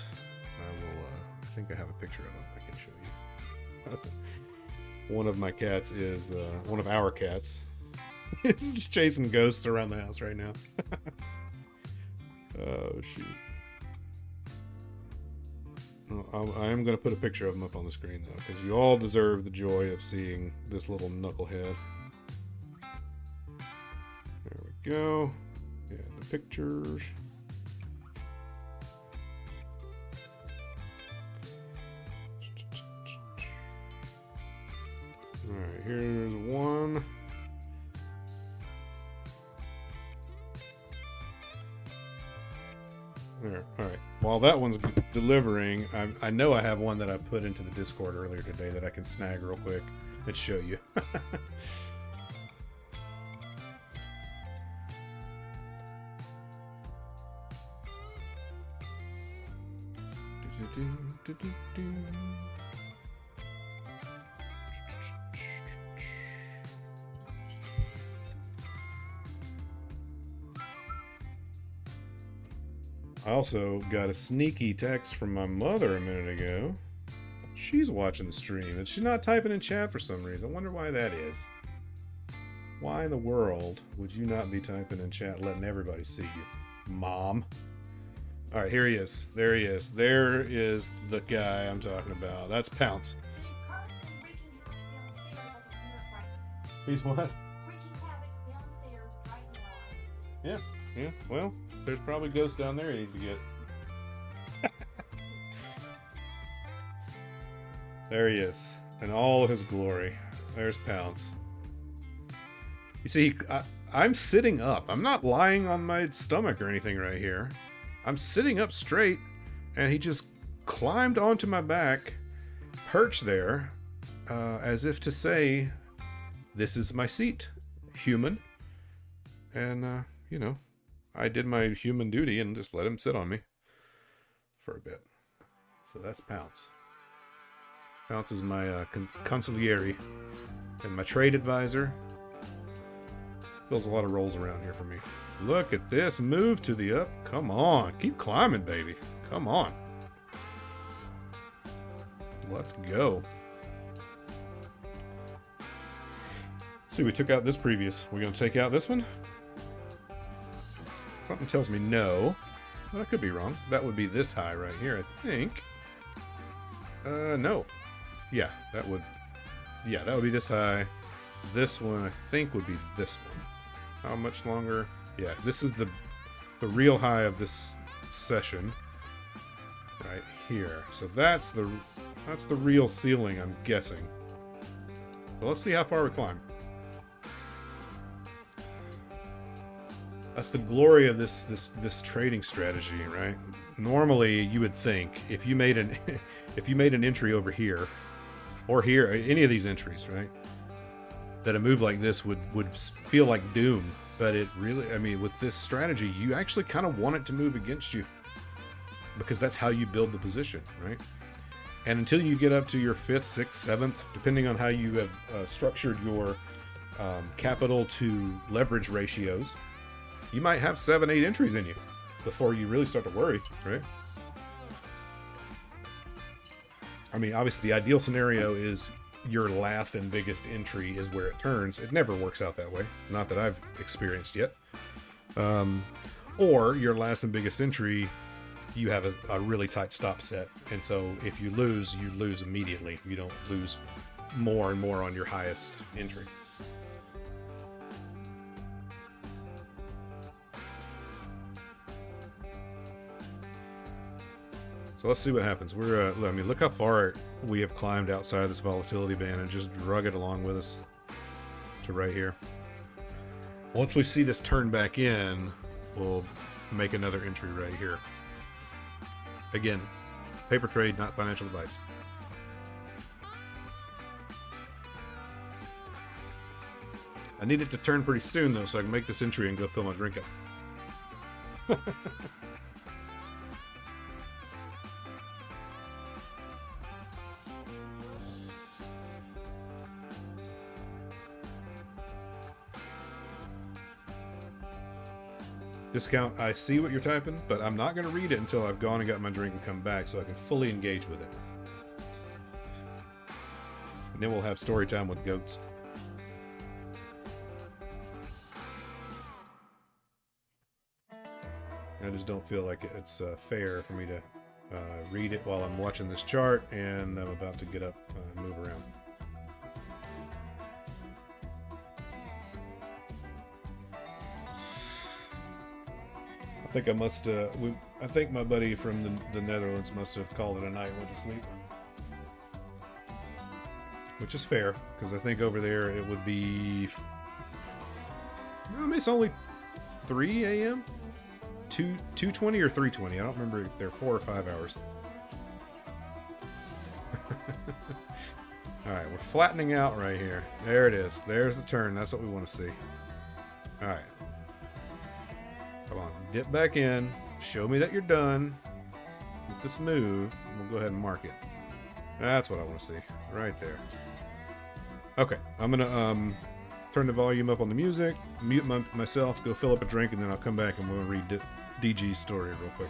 I will. I think I have a picture of him. I can show you. One of my cats is one of our cats. It's just chasing ghosts around the house right now. Oh shoot! I am going to put a picture of him up on the screen though, because you all deserve the joy of seeing this little knucklehead. There we go. Yeah, the pictures. Alright, here's one. There, alright. While that one's delivering, I know I have one that I put into the Discord earlier today that I can snag real quick and show you. I also got a sneaky text from my mother a minute ago. She's watching the stream, and she's not typing in chat for some reason. I wonder why that is. Why in the world would you not be typing in chat, letting everybody see you, Mom? All right, here he is. There he is. There is the guy I'm talking about. That's Pounce. He's what? Yeah, yeah. Well, there's probably ghosts down there he needs to get. There he is, in all of his glory. There's Pounce. You see, I'm sitting up. I'm not lying on my stomach or anything right here. I'm sitting up straight, and he just climbed onto my back, perched there, as if to say, this is my seat, human. And, you know, I did my human duty and just let him sit on me for a bit. So that's Pounce. Pounce is my consigliere and my trade advisor. Fills a lot of roles around here for me. Look at this. Move to the up. Come on. Keep climbing, baby. Come on. let's go. See, we took out this previous. We're going to take out this one? Something tells me no, but I could be wrong. That would be this high right here, I think. No. Yeah, that would be this high. This one, I think, would be this one. How much longer? Yeah, this is the real high of this session. Right here. So that's the real ceiling, I'm guessing. So let's see how far we climb. That's the glory of this trading strategy, right? Normally, you would think if you made an entry over here, or here, any of these entries, right, that a move like this would feel like doom. But it really, I mean, with this strategy, you actually kind of want it to move against you, because that's how you build the position, right? And until you get up to your 5th, 6th, 7th, depending on how you have structured your capital to leverage ratios, you might have 7, 8 entries in you before you really start to worry, right? I mean, obviously the ideal scenario is your last and biggest entry is where it turns. It never works out that way. Not that I've experienced yet. Or your last and biggest entry, you have a really tight stop set. And so if you lose immediately. You don't lose more and more on your highest entry. So let's see what happens. We're, I mean, look how far we have climbed outside of this volatility band and just drug it along with us to right here. Once we see this turn back in, we'll make another entry right here. Again, paper trade, not financial advice. I need it to turn pretty soon, though, so I can make this entry and go fill my drink up. Discount, I see what you're typing, but I'm not going to read it until I've gone and got my drink and come back so I can fully engage with it. And then we'll have story time with goats. I just don't feel like it's fair for me to read it while I'm watching this chart and I'm about to get up and move around. I think I must. I think my buddy from the Netherlands must have called it a night and went to sleep, which is fair because I think over there it would be. I mean, it's only 3 a.m. 2:20 or 3:20. I don't remember if they're 4 or 5 hours. All right, we're flattening out right here. There it is. There's the turn. That's what we want to see. All right. Come on, dip back in. Show me that you're done with this move. And we'll go ahead and mark it. That's what I want to see. Right there. Okay, I'm going to turn the volume up on the music, mute myself, go fill up a drink, and then I'll come back and we'll read DG's story real quick.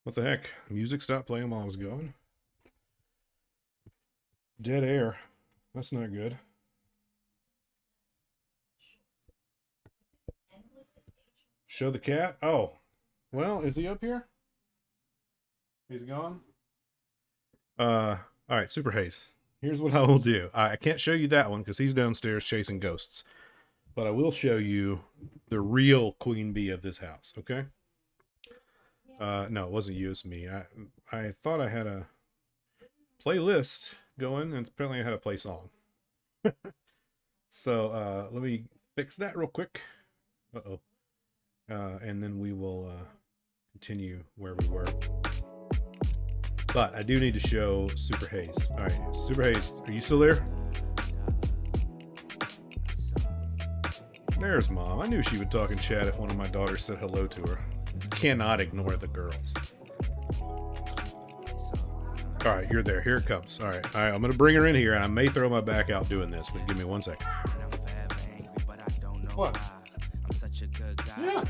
What the heck? Music stopped playing while I was going? Dead air. That's not good. Show the cat? Oh. Well, is he up here? He's gone? Alright, Super Haze. Here's what I will do. I can't show you that one because he's downstairs chasing ghosts. But I will show you the real queen bee of this house, okay? No, it wasn't you, it's me. I thought I had a playlist going, and apparently I had a play song. So, let me fix that real quick. Uh-oh. And then we will continue where we were. But I do need to show Super Haze. Alright, Super Haze, are you still there? There's Mom. I knew she would talk in chat if one of my daughters said hello to her. Cannot ignore the girls. Alright, you're there. Here it comes. Alright, I'm going to bring her in here, and I may throw my back out doing this, but give me 1 second. What? Yeah.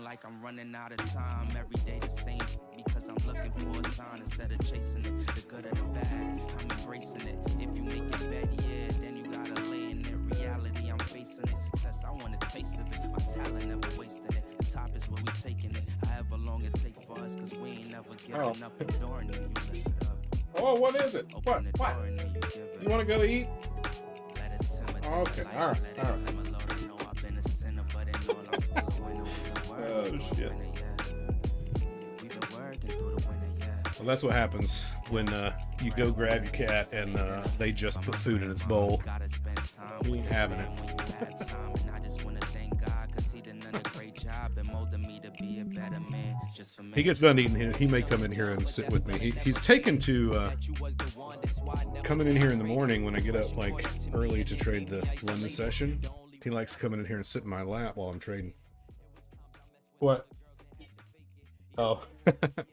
Like I'm running out of time every day the same because I'm looking for a sign instead of chasing it, the good or the bad, I'm embracing it. If you make it bad, yeah, then you gotta lay in it. Reality, I'm facing it. Success, I want a taste of it. My talent, never wasting it. The top is where we taking it. However long it take for us, cause we ain't never giving up. Adoring it, you lift it up. Oh, what is it? What? You want to go eat? Okay, alright. Oh, shit. Well, that's what happens when you go grab your cat and they just put food in its bowl. He ain't having it. He gets done eating. He may come in here and sit with me. He's taken to coming in here in the morning when I get up like early to trade the London session. He likes coming in here and sit in my lap while I'm trading. What? Oh. The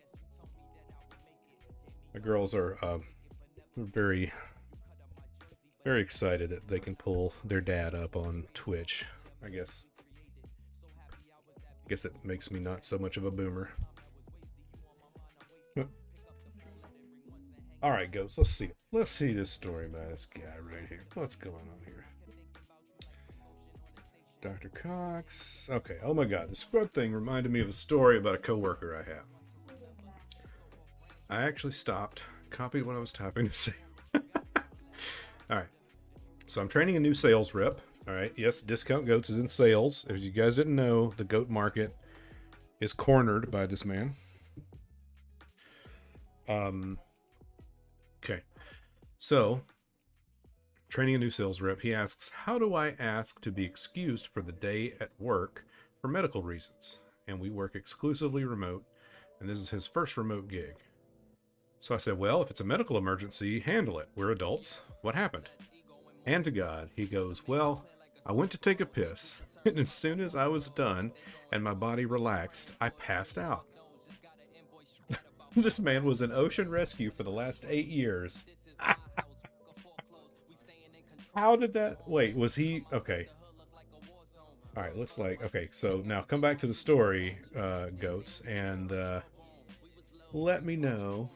girls are very, very excited that they can pull their dad up on Twitch. I guess it makes me not so much of a boomer. Alright, Ghost, let's see. Let's see this story about this guy right here. What's going on here? Dr. Cox. Okay, oh my god, the scrub thing reminded me of a story about a coworker I have. I actually stopped, copied what I was typing to say. Alright, so I'm training a new sales rep. Alright, yes, Discount Goats is in sales. If you guys didn't know, the goat market is cornered by this man. Okay, so training a new sales rep, he asks, how do I ask to be excused for the day at work for medical reasons? And we work exclusively remote, and this is his first remote gig. So I said, well, if it's a medical emergency, handle it. We're adults. What happened? And to God, he goes, well, I went to take a piss, and as soon as I was done and my body relaxed, I passed out. This man was in ocean rescue for the last 8 years. How did that... Wait, was he... Okay. Alright, looks like... Okay, so now come back to the story, Goats, and let me know.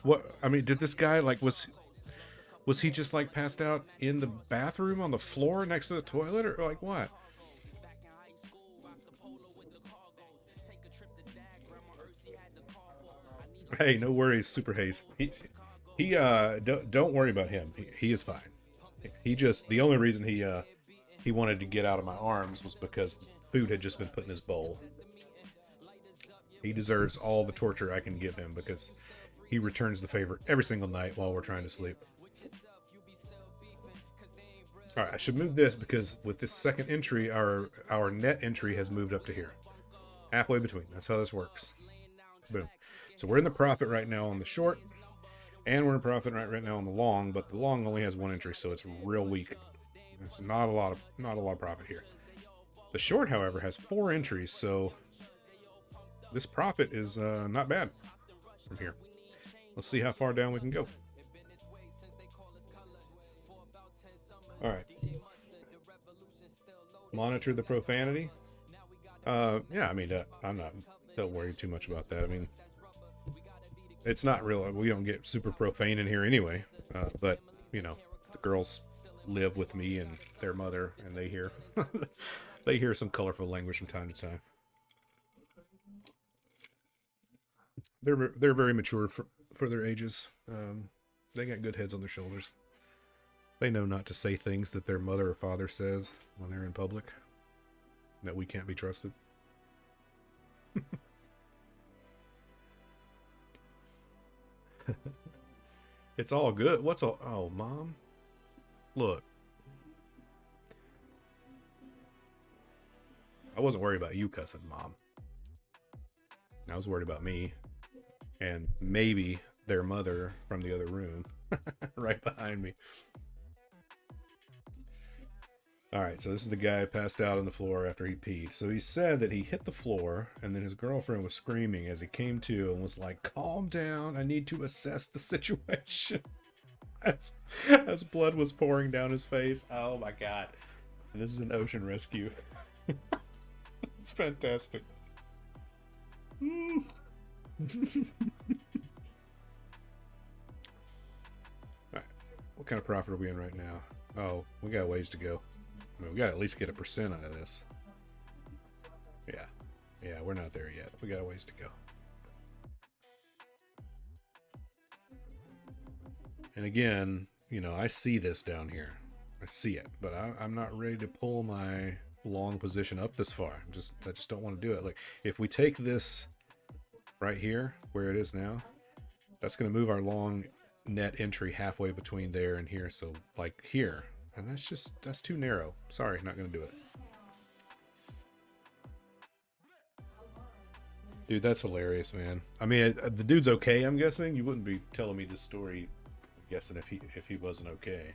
What... I mean, did this guy, like, was he just, like, passed out in the bathroom on the floor next to the toilet, or, like, what? Hey, no worries, Super Haze. He don't worry about him. He is fine. He just, the only reason he wanted to get out of my arms was because food had just been put in his bowl. He deserves all the torture I can give him because he returns the favor every single night while we're trying to sleep. Alright, I should move this because with this second entry, our net entry has moved up to here. Halfway between. That's how this works. Boom. So we're in the profit right now on the short, and we're in profit right now on the long, but the long only has one entry, so it's real weak. It's not a lot of profit here. The short, however, has 4 entries, so this profit is not bad from here. Let's see how far down we can go. All right. Monitor the profanity. Yeah, I mean, don't worry too much about that. I mean, it's not real. We don't get super profane in here anyway. But you know, the girls live with me and their mother, and they hear they hear some colorful language from time to time. They're very mature for their ages. They got good heads on their shoulders. They know not to say things that their mother or father says when they're in public, that we can't be trusted. It's all good. What's all? Oh, Mom. Look. I wasn't worried about you cussing, Mom. I was worried about me. And maybe their mother from the other room. Right behind me. Alright, so this is the guy who passed out on the floor after he peed. So he said that he hit the floor, and then his girlfriend was screaming as he came to and was like, calm down, I need to assess the situation. As blood was pouring down his face. Oh my god. And this is an ocean rescue. It's fantastic. Alright, what kind of profit are we in right now? Oh, we got ways to go. I mean, we got to at least get 1% out of this. Yeah, we're not there yet. We got a ways to go. And again, you know, I see this down here. I see it, but I'm not ready to pull my long position up this far. I just don't want to do it. Like, if we take this right here, where it is now, that's going to move our long net entry halfway between there and here. So, like here. And that's too narrow. Sorry, not going to do it. Dude, that's hilarious, man. I mean, the dude's okay, I'm guessing. You wouldn't be telling me this story, I'm guessing, if he wasn't okay.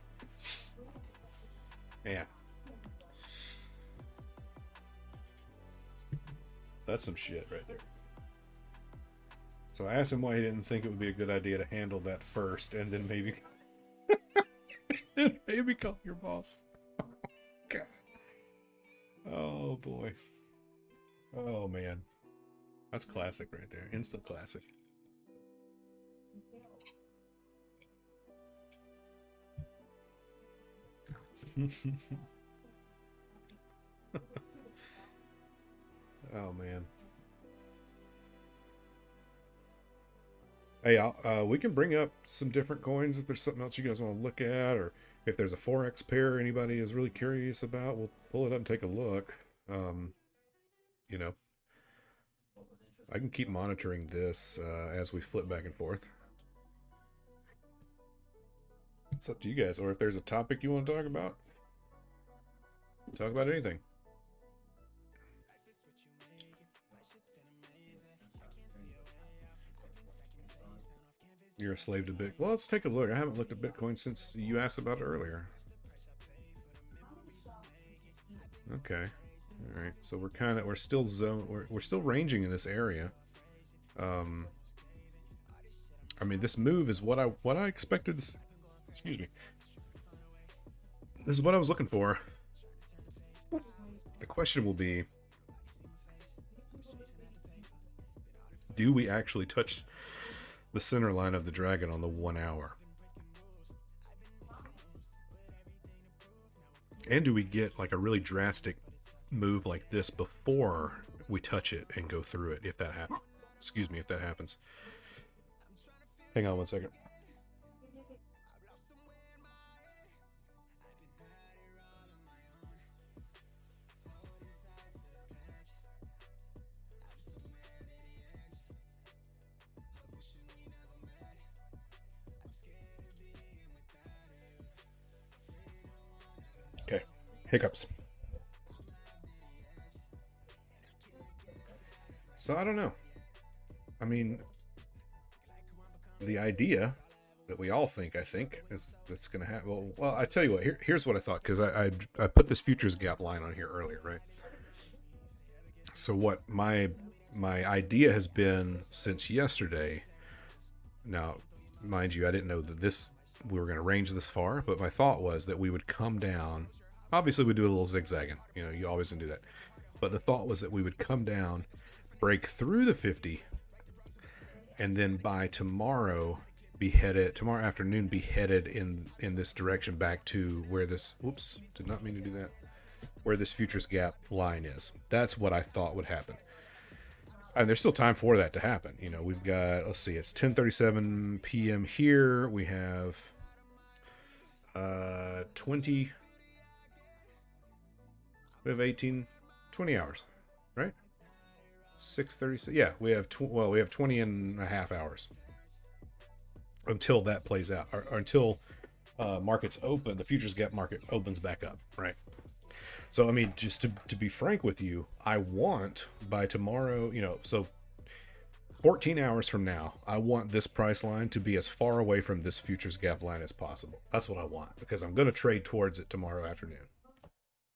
Man. That's some shit right there. So I asked him why he didn't think it would be a good idea to handle that first, and then maybe... maybe call your boss. God. Oh boy. Oh man. That's classic right there. Instant classic. Oh man. Hey, we can bring up some different coins if there's something else you guys want to look at, or if there's a Forex pair anybody is really curious about, we'll pull it up and take a look. You know, I can keep monitoring this as we flip back and forth. It's up to you guys, or if there's a topic you want to talk about anything. You're a slave to Bitcoin. Well, let's take a look. I haven't looked at Bitcoin since you asked about it earlier. Okay. All right. So we're still we're still ranging in this area. I mean, this move is what I expected to see. Excuse me. This is what I was looking for. The question will be, do we actually touch the center line of the dragon on the 1 hour? And do we get like a really drastic move like this before we touch it and go through it, if that happens? Excuse me, if that happens. Hang on one second. Okay, hiccups. So I don't know. I mean, the idea that we all think, I think, is that's going to happen. Well, I tell you what. Here's what I thought, because I put this futures gap line on here earlier, right? So what my idea has been since yesterday. Now, mind you, I didn't know that we were going to range this far, but my thought was that we would come down. Obviously, we do a little zigzagging. You know, you always can do that. But the thought was that we would come down, break through the 50, and then by tomorrow afternoon, be headed in this direction back to where this, whoops, did not mean to do that, where this futures gap line is. That's what I thought would happen. And there's still time for that to happen. You know, we've got, let's see, it's 10:37 p.m. here. We have 20 hours, right? 6:36. Yeah, we have 20 and a half hours until that plays out, or until markets open, the futures gap market opens back up, right? So, I mean, just to be frank with you, I want by tomorrow, you know, so 14 hours from now, I want this price line to be as far away from this futures gap line as possible. That's what I want, because I'm going to trade towards it tomorrow afternoon,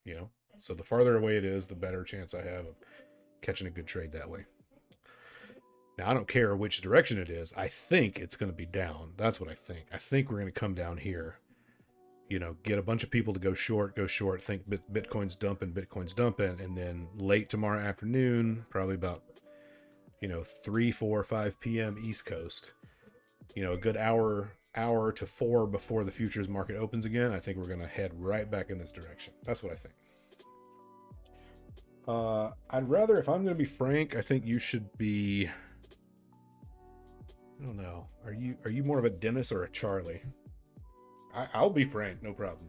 you know? So the farther away it is, the better chance I have of catching a good trade that way. Now, I don't care which direction it is. I think it's going to be down. That's what I think. I think we're going to come down here, you know, get a bunch of people to go short, think Bitcoin's dumping, and then late tomorrow afternoon, probably about, you know, 3, 4, 5 p.m. East Coast, you know, a good hour to 4 before the futures market opens again, I think we're going to head right back in this direction. That's what I think. I'd rather, if I'm going to be frank, I think you should be, I don't know, are you more of a Dennis or a Charlie? I'll be frank, no problem.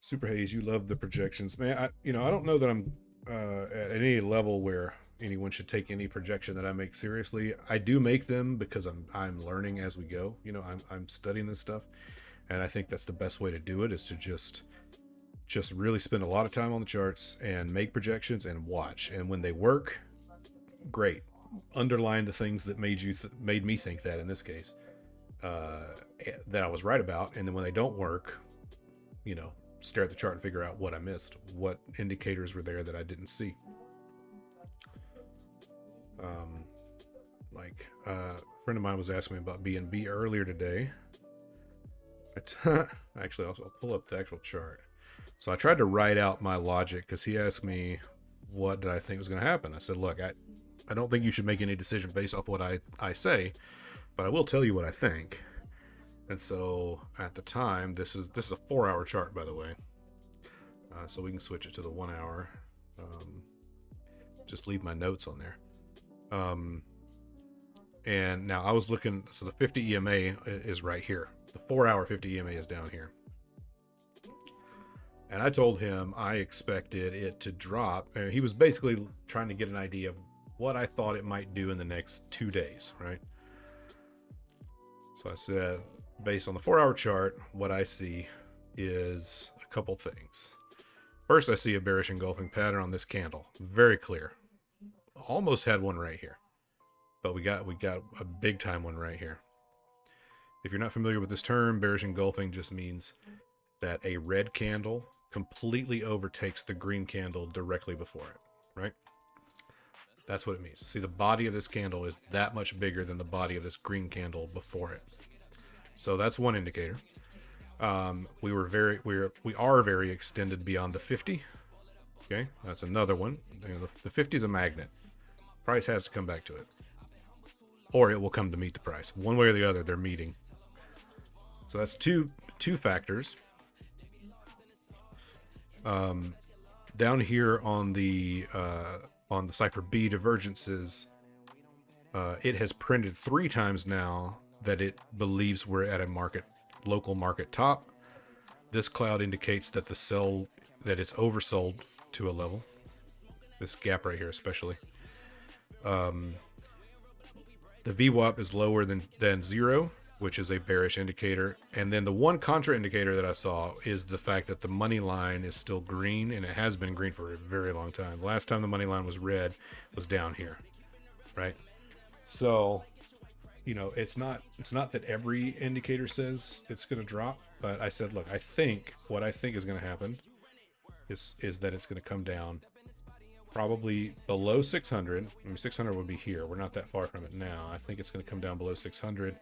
Super Haze, you love the projections, man. I don't know that I'm at any level where anyone should take any projection that I make seriously. I do make them because I'm learning as we go. You know, I'm studying this stuff, and I think that's the best way to do it, is to just really spend a lot of time on the charts and make projections and watch. And when they work, great. Underline the things that made me think that, in this case, that I was right about. And then when they don't work, you know, stare at the chart and figure out what I missed, what indicators were there that I didn't see. A friend of mine was asking me about B&B earlier today. Actually, I'll pull up the actual chart. So I tried to write out my logic, because he asked me what did I think was going to happen. I said, look, I don't think you should make any decision based off what I say, but I will tell you what I think. And so at the time, this is a 4-hour chart, by the way. So we can switch it to the 1 hour. Just leave my notes on there. And now I was looking, so the 50 EMA is right here. The 4-hour 50 EMA is down here. And I told him I expected it to drop. And he was basically trying to get an idea of what I thought it might do in the next 2 days, right? So I said, based on the 4-hour chart, what I see is a couple things. First, I see a bearish engulfing pattern on this candle. Very clear. Almost had one right here, but we got a big time one right here. If you're not familiar with this term, bearish engulfing just means that a red candle completely overtakes the green candle directly before it, right? That's what it means. See, the body of this candle is that much bigger than the body of this green candle before it. So that's one indicator. We are very extended beyond the 50. Okay, that's another one. You know, the 50 is a magnet. Price has to come back to it, or it will come to meet the price. One way or the other, they're meeting. So that's two factors. Down here on the cipher B divergences, it has printed 3 times now that it believes we're at a local market top. This cloud indicates that that it's oversold to a level. This gap right here, especially. The VWAP is lower than 0, which is a bearish indicator. And then the one contraindicator that I saw is the fact that the money line is still green, and it has been green for a very long time. The last time the money line was red was down here, right? So, you know, it's not that every indicator says it's going to drop. But I said, look, I think what I think is going to happen is that it's going to come down probably below 600. I mean, 600 would be here. We're not that far from it now. I think it's going to come down below 600,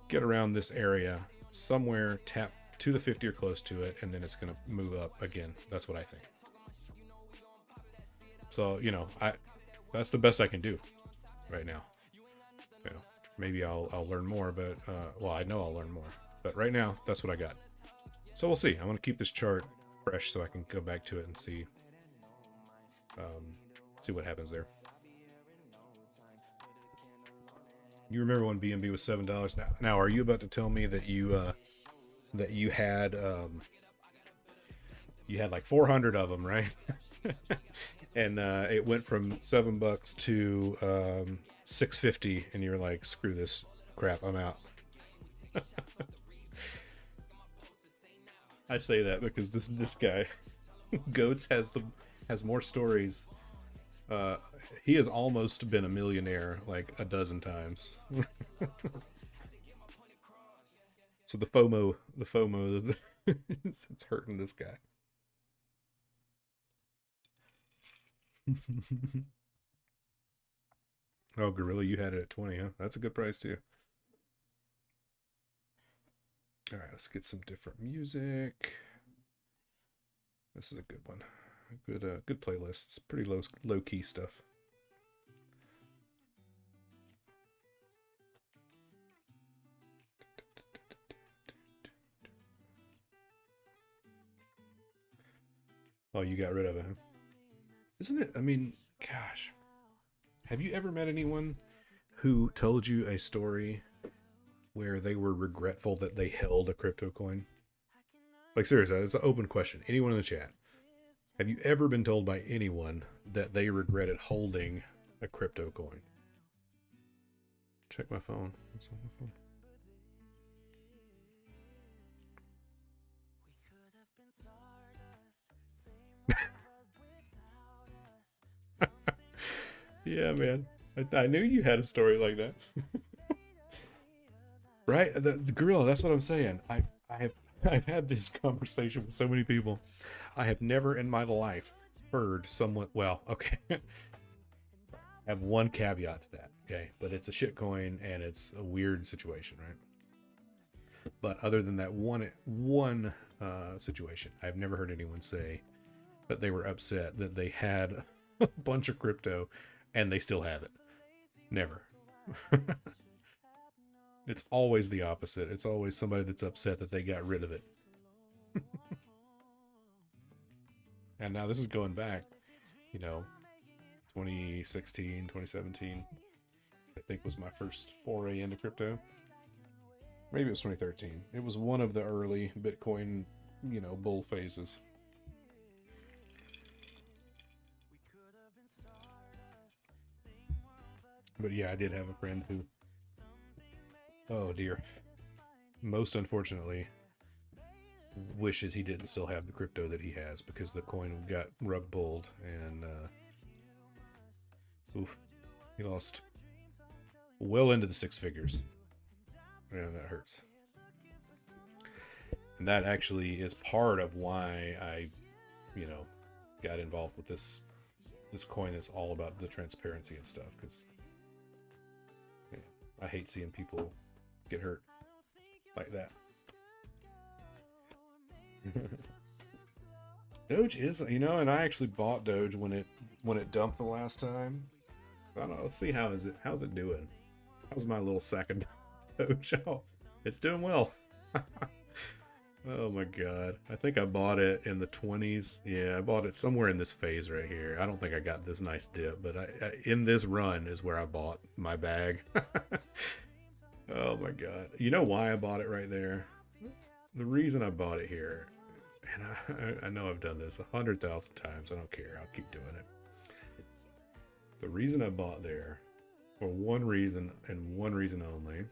get around this area somewhere, tap to the 50 or close to it, and then it's going to move up again. That's what I think. So, you know, that's the best I can do right now. You know, maybe I'll learn more, but well, I know I'll learn more. But right now, that's what I got. So we'll see. I want to keep this chart fresh so I can go back to it and see what happens there. You remember when BNB was $7? Now, are you about to tell me that you had like 400 of them, right? And it went from $7 to $6.50, and you're like, screw this crap, I'm out. I say that because this guy, b0tz, has more stories. He has almost been a millionaire like a dozen times. So the FOMO, it's hurting this guy. Oh, Gorilla, you had it at 20, huh? That's a good price too. All right, let's get some different music. This is a good one. Good playlist. It's pretty low key stuff. Oh, you got rid of it, huh? Isn't it? I mean, gosh. Have you ever met anyone who told you a story where they were regretful that they held a crypto coin? Like, seriously, it's an open question. Anyone in the chat. Have you ever been told by anyone that they regretted holding a crypto coin? Check my phone. What's on my phone? Yeah, man. I knew you had a story like that. Right? The gorilla, that's what I'm saying. I've had this conversation with so many people. I have never in my life heard someone, well, okay. I have one caveat to that, okay? But it's a shit coin and it's a weird situation, right? But other than that one situation, I've never heard anyone say that they were upset that they had a bunch of crypto and they still have it. Never. It's always the opposite. It's always somebody that's upset that they got rid of it. And now this is going back, 2016, 2017, I think was my first foray into crypto. Maybe it was 2013. It was one of the early Bitcoin, bull phases. But yeah, I did have a friend who, oh dear, most unfortunately, wishes he didn't still have the crypto that he has because the coin got rug bulled and oof, he lost well into the six figures. Yeah, that hurts. And that actually is part of why I, got involved with this coin that's all about the transparency and stuff, because I hate seeing people get hurt like that. Doge is, and I actually bought Doge when it dumped the last time. I don't know. Let's see how's it doing. How's my little sack of Doge? Oh, it's doing well. Oh my god. I think I bought it in the 20s. Yeah, I bought it somewhere in this phase right here. I don't think I got this nice dip, but I in this run is where I bought my bag. Oh my god. You know why I bought it right there? The reason I bought it here, and I know I've done this 100,000 times. I don't care. I'll keep doing it. The reason I bought there, for one reason and one reason only.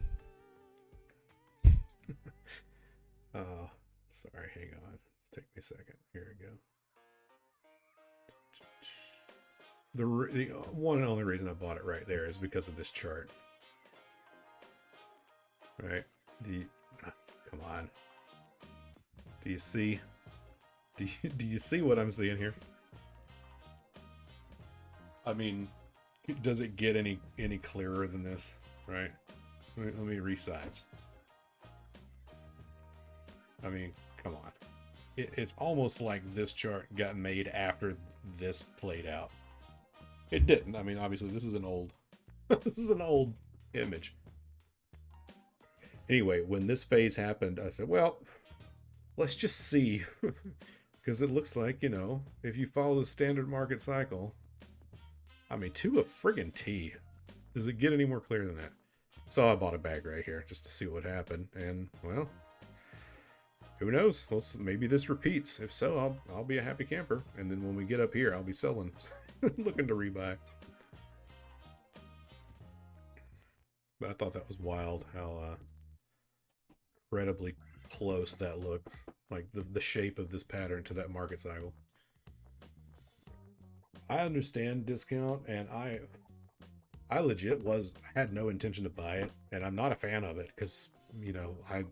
Oh, sorry. Hang on. Let's take me a second. Here we go. The one and only reason I bought it right there is because of this chart. Right? Come on. Do you see? Do you see what I'm seeing here? I mean, does it get any clearer than this? Right? Let me resize. I mean, come on. It's almost like this chart got made after this played out. It didn't. I mean, obviously, this is an old this is an old image. Anyway, when this phase happened, I said, well, let's just see. Because it looks like, you know, if you follow the standard market cycle, I mean, to a friggin' T. Does it get any more clear than that? So I bought a bag right here just to see what happened. And, well, who knows? Well, maybe this repeats. If so, I'll be a happy camper. And then when we get up here, I'll be selling. Looking to rebuy. But I thought that was wild how incredibly close that looks. Like the shape of this pattern to that market cycle. I understand discount, and I legit had no intention to buy it, and I'm not a fan of it because, you know, I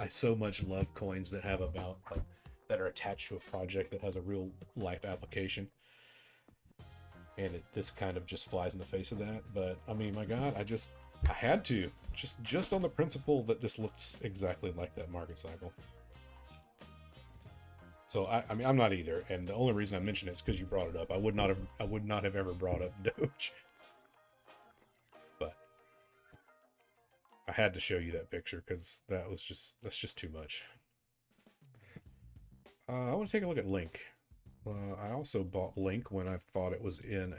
so much love coins that have that are attached to a project that has a real life application. And this kind of just flies in the face of that. But I mean, my God, I had to just on the principle that this looks exactly like that market cycle. So I mean, I'm not either, and the only reason I mention it is because you brought it up. I would not have ever brought up Doge, but I had to show you that picture because that's just too much. I want to take a look at Link. I also bought Link when I thought it was in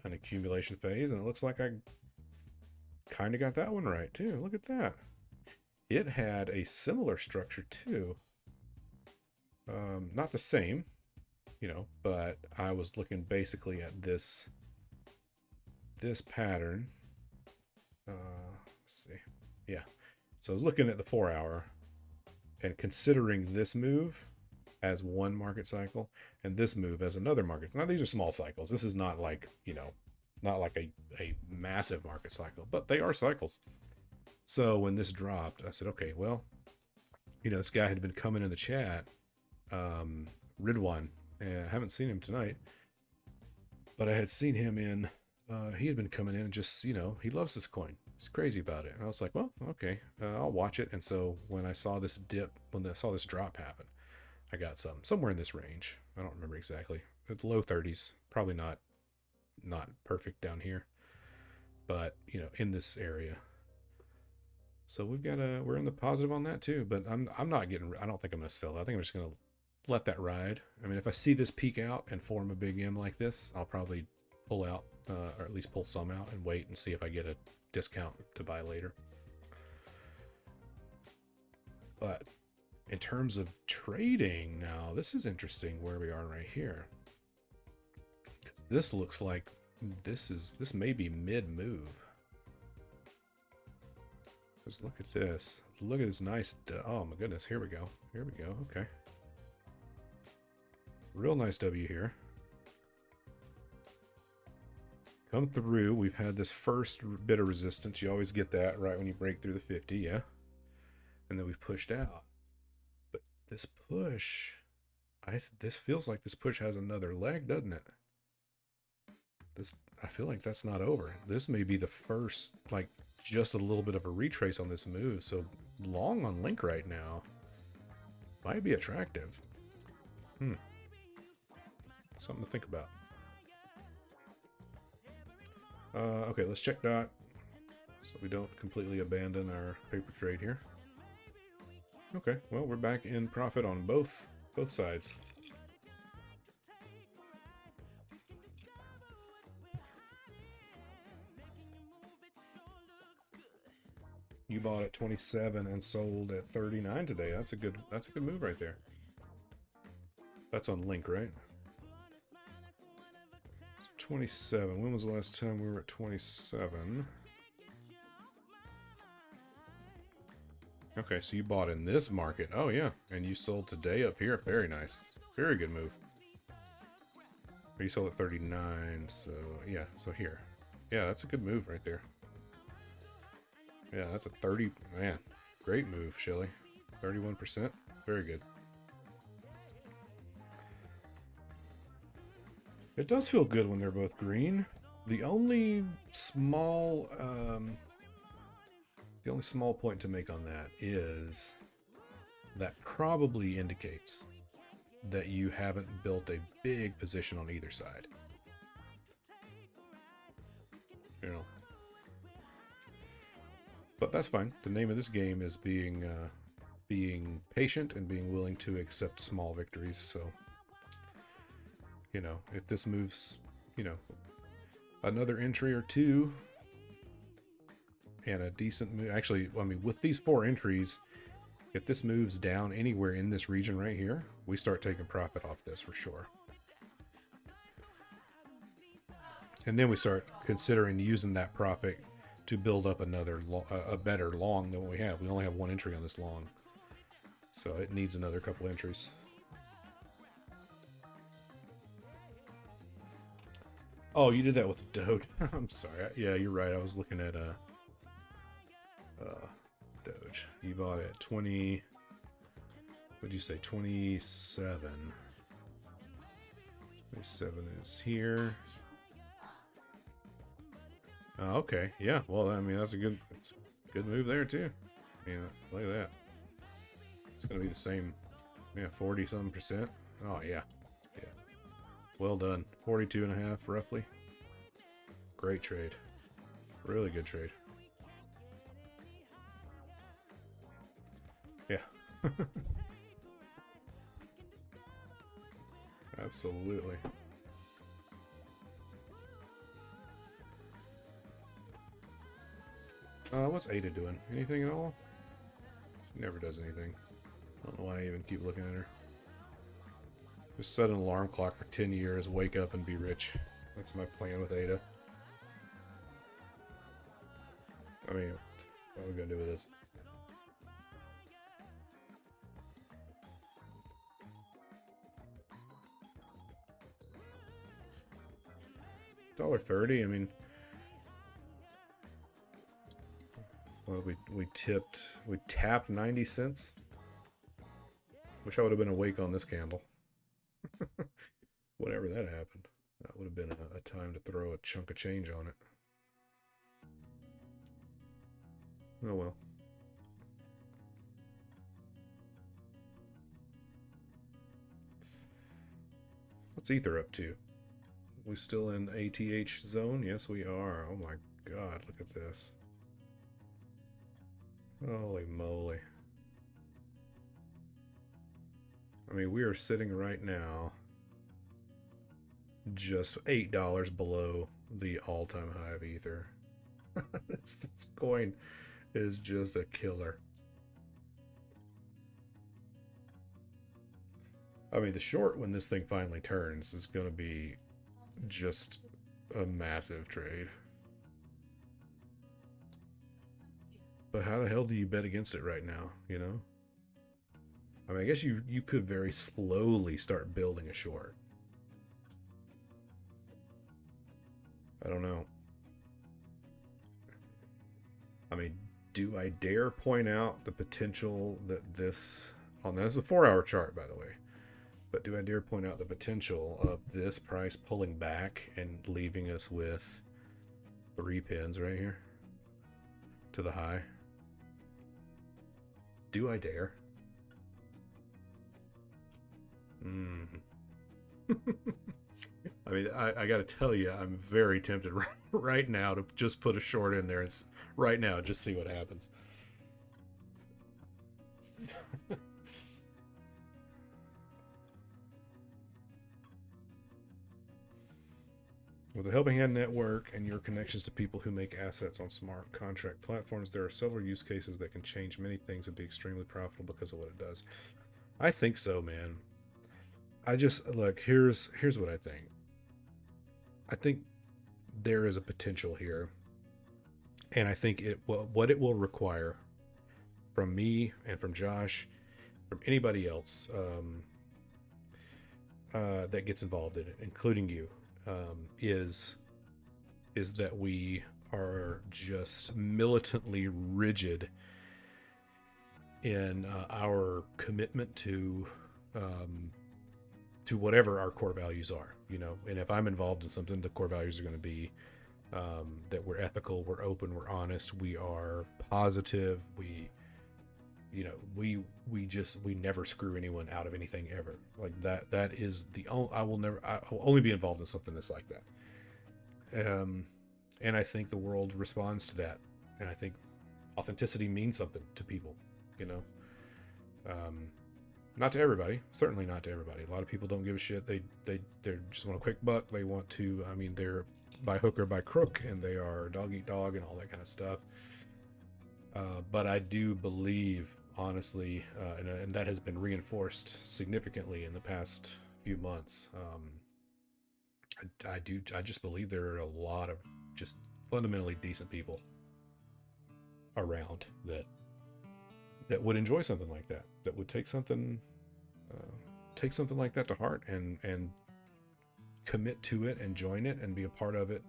an accumulation phase, and it looks like I kind of got that one right too. Look at that. It had a similar structure too. Not the same, you know, but I was looking basically at this pattern. Let's see. Yeah. So I was looking at the 4 hour and considering this move as one market cycle and this move as another market. Now these are small cycles. This is not like, you know, not like a massive market cycle, but they are cycles. So when this dropped, I said, okay, well, you know, this guy had been coming in the chat, Ridwan, and I haven't seen him tonight, but I had seen him in, he had been coming in and just, you know, he loves this coin. He's crazy about it. And I was like, well, okay, I'll watch it. And so when I saw this dip, when I saw this drop happen, I got somewhere in this range. I don't remember exactly. It's low 30s, probably not perfect down here, but you know, in this area. So we're in the positive on that too, but I don't think I'm going to sell it. I think I'm just going to let that ride. I mean, if I see this peak out and form a big M like this, I'll probably pull out, or at least pull some out and wait and see if I get a discount to buy later. But in terms of trading now, this is interesting where we are right here. This looks like this may be mid-move. Just look at this. Look at this nice, oh my goodness, here we go. Here we go, okay. Real nice W here. Come through, we've had this first bit of resistance. You always get that right when you break through the 50, yeah? And then we've pushed out. But this push, this feels like this push has another leg, doesn't it? I feel like that's not over. This may be the first, like, just a little bit of a retrace on this move. So long on Link right now might be attractive. Something to think about. Okay, let's check dot so we don't completely abandon our paper trade here. Okay, well, we're back in profit on both sides. You bought at 27 and sold at 39 today. That's a good move right there. That's on Link, right? 27. When was the last time we were at 27? Okay, so you bought in this market. Oh yeah, and you sold today up here. Very nice. Very good move. You sold at 39, so yeah, so here. Yeah, that's a good move right there. Yeah, that's a 30, man, great move, Shelly. 31%, very good. It does feel good when they're both green. The only small point to make on that is that probably indicates that you haven't built a big position on either side. You know. But that's fine. The name of this game is being patient and being willing to accept small victories. So, you know, if this moves, you know, another entry or two and a decent move. Actually, I mean, with these 4 entries, if this moves down anywhere in this region right here, we start taking profit off this for sure. And then we start considering using that profit to build up another, a better long than what we have. We only have 1 entry on this long. So it needs another couple entries. Oh, you did that with the Doge. I'm sorry. Yeah, you're right. I was looking at Doge. You bought it at 20. What'd you say? 27. 27 is here. Oh, okay. Yeah. Well, I mean, that's a good move there too. Yeah. Look at that. It's gonna be the same. Yeah, 40-something%. Oh yeah. Yeah. Well done. 42.5 roughly. Great trade. Really good trade. Yeah. Absolutely. What's Ada doing? Anything at all? She never does anything. I don't know why I even keep looking at her. Just set an alarm clock for 10 years, wake up and be rich. That's my plan with Ada. I mean, what are we gonna do with this? $1.30, I mean... Well, we tapped 90 cents. Wish I would have been awake on this candle. Whenever that happened. That would have been a time to throw a chunk of change on it. Oh well. What's Ether up to? We still in ATH zone? Yes, we are. Oh my god, look at this. Holy moly. I mean, we are sitting right now just $8 below the all-time high of Ether. This coin is just a killer. I mean, the short, when this thing finally turns, is going to be just a massive trade. But how the hell do you bet against it right now, you know? I mean, I guess you could very slowly start building a short. I don't know. I mean, do I dare point out the potential that this... Oh, this is a 4-hour chart, by the way. But do I dare point out the potential of this price pulling back and leaving us with 3 pins right here to the high? Do I dare? I mean, I gotta tell you, I'm very tempted right now to just put a short in there. It's right now, just see what happens. With the Helping Hand Network and your connections to people who make assets on smart contract platforms, there are several use cases that can change many things and be extremely profitable because of what it does. I think so, man. I just, look, here's what I think. I think there is a potential here. And I think what it will require from me and from Josh, from anybody else that gets involved in it, including you, is that we are just militantly rigid in our commitment to whatever our core values are. you know, and if I'm involved in something, the core values are going to be that we're ethical, we're open, we're honest, we are positive, we, you know, we never screw anyone out of anything ever. Like that is the only, I will only be involved in something that's like that. And I think the world responds to that. And I think authenticity means something to people, you know. Not to everybody, certainly not to everybody. A lot of people don't give a shit. They just want a quick buck. They want to, I mean, they're by hook or by crook, and they are dog eat dog and all that kind of stuff. But I do believe, honestly, and that has been reinforced significantly in the past few months. I just believe there are a lot of just fundamentally decent people around that would enjoy something like that, that would take something like that to heart and commit to it and join it and be a part of it.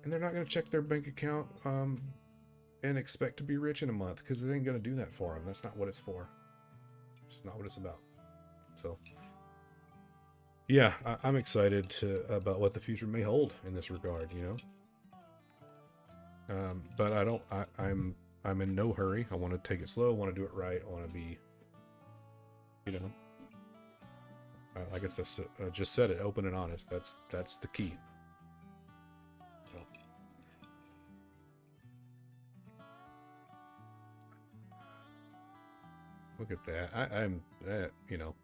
And they're not going to check their bank account and expect to be rich in a month, because they ain't going to do that for them. That's not what it's for. It's not what it's about. So yeah, I'm excited about what the future may hold in this regard, you know. But I'm in no hurry. I want to take it slow. I want to do it right. I want to be, you know, I guess I just said it, open and honest. That's the key. So, look at that. I'm you know,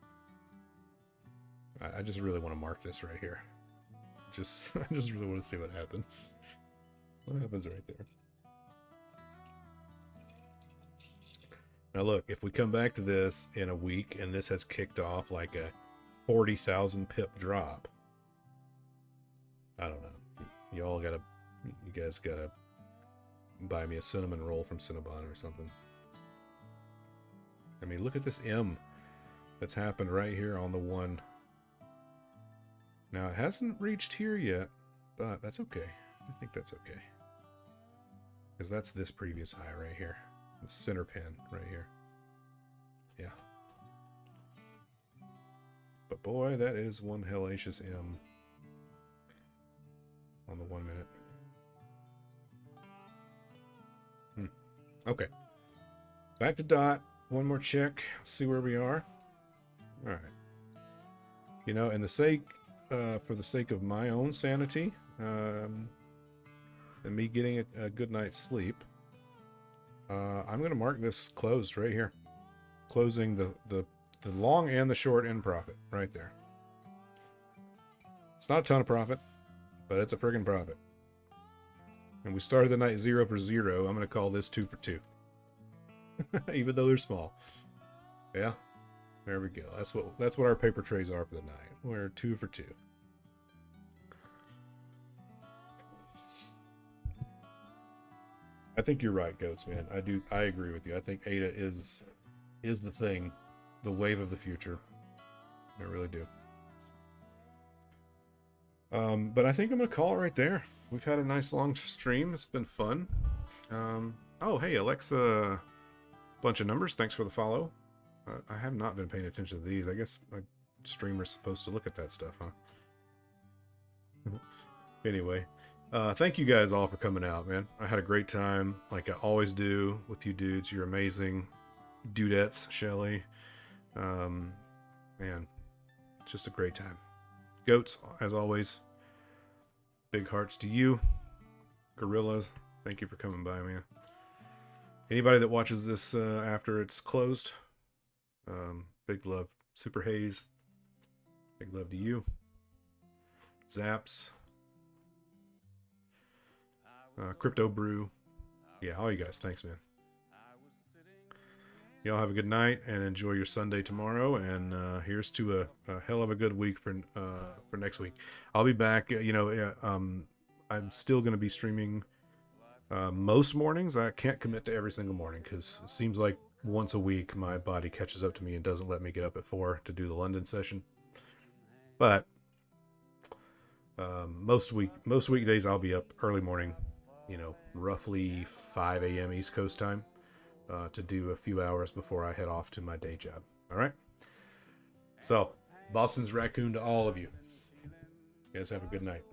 I just really want to mark this right here. I just really want to see what happens. What happens right there. Now look, if we come back to this in a week and this has kicked off like a 40,000 pip drop, I don't know. You guys gotta buy me a cinnamon roll from Cinnabon or something. I mean, look at this M that's happened right here on the one. Now it hasn't reached here yet, but that's okay. I think that's okay. Because that's this previous high right here. The center pin right here. Yeah. But boy, that is one hellacious M on the 1 minute. Okay. Back to dot. One more check. See where we are. All right. You know, and for the sake of my own sanity, and me getting a good night's sleep, I'm going to mark this closed right here. Closing the long and the short end profit right there. It's not a ton of profit, but it's a friggin' profit. And we started the night 0 for 0. I'm going to call this 2 for 2. Even though they're small. Yeah. There we go. That's what our paper trays are for the night. We're 2 for 2. I think you're right, Goats, man. I agree with you. I think ADA is the thing, the wave of the future. I really do. But I think I'm gonna call it right there. We've had a nice long stream. It's been fun. Oh, hey, Alexa, bunch of numbers. Thanks for the follow. I have not been paying attention to these. I guess my streamer's supposed to look at that stuff, huh? Anyway. Thank you guys all for coming out, man. I had a great time, like I always do with you dudes. You're amazing. Dudettes, Shelly. Man, just a great time. Goats, as always. Big hearts to you. Gorillas, thank you for coming by, man. Anybody that watches this after it's closed, big love. Super Haze, big love to you. Zaps. Crypto Brew. Yeah, all you guys. Thanks, man. Y'all have a good night and enjoy your Sunday tomorrow. And here's to a hell of a good week for next week. I'll be back. You know, I'm still going to be streaming most mornings. I can't commit to every single morning because it seems like once a week my body catches up to me and doesn't let me get up at 4 to do the London session. But most weekdays I'll be up early morning. You know, roughly 5 a.m. East Coast time to do a few hours before I head off to my day job. All right? So, Boston's Raccoon to all of you. You guys have a good night.